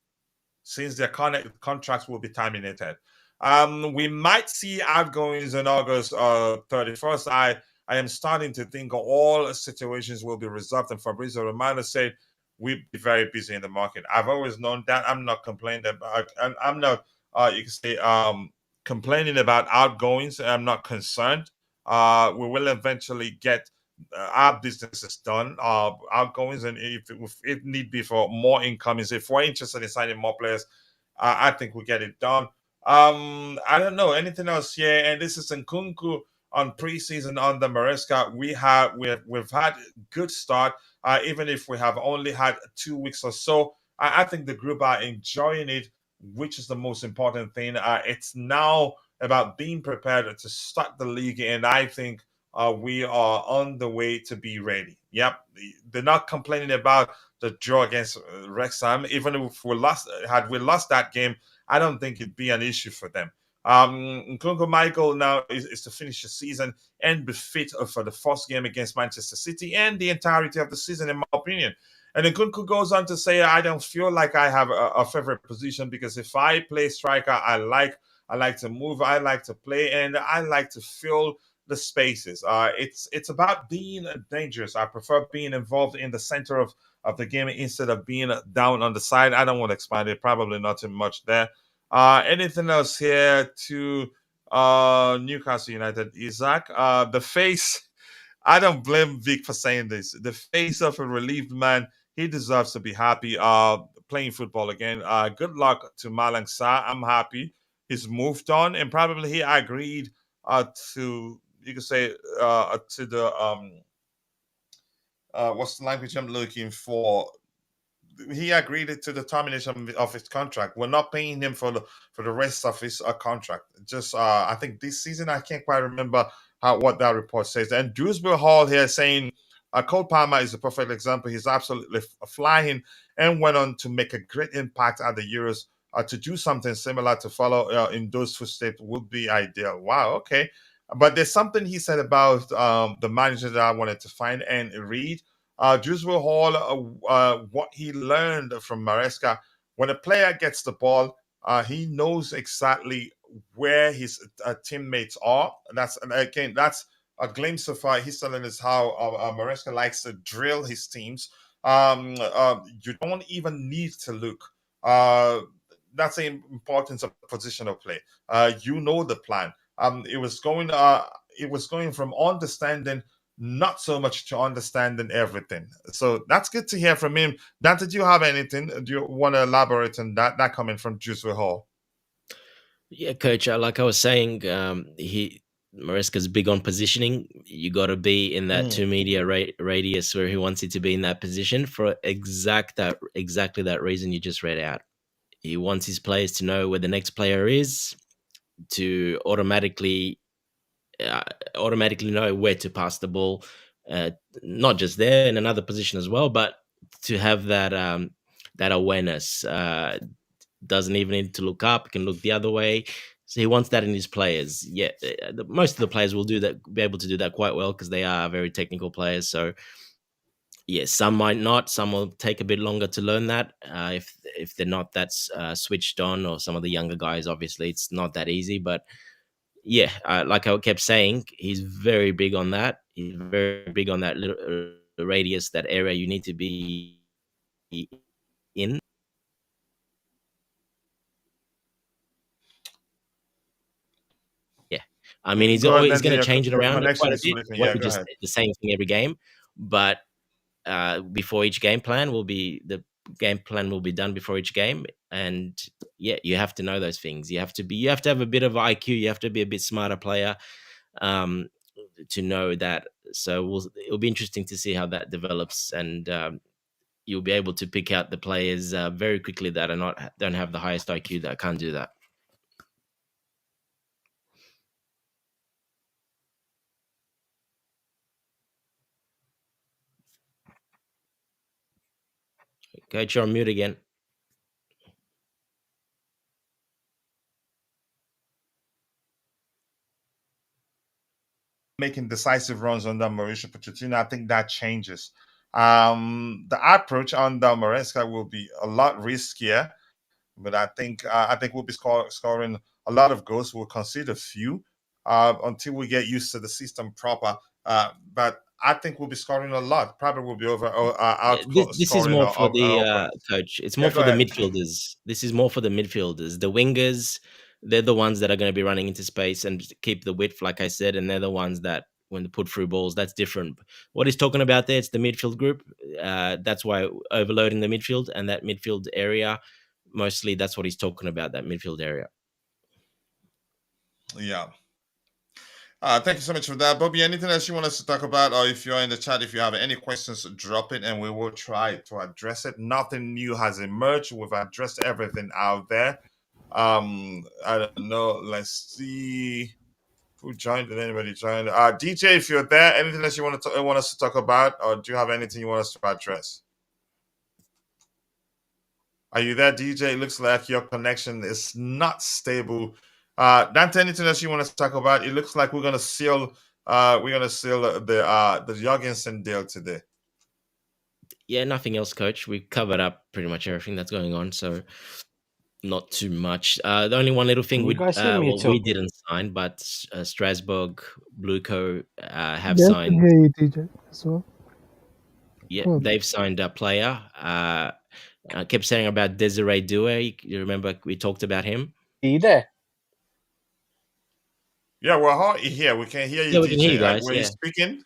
since their contracts will be terminated. We might see outgoings on August 31st. I am starting to think all situations will be resolved. And Fabrizio Romano said, we'll be very busy in the market. I've always known that. I'm not complaining about, I'm not, you can say, complaining about outgoings. I'm not concerned. We will eventually get our businesses done, outgoings, and if need be for more incomings. If we're interested in signing more players, I think we get it done. I don't know anything else here. And this is Nkunku on preseason under Maresca. We've had a good start, even if we have only had 2 weeks or so. I think the group are enjoying it, which is the most important thing. It's now about being prepared to start the league, and I think we are on the way to be ready. Yep, they're not complaining about the draw against Wrexham. Even if we lost that game, I don't think it'd be an issue for them. Nkunku Michael now is to finish the season and be fit for the first game against Manchester City and the entirety of the season, in my opinion. And Nkunku goes on to say, I don't feel like I have a favorite position because if I play striker, I like to move, I like to play, and I like to feel the spaces. It's about being dangerous. I prefer being involved in the center of the game instead of being down on the side. I don't want to expand it. Probably not too much there. Anything else here to Newcastle United, Isaac? The face. I don't blame Vic for saying this. The face of a relieved man, he deserves to be happy. Playing football again. Good luck to Malang Sarr. I'm happy he's moved on, and probably he agreed to, you could say, to the what's the language I'm looking for? He agreed to the termination of his contract. We're not paying him for the rest of his contract. Just I think this season, I can't quite remember what that report says. And Dewsbury Hall here saying Cole Palmer is a perfect example. He's absolutely flying and went on to make a great impact at the Euros. To do something similar to follow in those footsteps would be ideal. Wow, okay. But there's something he said about the manager that I wanted to find and read. Dewsbury Hall, what he learned from Maresca, when a player gets the ball, he knows exactly where his teammates are. That's, and again, that's a glimpse of he's telling us how Maresca likes to drill his teams. You don't even need to look. That's the importance of positional play. You know the plan. It was going. It was going from understanding not so much to understanding everything. So that's good to hear from him. Dan, did you have anything? Do you want to elaborate on that? That coming from Dewsbury Hall. Yeah, coach. Like I was saying, Maresca's big on positioning. You got to be in that 2 meter radius where he wants you to be in that position for exactly that reason you just read out. He wants his players to know where the next player is, to automatically know where to pass the ball, not just there in another position as well, but to have that that awareness. Doesn't even need to look up; can look the other way. So he wants that in his players. Yeah, most of the players will do that, be able to do that quite well because they are very technical players. So yeah, some might not. Some will take a bit longer to learn that. If they're not that switched on, or some of the younger guys, obviously it's not that easy. But yeah, like I kept saying, he's very big on that. He's very big on that little radius, that area you need to be in. Yeah, I mean, he's Go ahead, always Nancy. going to change it Your around connection quite a is bit. flipping. Won't Yeah, be go just ahead. the same thing every game, but before each game plan will be the game plan will be done before each game, and yeah, you have to know those things. You have to have a bit of IQ. You have to be a bit smarter player to know that. So it'll be interesting to see how that develops, and you'll be able to pick out the players very quickly that don't have the highest IQ, that can't do that. Coach, you're on mute again. Making decisive runs under Mauricio Pochettino, I think that changes. The approach under Maresca will be a lot riskier, but I think we'll be scoring a lot of goals. We'll concede a few until we get used to the system proper. But I think we'll be scoring a lot. Probably we'll be out This is scoring more for our the opponents. coach. It's Yeah, more go for the ahead. midfielders. This is more for the midfielders. The wingers, they're the ones that are going to be running into space and keep the width, like I said, and they're the ones that when they put through balls, that's different. What he's talking about there, it's the midfield group. That's why overloading the midfield and that midfield area, mostly that's what he's talking about, that midfield area. Yeah. Thank you so much for that, Bobby. Anything else you want us to talk about, or if you're in the chat, if you have any questions, drop it, and we will try to address it. Nothing new has emerged. We've addressed everything out there. I don't know. Let's see who joined. Did anybody join? DJ, if you're there, anything else you want us to talk about, or do you have anything you want us to address? Are you there, DJ? It looks like your connection is not stable. Dante, anything else you want us to talk about? It looks like we're gonna seal the Jorgensen deal today. Yeah, nothing else, coach. We covered up pretty much everything that's going on, so Not too much. The only one little thing Can you guys hear me at we all? didn't sign, but Strasbourg, Blueco have Yeah, I can signed. hear you, DJ, as well. Yeah, Go on. they've signed a player. I kept saying about Desiree Doué. You remember we talked about him? Are you there? Yeah, we're hot here. We can hear you, Yeah, we can hear you DJ. guys. Were you Yeah, speaking?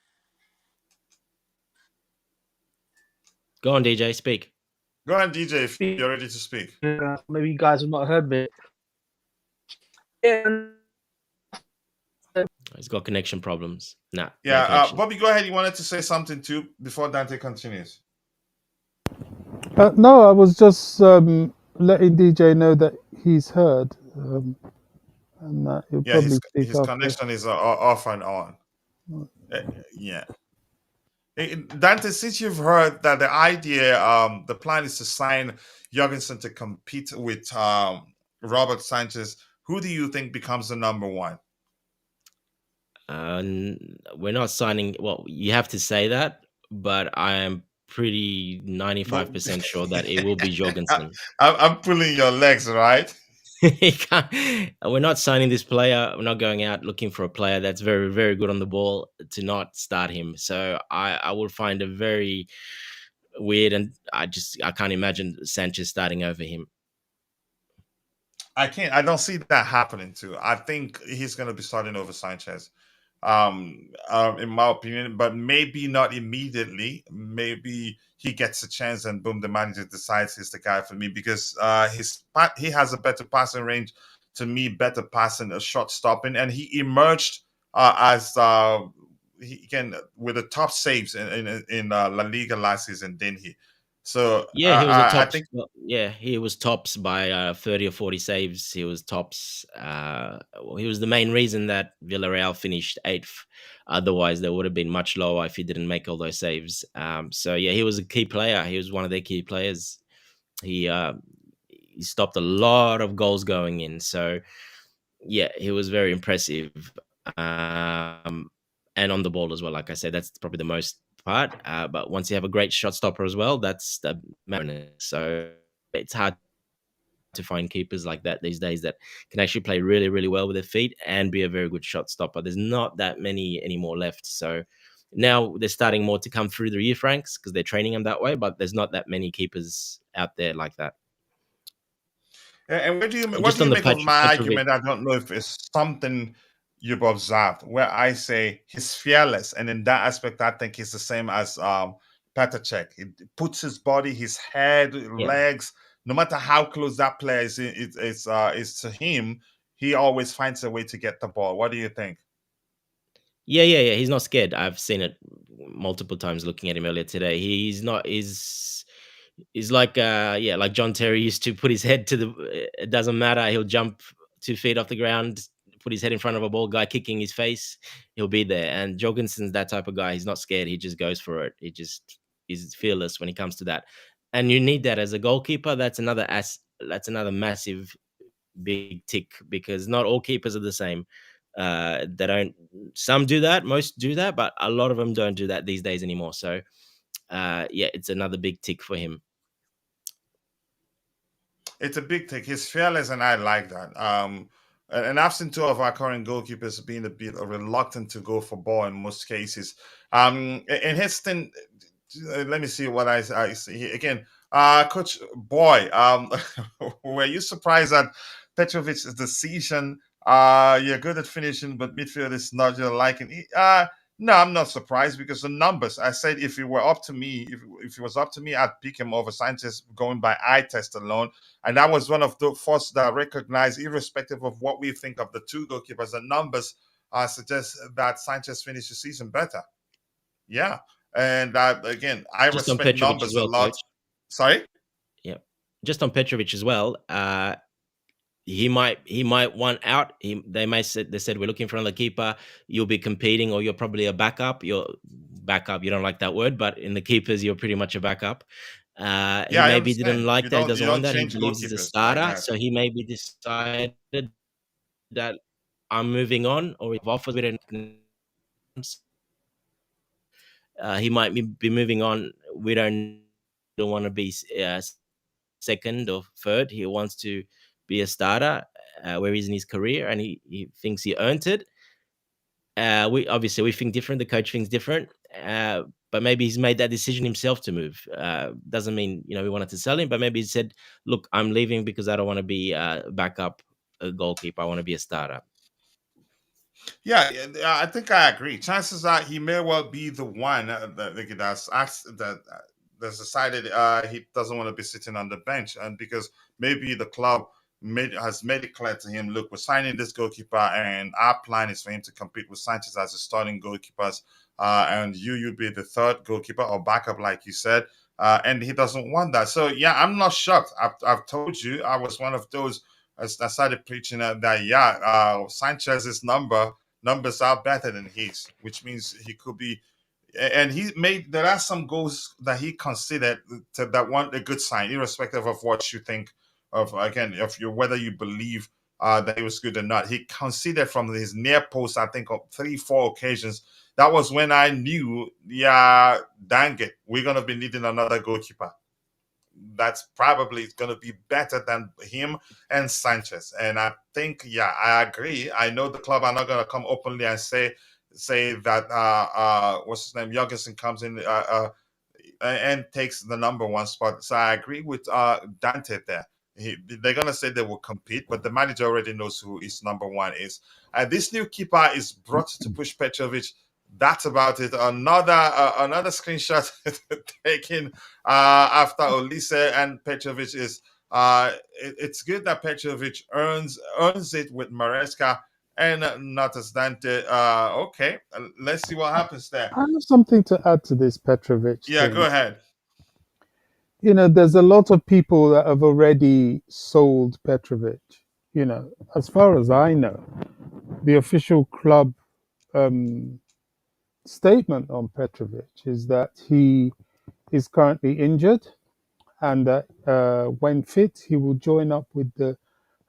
go on, DJ, speak. Go ahead, DJ, if you're ready to speak. Maybe you guys have not heard me. Yeah, He's got connection problems. Nah, no Yeah, connection. Bobby, go ahead. You wanted to say something too before Dante continues. No, I was just letting DJ know that he's heard, and that he'll Yeah, probably speak his after. connection is off and on. Yeah. Dante, since you've heard that the idea, the plan is to sign Jorgensen to compete with Robert Sanchez, who do you think becomes the number one? We're not signing. Well, you have to say that, but I am pretty But 95% sure that it will be Jorgensen. I'm pulling your legs, right? We're not signing this player. We're not going out looking for a player that's very, very good on the ball to not start him. So I would find it very weird, and I can't imagine Sanchez starting over him. I don't see that happening too. I think he's going to be starting over Sanchez, in my opinion, but maybe not immediately. Maybe he gets a chance and boom, the manager decides he's the guy for me because he has a better passing range, to me, better passing, a shot stopping, and he emerged as he can with the top saves in La Liga last season, didn't he? So Yeah, he was a I tops. think Yeah, he was tops by 30 or 40 saves. He was tops. He was the main reason that Villarreal finished 8th. Otherwise, they would have been much lower if he didn't make all those saves. So yeah, he was a key player. He was one of their key players. He stopped a lot of goals going in. So yeah, he was very impressive. And on the ball as well. Like I said, that's probably the most part. But once you have a great shot stopper as well, that's the matter. So it's hard to find keepers like that these days that can actually play really, really well with their feet and be a very good shot stopper. There's not that many anymore left. So now they're starting more to come through the youth ranks because they're training them that way. But there's not that many keepers out there like that. And And what just do you on the make of my Petrovic, argument? I don't know if it's something you've observed, where I say he's fearless, and in that aspect, I think he's the same as Petr Cech. He puts his body, his head, yeah. legs. No matter how close that player is to him, he always finds a way to get the ball. What do you think? Yeah. He's not scared. I've seen it multiple times looking at him earlier today. He's not. He's like like John Terry used to put his head to the. It doesn't matter. He'll jump 2 feet off the ground, put his head in front of a ball guy kicking his face. He'll be there. And Jorgensen's that type of guy. He's not scared. He just goes for it. He's fearless when it comes to that. And you need that as a goalkeeper. That's another massive big tick because not all keepers are the same. They don't. Some do that. Most do that, but a lot of them don't do that these days anymore. So, yeah, it's another big tick for him. It's a big take. He's fearless, and I like that. And I've seen two of our current goalkeepers being a bit reluctant to go for ball in most cases. And his thing, let me see what I see here again. Coach Boy, were you surprised at Petrovic's decision? You're good at finishing, but midfield is not your liking. No, I'm not surprised because the numbers. I said if it were up to me, if it was up to me, I'd pick him over Sanchez going by eye test alone. And that was one of the first that I recognized, irrespective of what we think of the two goalkeepers. The numbers suggest that Sanchez finished the season better. Yeah. And again, I Just on respect Petrovic as numbers a well, lot. coach. Sorry? Yeah, just on Petrovic as well. He might want out. They said we're looking for another keeper. You'll be competing, or you're probably a backup. You're backup. You don't like that word, but in the keepers, you're pretty much a backup. He Yeah, I maybe didn't understand. like You that. He don't you doesn't want don't that. He change believes he's a goalkeepers like starter. that. So he maybe decided that I'm moving on, or if offers with he might be moving on. We don't want to be second or third. He wants to be a starter where he's in his career, and he thinks he earned it. We think different. The coach thinks different. But maybe he's made that decision himself to move. Doesn't mean we wanted to sell him, but maybe he said, "Look, I'm leaving because I don't want to be backup a goalkeeper. I want to be a starter." Yeah, I think I agree. Chances are he may well be the one that's decided he doesn't want to be sitting on the bench, and because maybe the club has made it clear to him, look, we're signing this goalkeeper, and our plan is for him to compete with Sanchez as the starting goalkeepers, and you'd be the third goalkeeper or backup, like you said. And he doesn't want that. So yeah, I'm not shocked. I've told you I was one of those. I started preaching that Sanchez's numbers are better than his, which means he could be. And there are some goals that he considered that want a good sign, irrespective of what you think of, again, whether you believe that he was good or not. He considered from his near post, I think, on 3-4 occasions. That was when I knew, yeah, dang it, we're gonna be needing another goalkeeper that's probably going to be better than him and Sanchez. And I think, yeah, I agree. I know the club are not going to come openly and say that what's his name, Jorgensen comes in and takes the number one spot. So I agree with Dante there. They're going to say they will compete, but the manager already knows who his number one is. And this new keeper is brought to push Petrovic. That's about it. Another screenshot taken after Olise and Petrovic is it's good that Petrovic earns it with Maresca and not as Dante. Okay, let's see what happens there. I have something to add to this Petrovic Yeah, thing. go ahead. There's a lot of people that have already sold Petrovic. As far as I know, the official club statement on Petrovic is that he is currently injured and that when fit, he will join up with the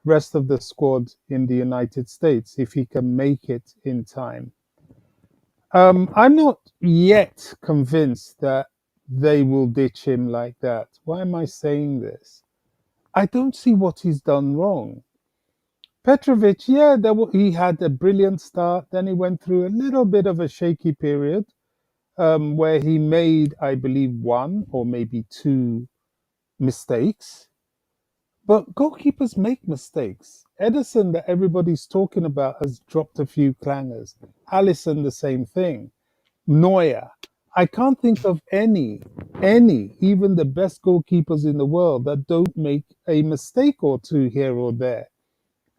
rest of the squad in the United States if he can make it in time. I'm not yet convinced that they will ditch him like that. Why am I saying this? I don't see what he's done wrong. Petrovic, yeah, he had a brilliant start. Then he went through a little bit of a shaky period where he made, I believe, one or maybe two mistakes. But goalkeepers make mistakes. Edison, that everybody's talking about, has dropped a few clangers. Alisson, the same thing. Neuer. I can't think of any, even the best goalkeepers in the world that don't make a mistake or two here or there.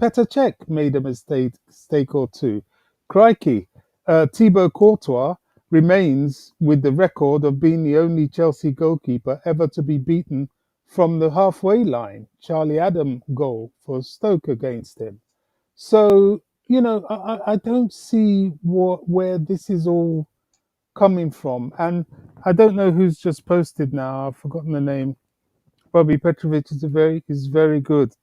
Petr Cech made a mistake or two. Crikey, Thibaut Courtois remains with the record of being the only Chelsea goalkeeper ever to be beaten from the halfway line. Charlie Adam goal for Stoke against him. So, I don't see where this is all coming from. And I don't know who's just posted now. I've forgotten the name. Bobby Petrovic is very good.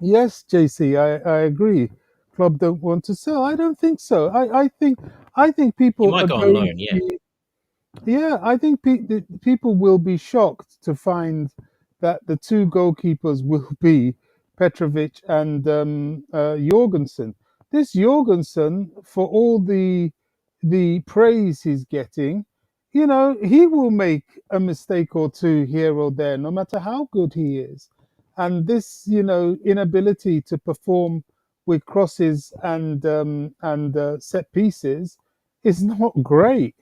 Yes, JC, I agree. Club don't want to sell. I don't think so. I think He people might are go on going loan, to yeah. be. Yeah, I think people will be shocked to find that the two goalkeepers will be Petrovic and Jorgensen. This Jorgensen, for all the praise he's getting, he will make a mistake or two here or there, no matter how good he is. And this, inability to perform with crosses and set pieces is not great.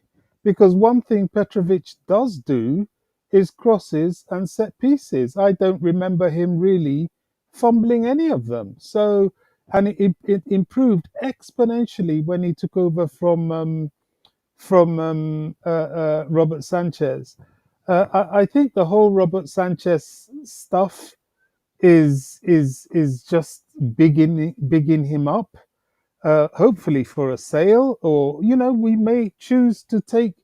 Because one thing Petrovic does do is crosses and set pieces. I don't remember him really fumbling any of them. So, and it improved exponentially when he took over from Robert Sanchez. I think the whole Robert Sanchez stuff is just bigging him up. Hopefully for a sale, or we may choose to take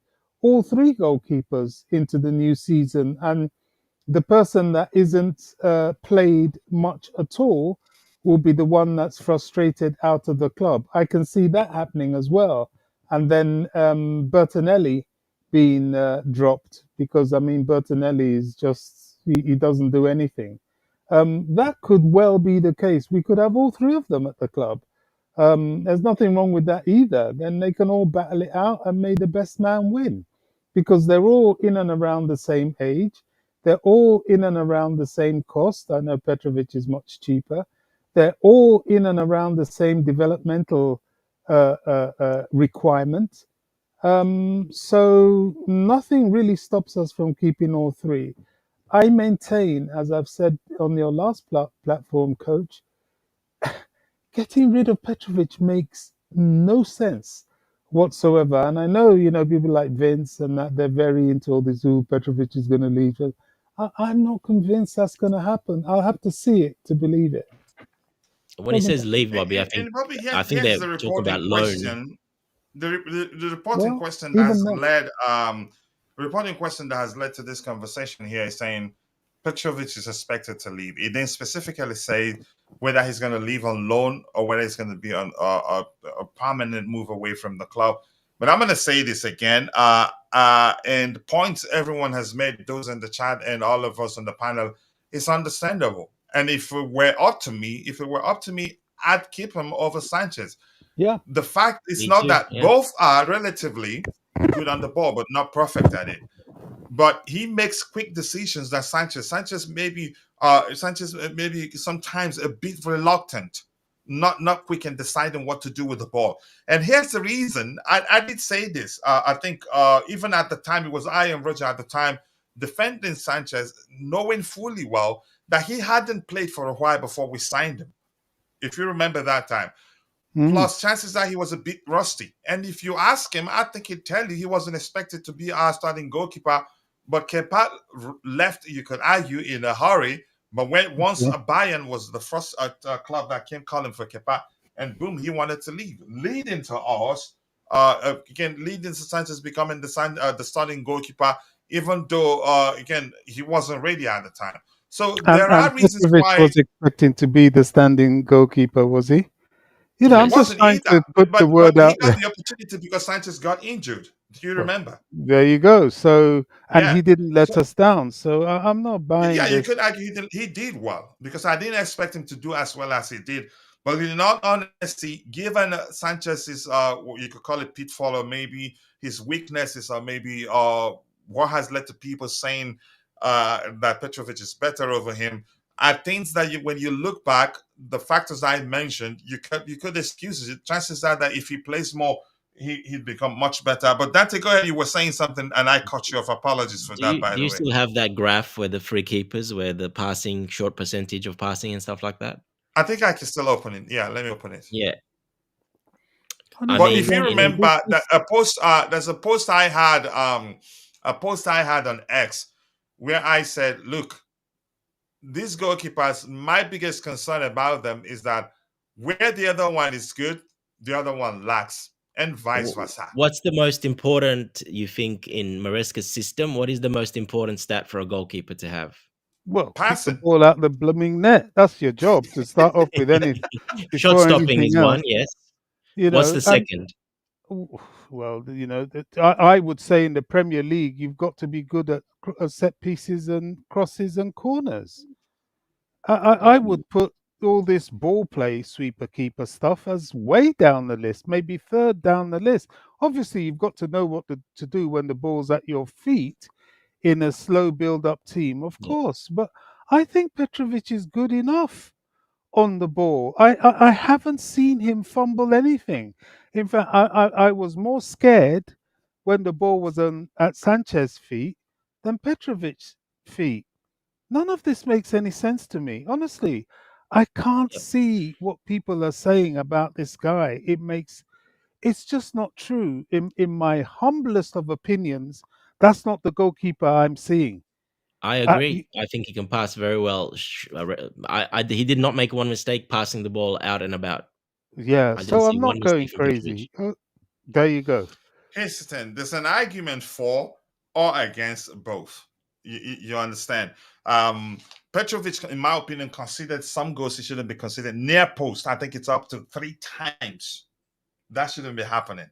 all three goalkeepers into the new season, and the person that isn't played much at all will be the one that's frustrated out of the club. I can see that happening as well. And then Bertinelli being dropped, because I mean Bertinelli is just he doesn't do anything. That could well be the case. We could have all three of them at the club. There's nothing wrong with that either. Then they can all battle it out and may the best man win, because they're all in and around the same age. They're all in and around the same cost. I know Petrovic is much cheaper. They're all in and around the same developmental requirement. So nothing really stops us from keeping all three. I maintain, as I've said on your last platform, Coach, getting rid of Petrovic makes no sense whatsoever. And I know, people like Vince and that they're very into all this, who Petrovic is going to leave. I'm not convinced that's going to happen. I'll have to see it to believe it. When he says leave, And, Bobby, and Bobby, I think here's they're the talking about reporting loan. question. The reporting Well, question that even has that, led the reporting question that has led to this conversation here is saying Petrovic is expected to leave. It didn't specifically say whether he's going to leave on loan or whether he's going to be on a permanent move away from the club. But I'm going to say this again, and the points everyone has made, those in the chat and all of us on the panel, is understandable. And if it were up to me, I'd keep him over Sanchez. yeah. The fact is Me not too. that Yeah. both are relatively good on the ball, but not perfect at it. But he makes quick decisions that Sanchez maybe sometimes a bit reluctant, not quick in deciding what to do with the ball. And here's the reason. I did say this. I think even at the time, it was I and Roger at the time defending Sanchez, knowing fully well that he hadn't played for a while before we signed him. If you remember that time. Mm. Plus, chances are he was a bit rusty. And if you ask him, I think he'd tell you he wasn't expected to be our starting goalkeeper. But Kepa left, you could argue, in a hurry. But once Yeah. Bayern was the first club that came calling for Kepa, and boom, he wanted to leave, leading to us, leading to Sanchez becoming the starting goalkeeper, even though, again, he wasn't ready at the time. So And, there and are reasons Petrovic why was expecting to be the standing goalkeeper, was he? he I'm just Yes. wasn't trying either. to put the But word he out got there. the opportunity because Sanchez got injured. Do you Well, remember? there you go. So, and Yeah. he didn't let So us down. So I'm not yeah, buying you this. could argue he did well because I didn't expect him to do as well as he did. But in all honesty, given Sanchez's what you could call it pitfall, or maybe his weaknesses, or maybe what has led to people saying that Petrovic is better over him, are things that when you look back, the factors I mentioned, you could excuse it. Chances are that if he plays more, he'd become much better. But Dante, go ahead. You were saying something, and I cut you off. Apologies for Do that, you by do the you way. still have that graph where the free keepers, where the passing short percentage of passing and stuff like that? I think I can still open it. Yeah, let me open it. Yeah. I Honestly, But if you mean, Dante, in this remember that is a post, there's a post I had on X where I said, look, these goalkeepers, my biggest concern about them is that where the other one is good, the other one lacks, and vice versa. what's the most important, you think, in Maresca's system? What is the most important stat for a goalkeeper to have? well, keep the Passing. ball out the blooming net. That's your job to start off with. Shot Before stopping anything is one, else, yes. you What's know. the And second? ooh, well, I would say in the Premier League, you've got to be good at set pieces and crosses and corners. I would put all this ball play, sweeper, keeper stuff as way down the list, maybe third down the list. Obviously, you've got to know what to do when the ball's at your feet in a slow build up team, of Yeah. course. But I think Petrovic is good enough on the ball. I haven't seen him fumble anything. In fact, I was more scared when the ball was at Sanchez's feet than Petrovic's feet. None of this makes any sense to me. Honestly, I can't Yep. see what people are saying about this guy. It's just not true. In my humblest of opinions, that's not the goalkeeper I'm seeing. I Uh, agree. y- I think he can pass very well. He did not make one mistake passing the ball out and about. yeah, I didn't so see I'm one not going mistake from Petrovic. crazy. There you go. Here's the thing: there's an argument for or against both. You understand? Um, Petrovic, in my opinion, considered some goals he shouldn't be considered near post. I think it's up to 3 times. That shouldn't be happening.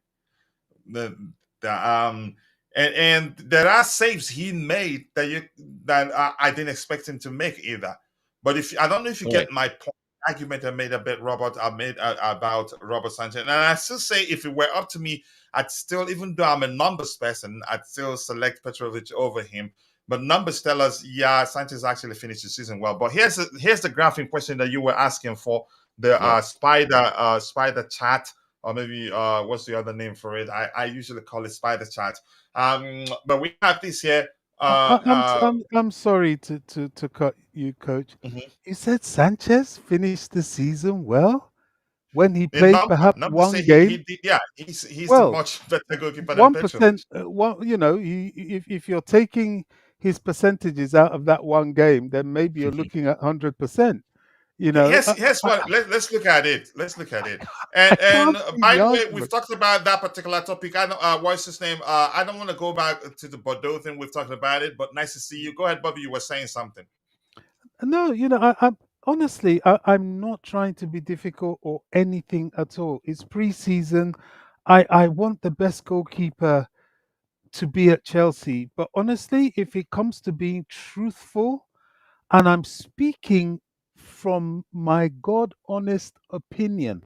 The, the and there are saves he made that I didn't expect him to make either. But if I don't know if you Correct. get my point, argument I made about Robert Sanchez, and I still say if it were up to me, I'd still, even though I'm a numbers person, I'd still select Petrovic over him. But numbers tell us, yeah, Sanchez actually finished the season well. But here's the graphing question that you were asking for, the Yeah. spider chat, or maybe what's the other name for it? I usually call it spider chat. But we have this here. I'm sorry to cut you, coach. Mhm. You said Sanchez finished the season well when he In played perhaps numbers say one he game. did, yeah, he's the Well, much better goalkeeper than 1%. Petrovic. One, if you're taking his percentages out of that one game, then maybe you're looking at 100%. You know, Here's what, let's look at it. Let's look at it. I And can't see by the the way, we've argument. talked about that particular topic. I don't what's his name? I don't want to go back to the Bordeaux thing. We've talked about it, but nice to see you. Go ahead, Bobby. You were saying something. No, I'm honestly, I'm not trying to be difficult or anything at all. It's preseason. I want the best goalkeeper to be at Chelsea. But honestly, if it comes to being truthful, and I'm speaking from my God honest opinion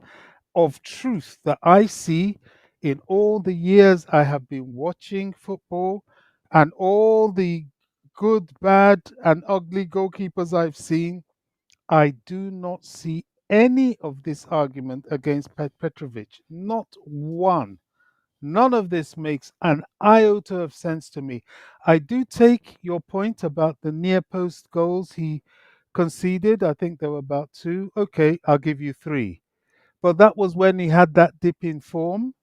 of truth that I see in all the years I have been watching football and all the good, bad, and ugly goalkeepers I've seen, I do not see any of this argument against Petrovic. Not one. None of this makes an iota of sense to me. I do take your point about the near post goals he conceded. I think there were about two. Okay, I'll give you three. But that was when he had that dip in form.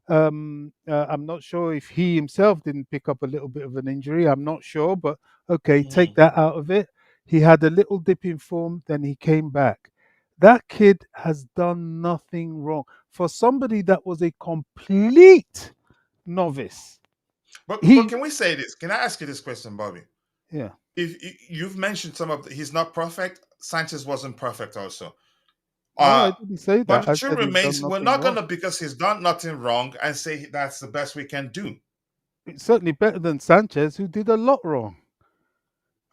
I'm not sure if he himself didn't pick up a little bit of an injury. I'm not sure, but okay, take Mhm. that out of it. He had a little dip in form, then he came back. That kid has done nothing wrong. For somebody that was a complete novice, But he, can we say this? Can I ask you this question, Bobby? yeah. If you've mentioned some of he's not perfect. Sanchez wasn't perfect also. No, I Uh, didn't say but that. the I truth said he's done remains, we're nothing not wrong. gonna, because he's done nothing wrong, and say that's the best we can do. It's certainly better than Sanchez, who did a lot wrong.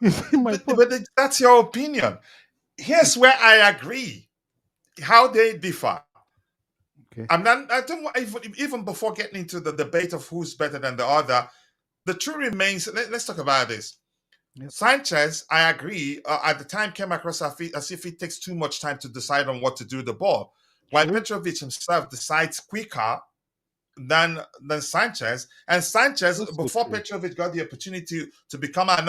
You see my point? But that's your opinion. Here's where I agree. How they differ. Okay. I'm not. I don't want, even before getting into the debate of who's better than the other. The truth remains. Let's talk about this. Yep. Sanchez, I agree. At the time, came across as if it takes too much time to decide on what to do with the ball, while True. Petrovic himself decides quicker than Sanchez. And Sanchez, Also before true. Petrovic got the opportunity to become our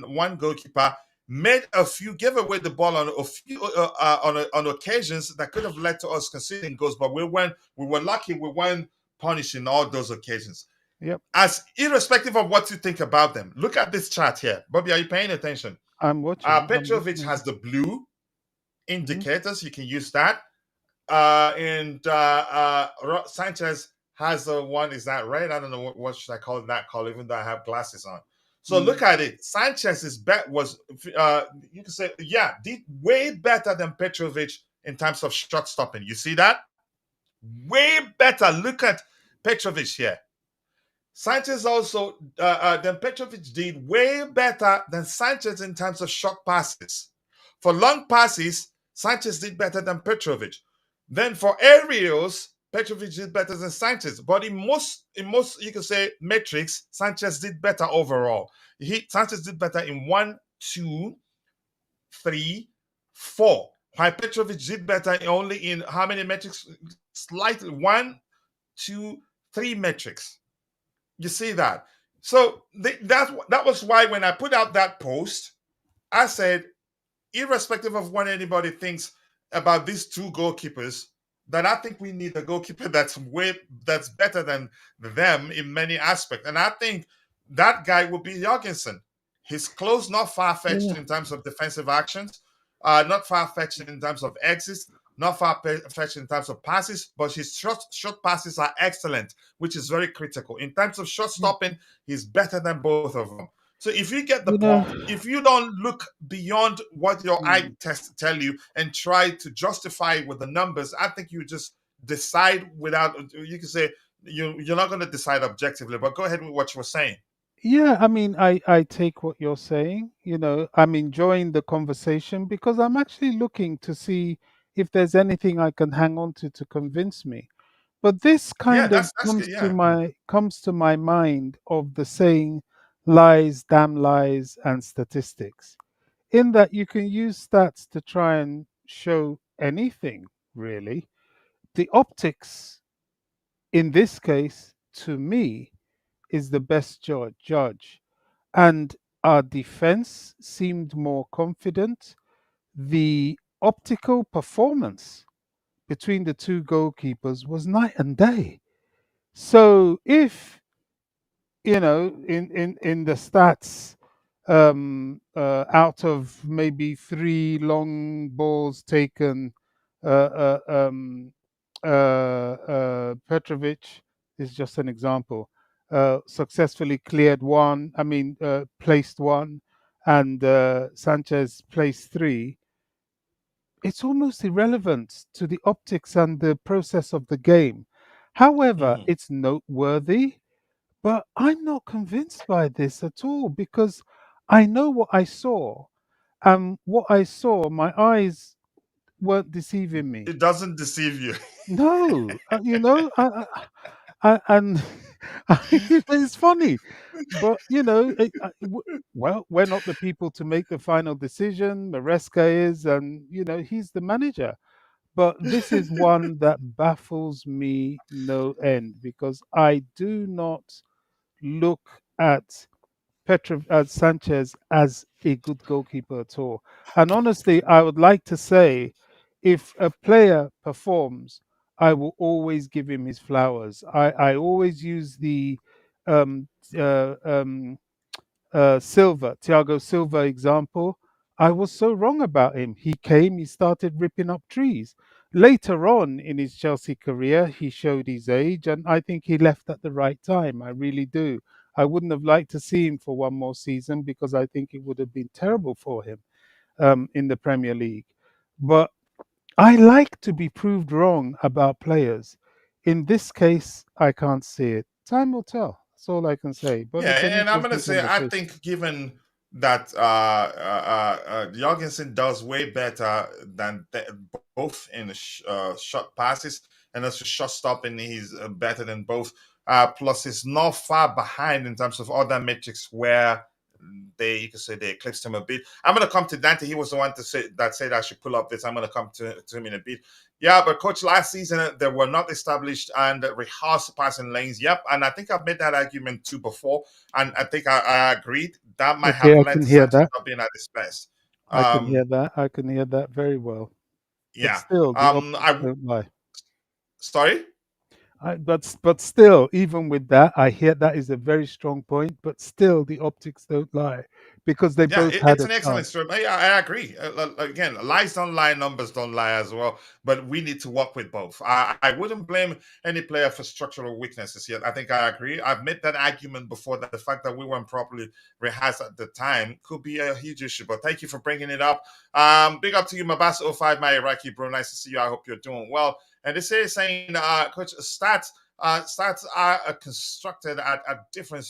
one goalkeeper, gave away the ball on a few on occasions that could have led to us conceding goals. But we were lucky. We weren't punished in all those occasions. Yep. As irrespective of what you think about them, look at this chart here. Bobby, are you paying attention? I'm watching. I'm Petrovic listening. has the blue Hmm. indicators. You can use that. And Sanchez has the one, is that red? I don't know what should I call that color, even though I have glasses on. So Mm. look at it. Sanchez's bet was, you can say, yeah, did way better than Petrovic in terms of shot stopping. You see that? Way better. Look at Petrovic here. Sanchez also, than Petrovic did way better than Sanchez in terms of short passes. For long passes, Sanchez did better than Petrovic. Then for aerials, Petrovic did better than Sanchez. But in most you can say metrics, Sanchez did better overall. Sanchez did better in 1, 2, 3, 4. While Petrovic did better only in how many metrics? Slightly 1, 2, 3 metrics. You see that? So that was why when I put out that post, I said, irrespective of what anybody thinks about these two goalkeepers, that I think we need a goalkeeper that's better than them in many aspects. And I think that guy will be Jorgensen. He's close, not far-fetched Yeah. in terms of defensive actions, not far-fetched in terms of exits, not far-fetched in terms of passes, but his short passes are excellent, which is very critical. In terms of shot Yeah. stopping, he's better than both of them. So if you get the You know. point, if you don't look beyond what your eye Mm. tests tell you and try to justify it with the numbers, I think you just decide without, you can say, you're not going to decide objectively. But go ahead with what you were saying. Yeah, I mean, I take what you're saying. I'm enjoying the conversation because I'm actually looking to see if there's anything I can hang on to convince me. But this Yeah, kind of that's good. Yeah. comes to my mind of the saying lies, damn lies, and statistics. In that you can use stats to try and show anything, really. The optics in this case, to me, is the best judge. And our defense seemed more confident. The optical performance between the two goalkeepers was night and day. So if in the stats, out of maybe three long balls taken, Petrovic is just an example. Successfully cleared one. I mean, placed one, and Sanchez placed three. It's almost irrelevant to the optics and the process of the game. However, Mhm. it's noteworthy, but I'm not convinced by this at all because I know what I saw. And what I saw, my eyes weren't deceiving me. It doesn't deceive you. No, and it's funny, but well, we're not the people to make the final decision. Maresca is, and he's the manager. But this is one that baffles me no end because I do not look at Sanchez as a good goalkeeper at all. And honestly, I would like to say, if a player performs, I will always give him his flowers. I always use the um, Thiago Silva example. I was so wrong about him. He came, he started ripping up trees. Later on in his Chelsea career, he showed his age, and I think he left at the right time. I really do. I wouldn't have liked to see him for one more season because I think it would have been terrible for him in the Premier League. But I like to be proved wrong about players. In this case, I can't see it. Time will tell. That's all I can say. But Yeah, it's an and I'm gonna interesting say I conversation. think given that Jorgensen does way better than both in short passes and as for shot stopping, he's better than both. Plus, he's not far behind in terms of other metrics where you could say they eclipsed him a bit. I'm gonna come to Dante. He was the one to say that said I should pull up this. I'm gonna come to him in a bit. Yeah, but coach, last season they were not established and rehearsed passing lanes. Yep, and I think I've made that argument too before, and I think I agreed that might Okay, have I led can to hear Sanchez that. not being at his best. I can Um, hear that. I can hear that very well. But yeah. still, the optics I don't lie. sorry. But still, even with that, I hear that is a very strong point. But still, the optics don't lie because they Yeah, both had it's a an excellent chance. story. Yeah, I agree. Again, lies don't lie, numbers don't lie as well. But we need to work with both. I wouldn't blame any player for structural weaknesses yet. I think I agree. I've made that argument before that the fact that we weren't properly rehearsed at the time could be a huge issue. But thank you for bringing it up. Big up to you, Mabas05, my Iraqi bro. Nice to see you. I hope you're doing well. And this is saying, Coach, stats are constructed at different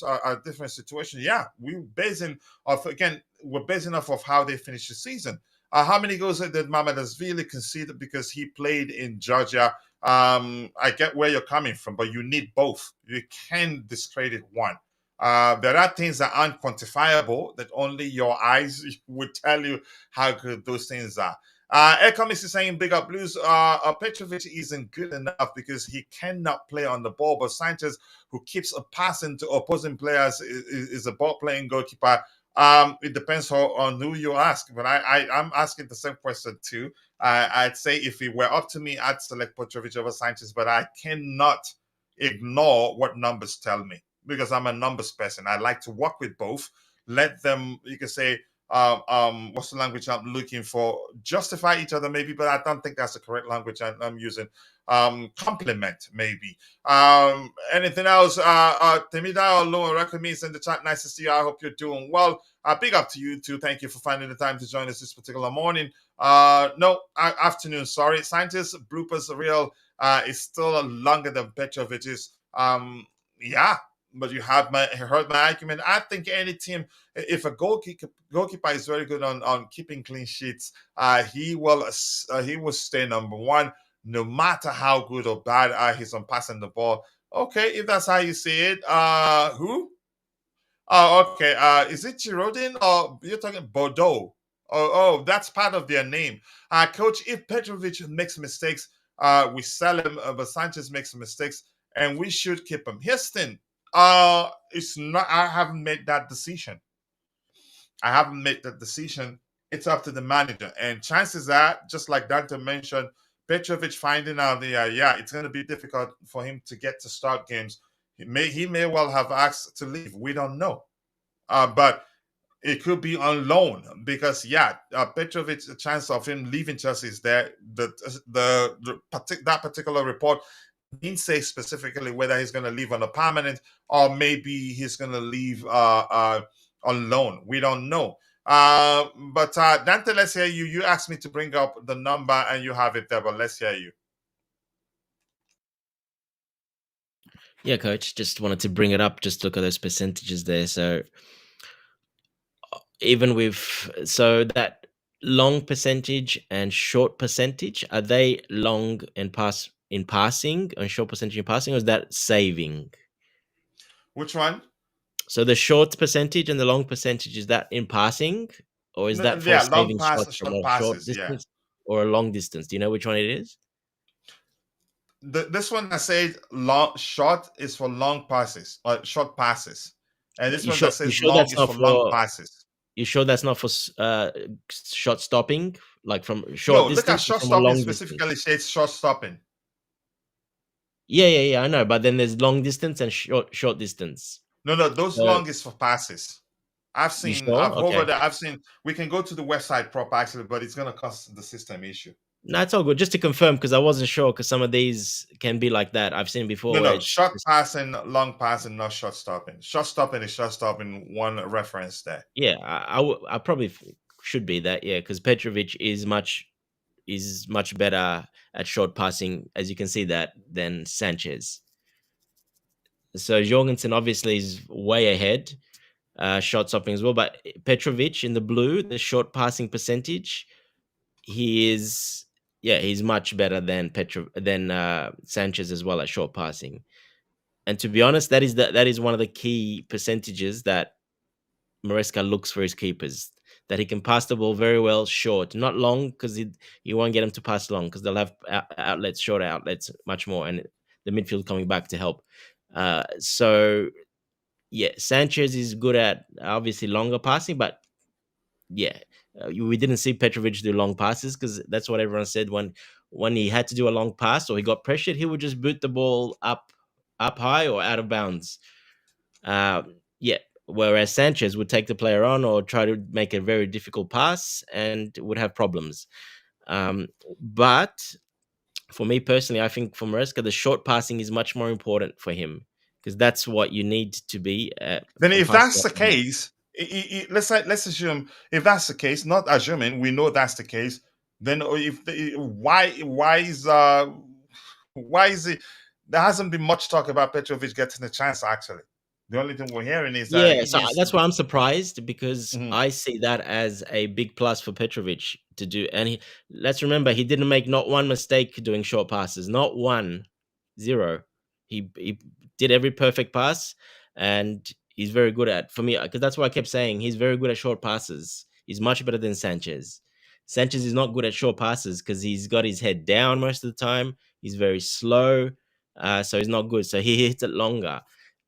situations. Yeah, we basing off again. We're basing off of how they finished the season. How many goals did Mamardashvili concede because he played in Georgia? I get where you're coming from, but you need both. You can't discredit one. There are things that aren't quantifiable that only your eyes would tell you how good those things are. Ekomis is saying big up Blues. Petrovic isn't good enough because he cannot play on the ball, but Sanchez, who keeps a passing to opposing players, is a ball playing goalkeeper. It depends on who you ask, but I'm asking the same question too. I'd say if it were up to me, I'd select Petrovic over Sanchez, but I cannot ignore what numbers tell me because I'm a numbers person. I like to work with both. Let them, you can say, what's the language I'm looking for? Justify each other, maybe, but I don't think that's the correct language I'm using. Compliment, maybe. Anything else? Temida or Lower recommends in the chat. Nice to see you. I hope you're doing well. Big up to you too. Thank you for finding the time to join us this particular morning. No, afternoon. Sorry, scientists bloopers real is still longer than Petrovic's. Yeah, but you have heard my argument. I think any team, if a goalkeeper is very good on keeping clean sheets, he will stay number one, no matter how good or bad he's on passing the ball. Okay, if that's how you see it, who? Oh, okay. Is it Girodin or you're talking Bordeaux? Oh, that's part of their name. Coach, if Petrovic makes mistakes, we sell him, but Sanchez makes mistakes, and we should keep him. Here's the thing. It's not. I haven't made that decision. I haven't made that decision. It's up to the manager, and chances are, just like Dante mentioned, Petrovic finding out it's going to be difficult for him to get to start games. He may well have asked to leave. We don't know. But it could be on loan because Petrovic, the chance of him leaving Chelsea is there. That particular report didn't say specifically whether he's going to leave on a permanent or maybe he's going to leave on loan. We don't know. But Dante, let's hear you. You asked me to bring up the number and you have it there, but let's hear you. Yeah, coach, just wanted to bring it up. Just look at those percentages there. So even with that long percentage and short percentage, are they long and passing and short percentage in passing, or is that saving? Which one? So the short percentage and the long percentage, is that in passing, or is that for saving shots from a short distance or a long distance? Do you know which one it is? This one that says short is for long passes or short passes, and this one that says long is for long passes. You sure that's not for shot stopping, like from short distance? Look at short stopping specifically says short stopping. Yeah, I know, but then there's long distance and short distance. No, those long is for passes. I've seen. Sure? I've over there. I've seen. We can go to the website proper actually, but it's gonna cause the system issue. No, it's all good. Just to confirm, because I wasn't sure, because some of these can be like that. I've seen before. No, short passing, long passing, not short stopping. Short stopping is short stopping. One reference there. Yeah, I probably should be that. Yeah, because Petrovic is much better at short passing, as you can see that, than Sanchez. So Jorgensen obviously is way ahead, shot stopping as well. But Petrovic in the blue, the short passing percentage, he's much better than Sanchez as well at short passing. And to be honest, that is one of the key percentages that Maresca looks for his keepers, that he can pass the ball very well short, not long, because you won't get him to pass long because they'll have outlets, short outlets, much more, and the midfield coming back to help. So yeah, Sanchez is good at obviously longer passing, but yeah, we didn't see Petrovic do long passes because that's what everyone said when he had to do a long pass or he got pressured, he would just boot the ball up high or out of bounds. Whereas Sanchez would take the player on or try to make a very difficult pass and would have problems. But for me personally, I think for Maresca, the short passing is much more important for him because that's what you need to be. Then if that's the case, let's assume if that's the case, not assuming, we know that's the case, then why is it there hasn't been much talk about Petrovic getting a chance actually? The only thing we're hearing is that so that's why I'm surprised because I see that as a big plus for Petrovic to do. And let's remember, he didn't make not one mistake doing short passes, not one, zero. He did every perfect pass, and he's very good at, for me, because that's what I kept saying. He's very good at short passes. He's much better than Sanchez. Sanchez is not good at short passes because he's got his head down most of the time. He's very slow, so he's not good. So he hits it longer.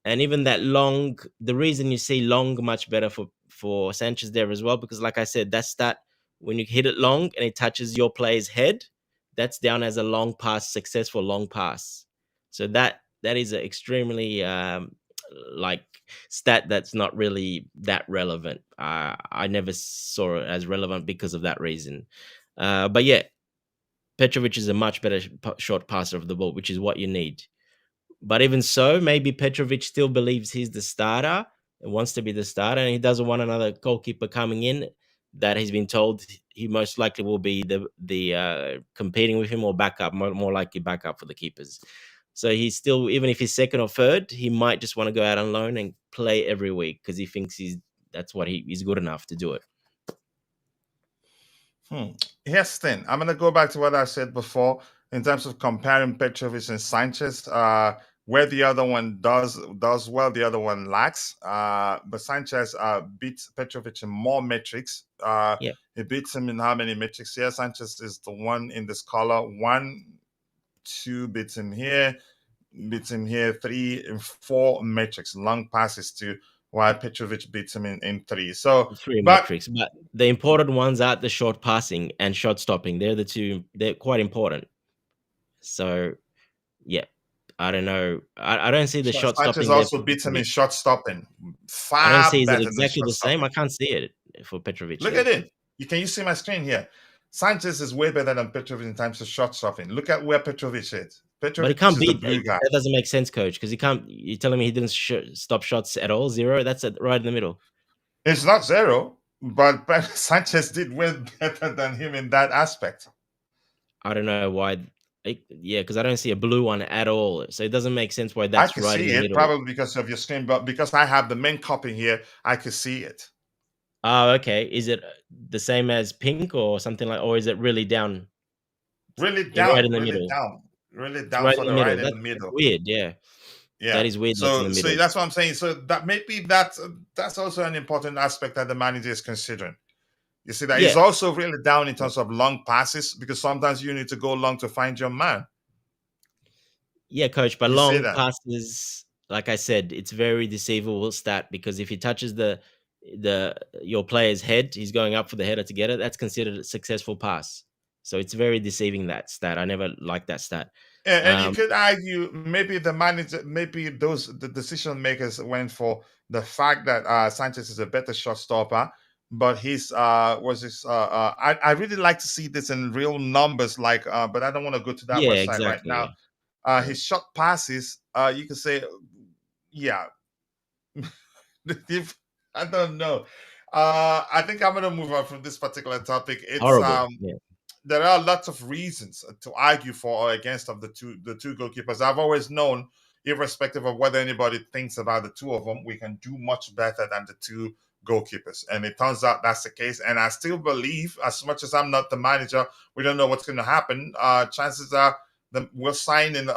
And even that long, the reason you see long much better for Sanchez there as well, because like I said, that's that when you hit it long and it touches your player's head, that's down as a long pass, successful long pass. So that is an extremely stat that's not really that relevant. I never saw it as relevant because of that reason. But yeah, Petrovic is a much better short passer of the ball, which is what you need. But even so, maybe Petrovic still believes he's the starter and wants to be the starter, and he doesn't want another goalkeeper coming in that he's been told he most likely will be the competing with him or backup, more likely backup for the keepers. So he's still, even if he's second or third, he might just want to go out on loan and play every week because he thinks that's what he's good enough to do it. Here's the thing. I'm going to go back to what I said before in terms of comparing Petrovic and Sanchez. Where the other one does well, the other one lacks. But Sanchez beats Petrovic in more metrics. Yeah. He beats him in how many metrics? Here, Sanchez is the one in this color. 1, 2 beats him here, 3 and 4 metrics. Long passes to while Petrovic beats him in 3. So, 3 but metrics, but the important ones are the short passing and shot stopping. They're the two. They're quite important. So, yeah, I don't know. I don't see the shot Sanchez stopping there also for beats him in Petrovic. shot stopping. I don't Far see, is it better than exactly shot the same? I stopping. can't see it for Petrovic. Look at it. Can you see my screen here? Sanchez is way better than Petrovic in terms of shot stopping. Look at where Petrovic is. But he Petrovic can't is the beat. blue guy. That doesn't make sense, coach, because he can't. You're telling me he didn't stop shots at all? 0? That's right in the middle. It's not 0, but Sanchez did way better than him in that aspect. I don't know why. Yeah, because I don't see a blue one at all. So it doesn't make sense why that's I can right in see the it, middle. probably because of your screen, but because I have the main copy here, I can see it. Oh, okay. Is it the same as pink or something like, or is it really down? Really Right down, in the really middle. down, really It's down right for in the the middle. right in the That's middle. weird. Yeah. Yeah. That is weird. That's in the So middle. that's what I'm saying. So that maybe that's also an important aspect that the manager is considering. You see that he's Yeah. also really down in terms of long passes because sometimes you need to go long to find your man. Yeah, coach. But You see long that? passes, like I said, it's very deceivable stat because if he touches your player's head, he's going up for the header to get it. That's considered a successful pass. So it's very deceiving, that stat. I never liked that stat. And you could argue maybe the manager, maybe the decision makers went for the fact that Sanchez is a better shot stopper, but I really like to see this in real numbers, but I don't want to go to that Yeah, website right exactly. now. Yeah. His shot passes, you can say, yeah. I don't know. I think I'm gonna move on from this particular topic. It's Horrible. Yeah. there are lots of reasons to argue for or against of the two goalkeepers. I've always known, irrespective of whether anybody thinks about the two of them, we can do much better than the two goalkeepers. And it turns out that's the case. And I still believe, as much as I'm not the manager, we don't know what's going to happen. Chances are we'll sign in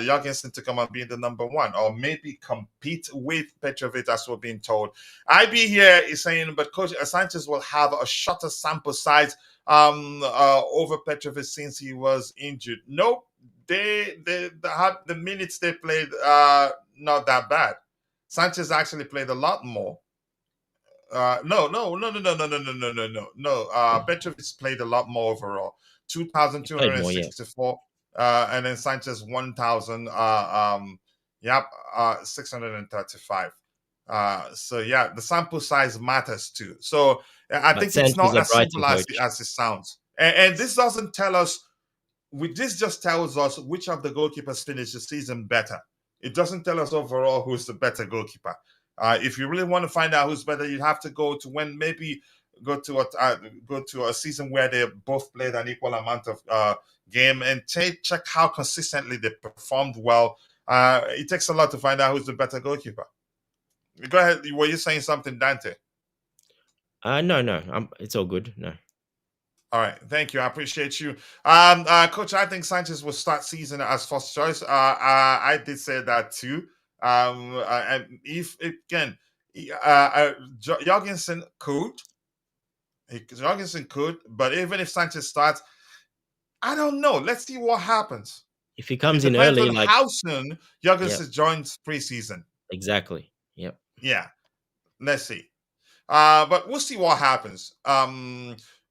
Jorgensen to come and be the number 1, or maybe compete with Petrovic, as we're being told. IB here is saying, but Coach Sanchez will have a shorter sample size over Petrovic since he was injured. Nope, the minutes they played not that bad. Sanchez actually played a lot more. No. Petrovic played a lot more overall. 2,264, and then Sanchez 1,000. 635. So yeah, the sample size matters too. So I think it's not as simple as it sounds. And this doesn't tell us. This just tells us which of the goalkeepers finished the season better. It doesn't tell us overall who's the better goalkeeper. If you really want to find out who's better, you'd have to go to a season where they both played an equal amount of game and check how consistently they performed well. It takes a lot to find out who's the better goalkeeper. Go ahead. Were you saying something, Dante? No. It's all good. No. All right, thank you. I appreciate you, Coach. I think Sanchez will start season as first choice. I did say that too. And if again, Jorgensen could, but even if Sanchez starts, I don't know. Let's see what happens. If he comes It in depends early, on how soon Jorgensen joins preseason. Exactly. Yep. Yeah. Let's see. But we'll see what happens.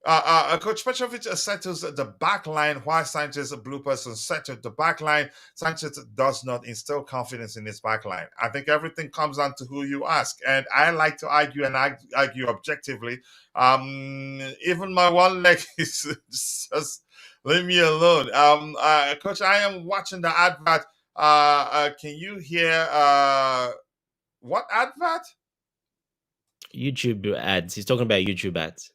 Coach Petrovic settles the back line while Sanchez blue person settled the back line. Sanchez does not instill confidence in his back line. I think everything comes down to who you ask. And I like to argue and argue objectively. Even my one leg is just leave me alone. Coach, I am watching the advert. Can you hear what advert? YouTube ads. He's talking about YouTube ads.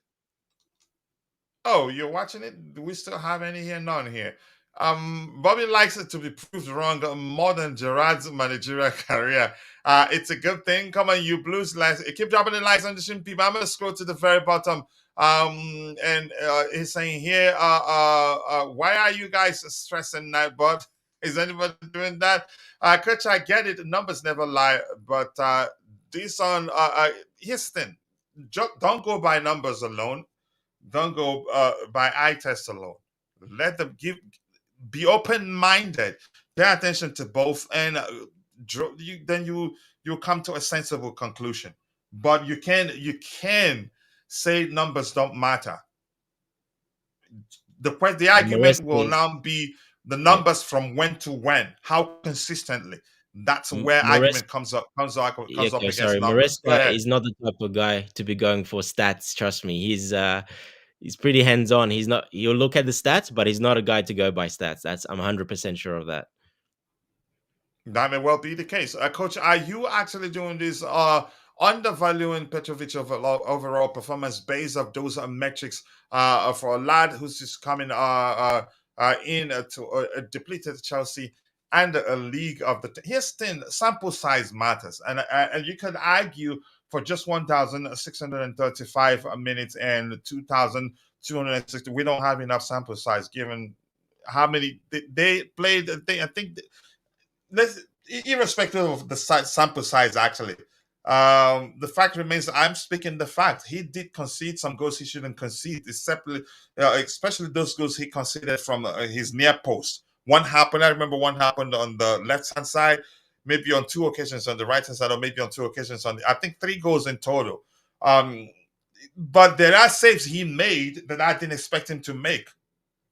Oh, you're watching it? Do we still have any here? None here. Bobby likes it to be proved wrong more than Gerard's managerial career. It's a good thing. Come on, you Blues likes. Keep dropping the likes on the stream, people. I'm gonna scroll to the very bottom. And he's saying here, why are you guys stressing that? But is anybody doing that? Coach, I get it. Numbers never lie, but this on here's the thing. Don't go by numbers alone. Don't go by eye test alone. Let them be open-minded, pay attention to both, and then you come to a sensible conclusion. But you can say numbers don't matter. The argument will now be the numbers from when to when, how consistently. That's where argument comes up against sorry. numbers. Go Maresca ahead. is not the type of guy to be going for stats. Trust me, he's pretty hands on. He's not. He'll look at the stats, but he's not a guy to go by stats. I'm 100% sure of that. That may well be the case. Coach, are you actually doing this undervaluing Petrovic overall performance based of those metrics for a lad who's just coming in to a depleted Chelsea and a league of the... Here's the thing, sample size matters. And you could argue for just 1,635 minutes and 2,260, we don't have enough sample size given how many they played. I think... irrespective of the sample size, actually, the fact remains, I'm speaking the fact. He did concede some goals he shouldn't concede, especially those goals he conceded from his near post. I remember one happened on the left-hand side, maybe on 2 occasions on the right-hand side, or maybe on 2 occasions I think 3 goals in total. But there are saves he made that I didn't expect him to make.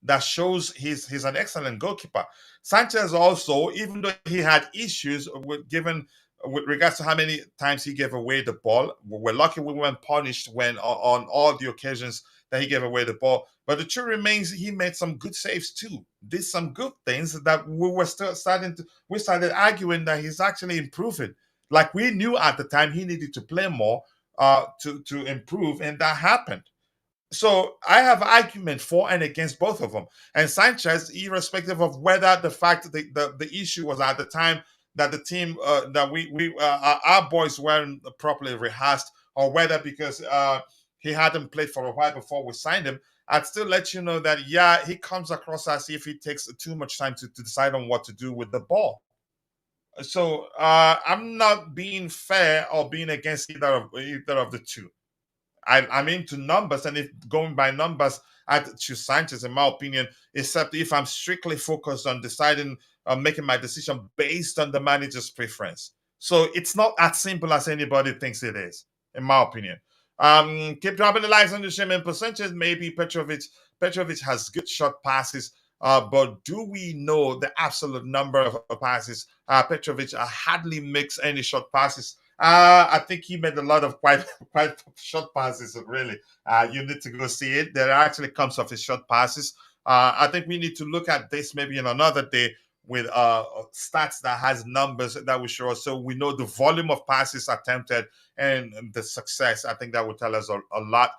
That shows he's an excellent goalkeeper. Sanchez also, even though he had issues with regards to how many times he gave away the ball, we're lucky we weren't punished on all the occasions that he gave away the ball. But the truth remains, he made some good saves too. Did some good things that we started arguing that he's actually improving. Like we knew at the time he needed to play more to improve, and that happened. So I have argument for and against both of them. And Sanchez, irrespective of whether the fact that the issue was at the time that the team that our boys weren't properly rehearsed, or whether because he hadn't played for a while before we signed him, I'd still let you know that he comes across as if he takes too much time to decide on what to do with the ball. So I'm not being fair or being against either of the two. I'm into numbers, and if going by numbers, I'd choose Sanchez, in my opinion, except if I'm strictly focused on deciding, making my decision based on the manager's preference. So it's not as simple as anybody thinks it is, in my opinion. Keep dropping the likes on the stream. In percentage, maybe Petrovic has good short passes, but do we know the absolute number of passes? Petrovic hardly makes any short passes. I think he made a lot of quite short passes, really. You need to go see it. There actually comes off his short passes. I think we need to look at this maybe in another day with stats that has numbers that will show us, so we know the volume of passes attempted and the success. I think that would tell us a lot.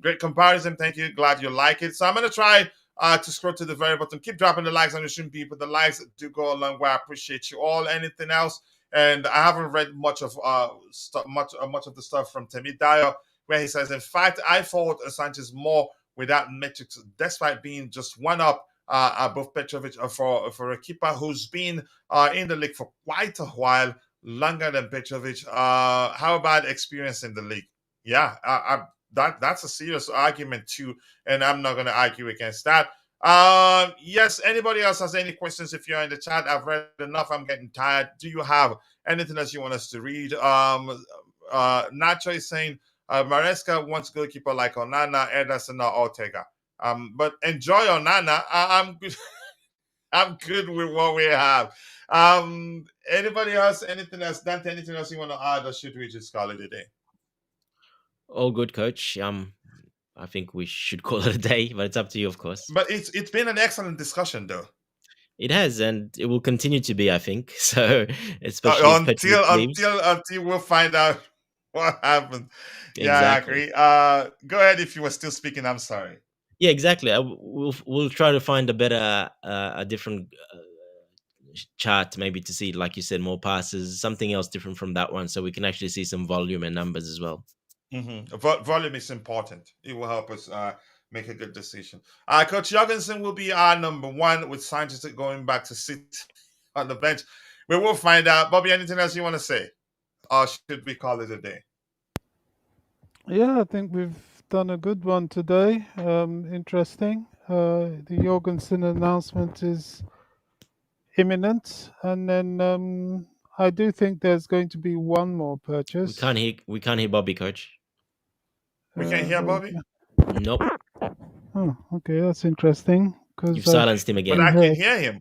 Great comparison. Thank you. Glad you like it. So I'm going to try to scroll to the very bottom. Keep dropping the likes on the stream, people. The likes do go a long way. I appreciate you all. Anything else? And I haven't read much of the stuff from Temidayo, where he says, in fact, I thought Sanchez more without metrics, despite being just one up above Petrovic for a keeper who's been in the league for quite a while, longer than Petrovic. How about experience in the league? Yeah, that's a serious argument too, and I'm not going to argue against that. Yes, anybody else has any questions? If you're in the chat, I've read enough. I'm getting tired. Do you have anything else you want us to read? Nacho is saying Maresca wants goalkeeper like Onana, Ederson, or Ortega. But enjoy Onana. I'm good. I'm good with what we have. Anybody else? Anything else? Dante, anything else you want to add, or should we just call it a day? All good, coach. I think we should call it a day, but it's up to you, of course. But it's been an excellent discussion, though. It has, and it will continue to be, I think. So, especially until we'll find out what happened. Yeah, exactly. I agree. Go ahead if you were still speaking. I'm sorry. Yeah, exactly. We'll try to find a better, a different chart, maybe to see, like you said, more passes, something else different from that one, so we can actually see some volume and numbers as well. Volume is important. It will help us make a good decision. Coach Jorgensen will be our number one, with Sanchez going back to sit on the bench. We will find out. Bobby, anything else you want to say? Or should we call it a day? Yeah, I think we've done a good one today. Interesting. The Jorgensen announcement is imminent, and then I do think there's going to be one more purchase. We can't hear Bobby, coach. We can hear Bobby, Nope. Oh, okay, that's interesting. You've Because silenced him but again. I can hear him.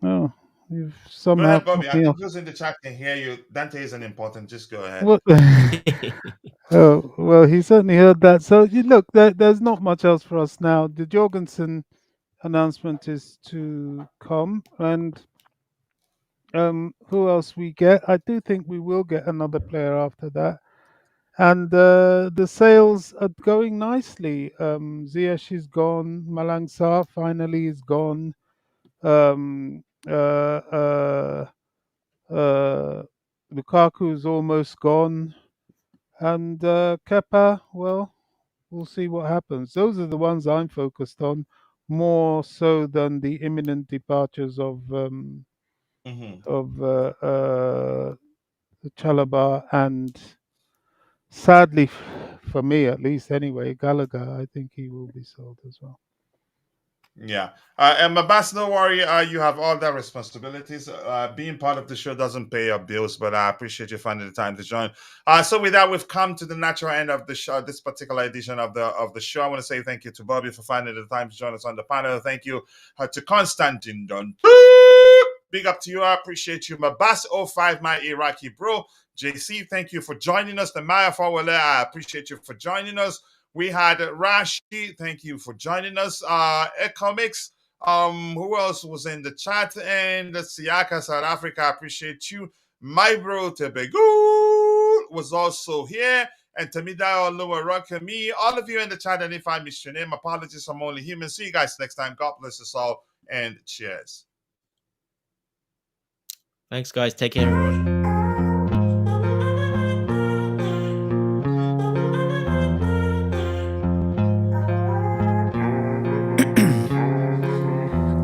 Oh, you've Go somehow ahead, Bobby. put I me think off. those in the chat can hear you. Dante isn't important. Just go ahead. What? Oh, well, he certainly heard that. So you look, there's not much else for us now. The Jorgensen announcement is to come, and who else we get? I do think we will get another player after that, and the sales are going nicely. Ziyech is gone. Malang Sarr finally is gone. Um, uh, uh, Lukaku is almost gone, and Kepa, well, we'll see what happens. Those are the ones I'm focused on more so than the imminent departures Mhm. of Chalobah and, sadly, for me at least anyway, Gallagher. I think he will be sold as well. Yeah. And Mabas, no worry. You have all the responsibilities. Being part of the show doesn't pay your bills, but I appreciate you finding the time to join. So with that, we've come to the natural end of the show, this particular edition of the show. I want to say thank you to Bobby for finding the time to join us on the panel. Thank you to Constantine Dunn. Big up to you. I appreciate you. Mabas05, my Iraqi bro. JC, thank you for joining us. The Maya Fawale, I appreciate you for joining us. We had Rashi, thank you for joining us. Ecomics, who else was in the chat? And Siaka, South Africa, I appreciate you. My bro Tebegu was also here. And Tamida Olowa Rakami, all of you in the chat, and if I missed your name, apologies, I'm only human. See you guys next time. God bless us all, and cheers. Thanks, guys. Take care, everyone.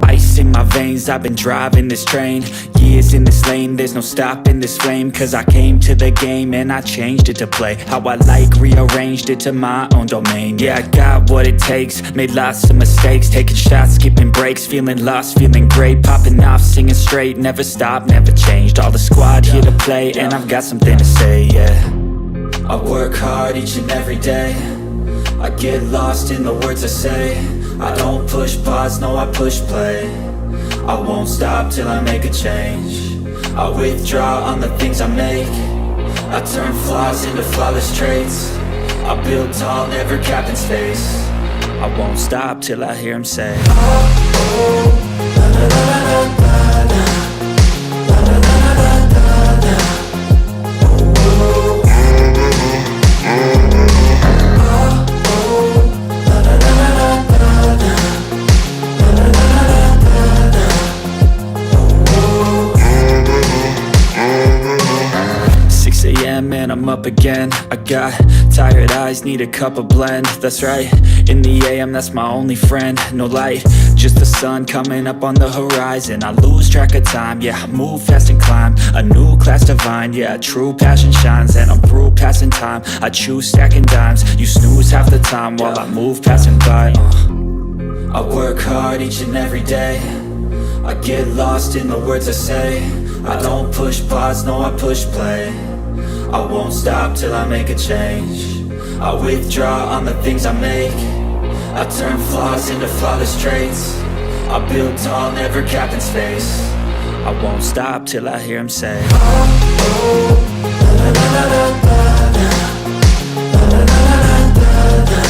Ice in my veins, I've been driving this train. Years in this lane, there's no stopping this flame. Cause I came to the game and I changed it to play how I like, rearranged it to my own domain. Yeah, I got what it takes, made lots of mistakes, taking shots, skipping breaks, feeling lost, feeling great, popping off, singing straight, never stopped, never changed. All the squad here to play, and I've got something to say, yeah. I work hard each and every day, I get lost in the words I say. I don't push pause, no, I push play. I won't stop till I make a change. I withdraw on the things I make. I turn flaws into flawless traits. I build tall, never capped in space. I won't stop till I hear him say, oh, oh, la, la, la, la, la, la, la, la, la, la, la, la. Oh, oh, la, la, la, la, la. 6 a.m. and I'm up again. I got tired eyes, need a cup of blend. That's right, in the AM, that's my only friend. No light, just the sun coming up on the horizon. I lose track of time, yeah, I move fast and climb a new class divine, yeah, true passion shines. And I'm through passing time, I choose stacking dimes. You snooze half the time while I move passing by. I work hard each and every day, I get lost in the words I say. I don't push pause, no, I push play. I won't stop till I make a change. I withdraw on the things I make. I turn flaws into flawless traits. I build tall, never capped in space. I won't stop till I hear him say, oh, oh, la, la, la, la, la, la, la, la, la, la, la, la.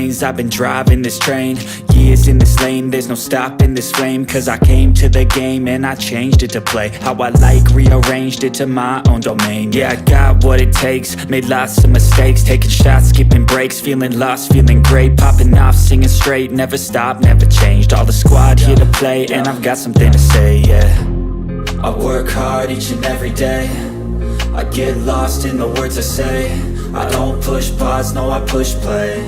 veins, I've been driving this train. Years in this lane, there's no stopping this flame. Cause I came to the game and I changed it to play how I like, rearranged it to my own domain. Yeah, I got what it takes, made lots of mistakes, taking shots, skipping breaks, feeling lost, feeling great, popping off, singing straight, never stopped, never changed. All the squad here to play, and I've got something to say, yeah. I work hard each and every day, I get lost in the words I say. I don't push pause, no I push play.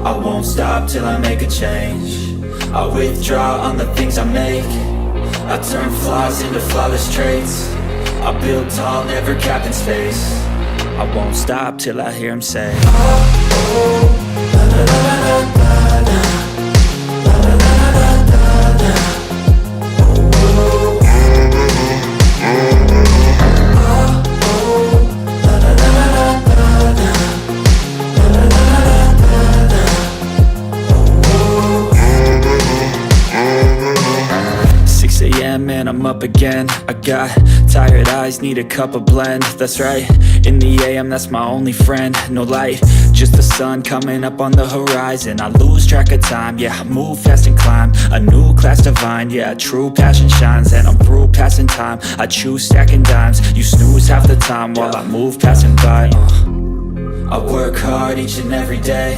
I won't stop till I make a change. I withdraw on the things I make. I turn flaws into flawless traits. I build tall, never capped in space. I won't stop till I hear him say, oh, oh, la, la, la, la, la, la. And I'm up again. I got tired eyes, need a cup of blend. That's right, in the AM, that's my only friend. No light, just the sun coming up on the horizon. I lose track of time, yeah, I move fast and climb a new class divine, yeah, true passion shines. And I'm through passing time, I choose stacking dimes. You snooze half the time while I move passing by. I work hard each and every day,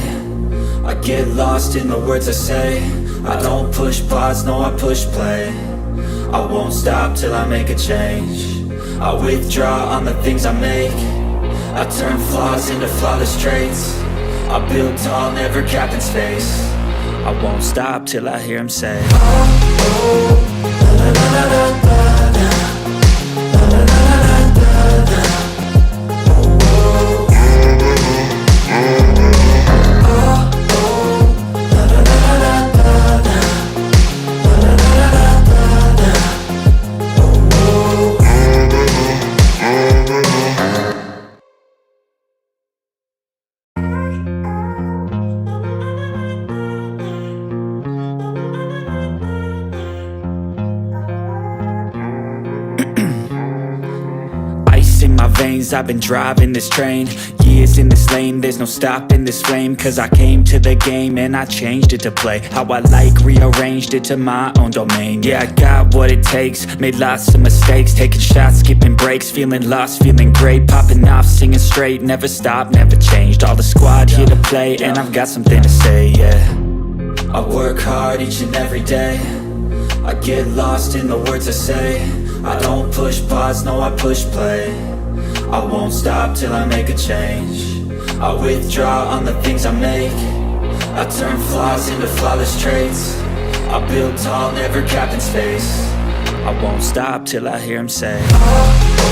I get lost in the words I say. I don't push pause, no I push play. I won't stop till I make a change. I withdraw on the things I make. I turn flaws into flawless traits. I build tall, never capped in space. I won't stop till I hear him say, oh, oh, la, la, la, la, la, la, la, la, la, la, la, la. I've been driving this train, years in this lane, there's no stopping this flame. Cause I came to the game and I changed it to play how I like, rearranged it to my own domain. Yeah, I got what it takes, made lots of mistakes, taking shots, skipping breaks, feeling lost, feeling great, popping off, singing straight, never stopped, never changed. All the squad here to play, and I've got something to say, yeah. I work hard each and every day, I get lost in the words I say. I don't push pause, no I push play. I won't stop till I make a change. I withdraw on the things I make. I turn flaws into flawless traits. I build tall, never capped in space. I won't stop till I hear him say, oh,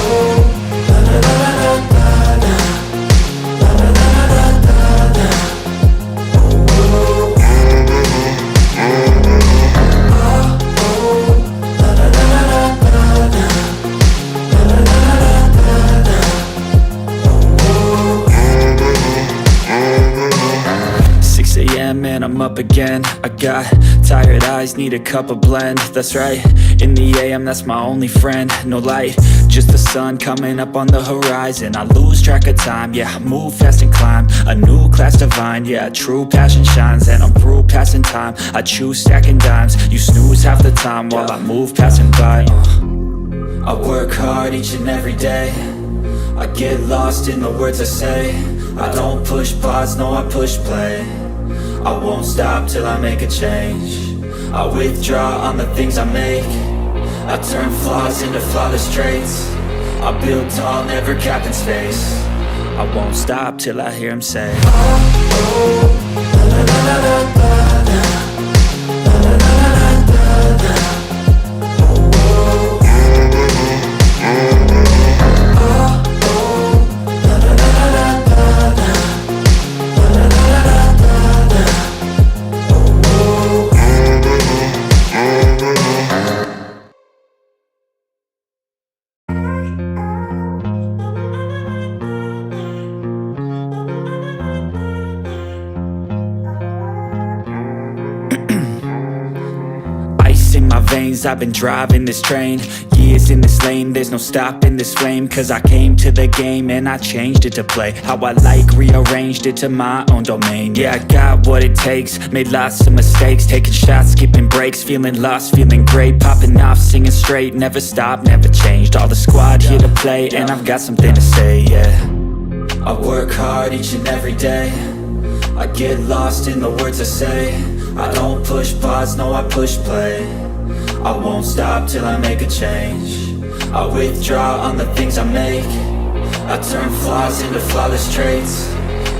oh, la, la, la, la, la, la, la, la, la, la, la, la. Man, I'm up again. I got tired eyes, need a cup of blend. That's right, in the AM, that's my only friend. No light, just the sun coming up on the horizon. I lose track of time, yeah, I move fast and climb a new class divine, yeah, true passion shines. And I'm through passing time, I choose stacking dimes. You snooze half the time while I move passing by. I work hard each and every day, I get lost in the words I say. I don't push pause, no I push play. I won't stop till I make a change. I withdraw on the things I make. I turn flaws into flawless traits. I build tall, never capped in space. I won't stop till I hear him say, oh, oh, la, la, la, la, la, la, la, la, la, la, la, la. I've been driving this train, is in this lane, there's no stopping this flame. Cause I came to the game and I changed it to play how I like, rearranged it to my own domain. Yeah, I got what it takes, made lots of mistakes, taking shots, skipping breaks, feeling lost, feeling great, popping off, singing straight, never stopped, never changed. All the squad here to play, and I've got something to say, yeah. I work hard each and every day, I get lost in the words I say. I don't push pause, no I push play. I won't stop till I make a change. I withdraw on the things I make. I turn flaws into flawless traits.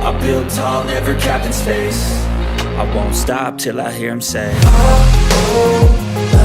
I build tall, never capped in space. I won't stop till I hear him say, oh, oh.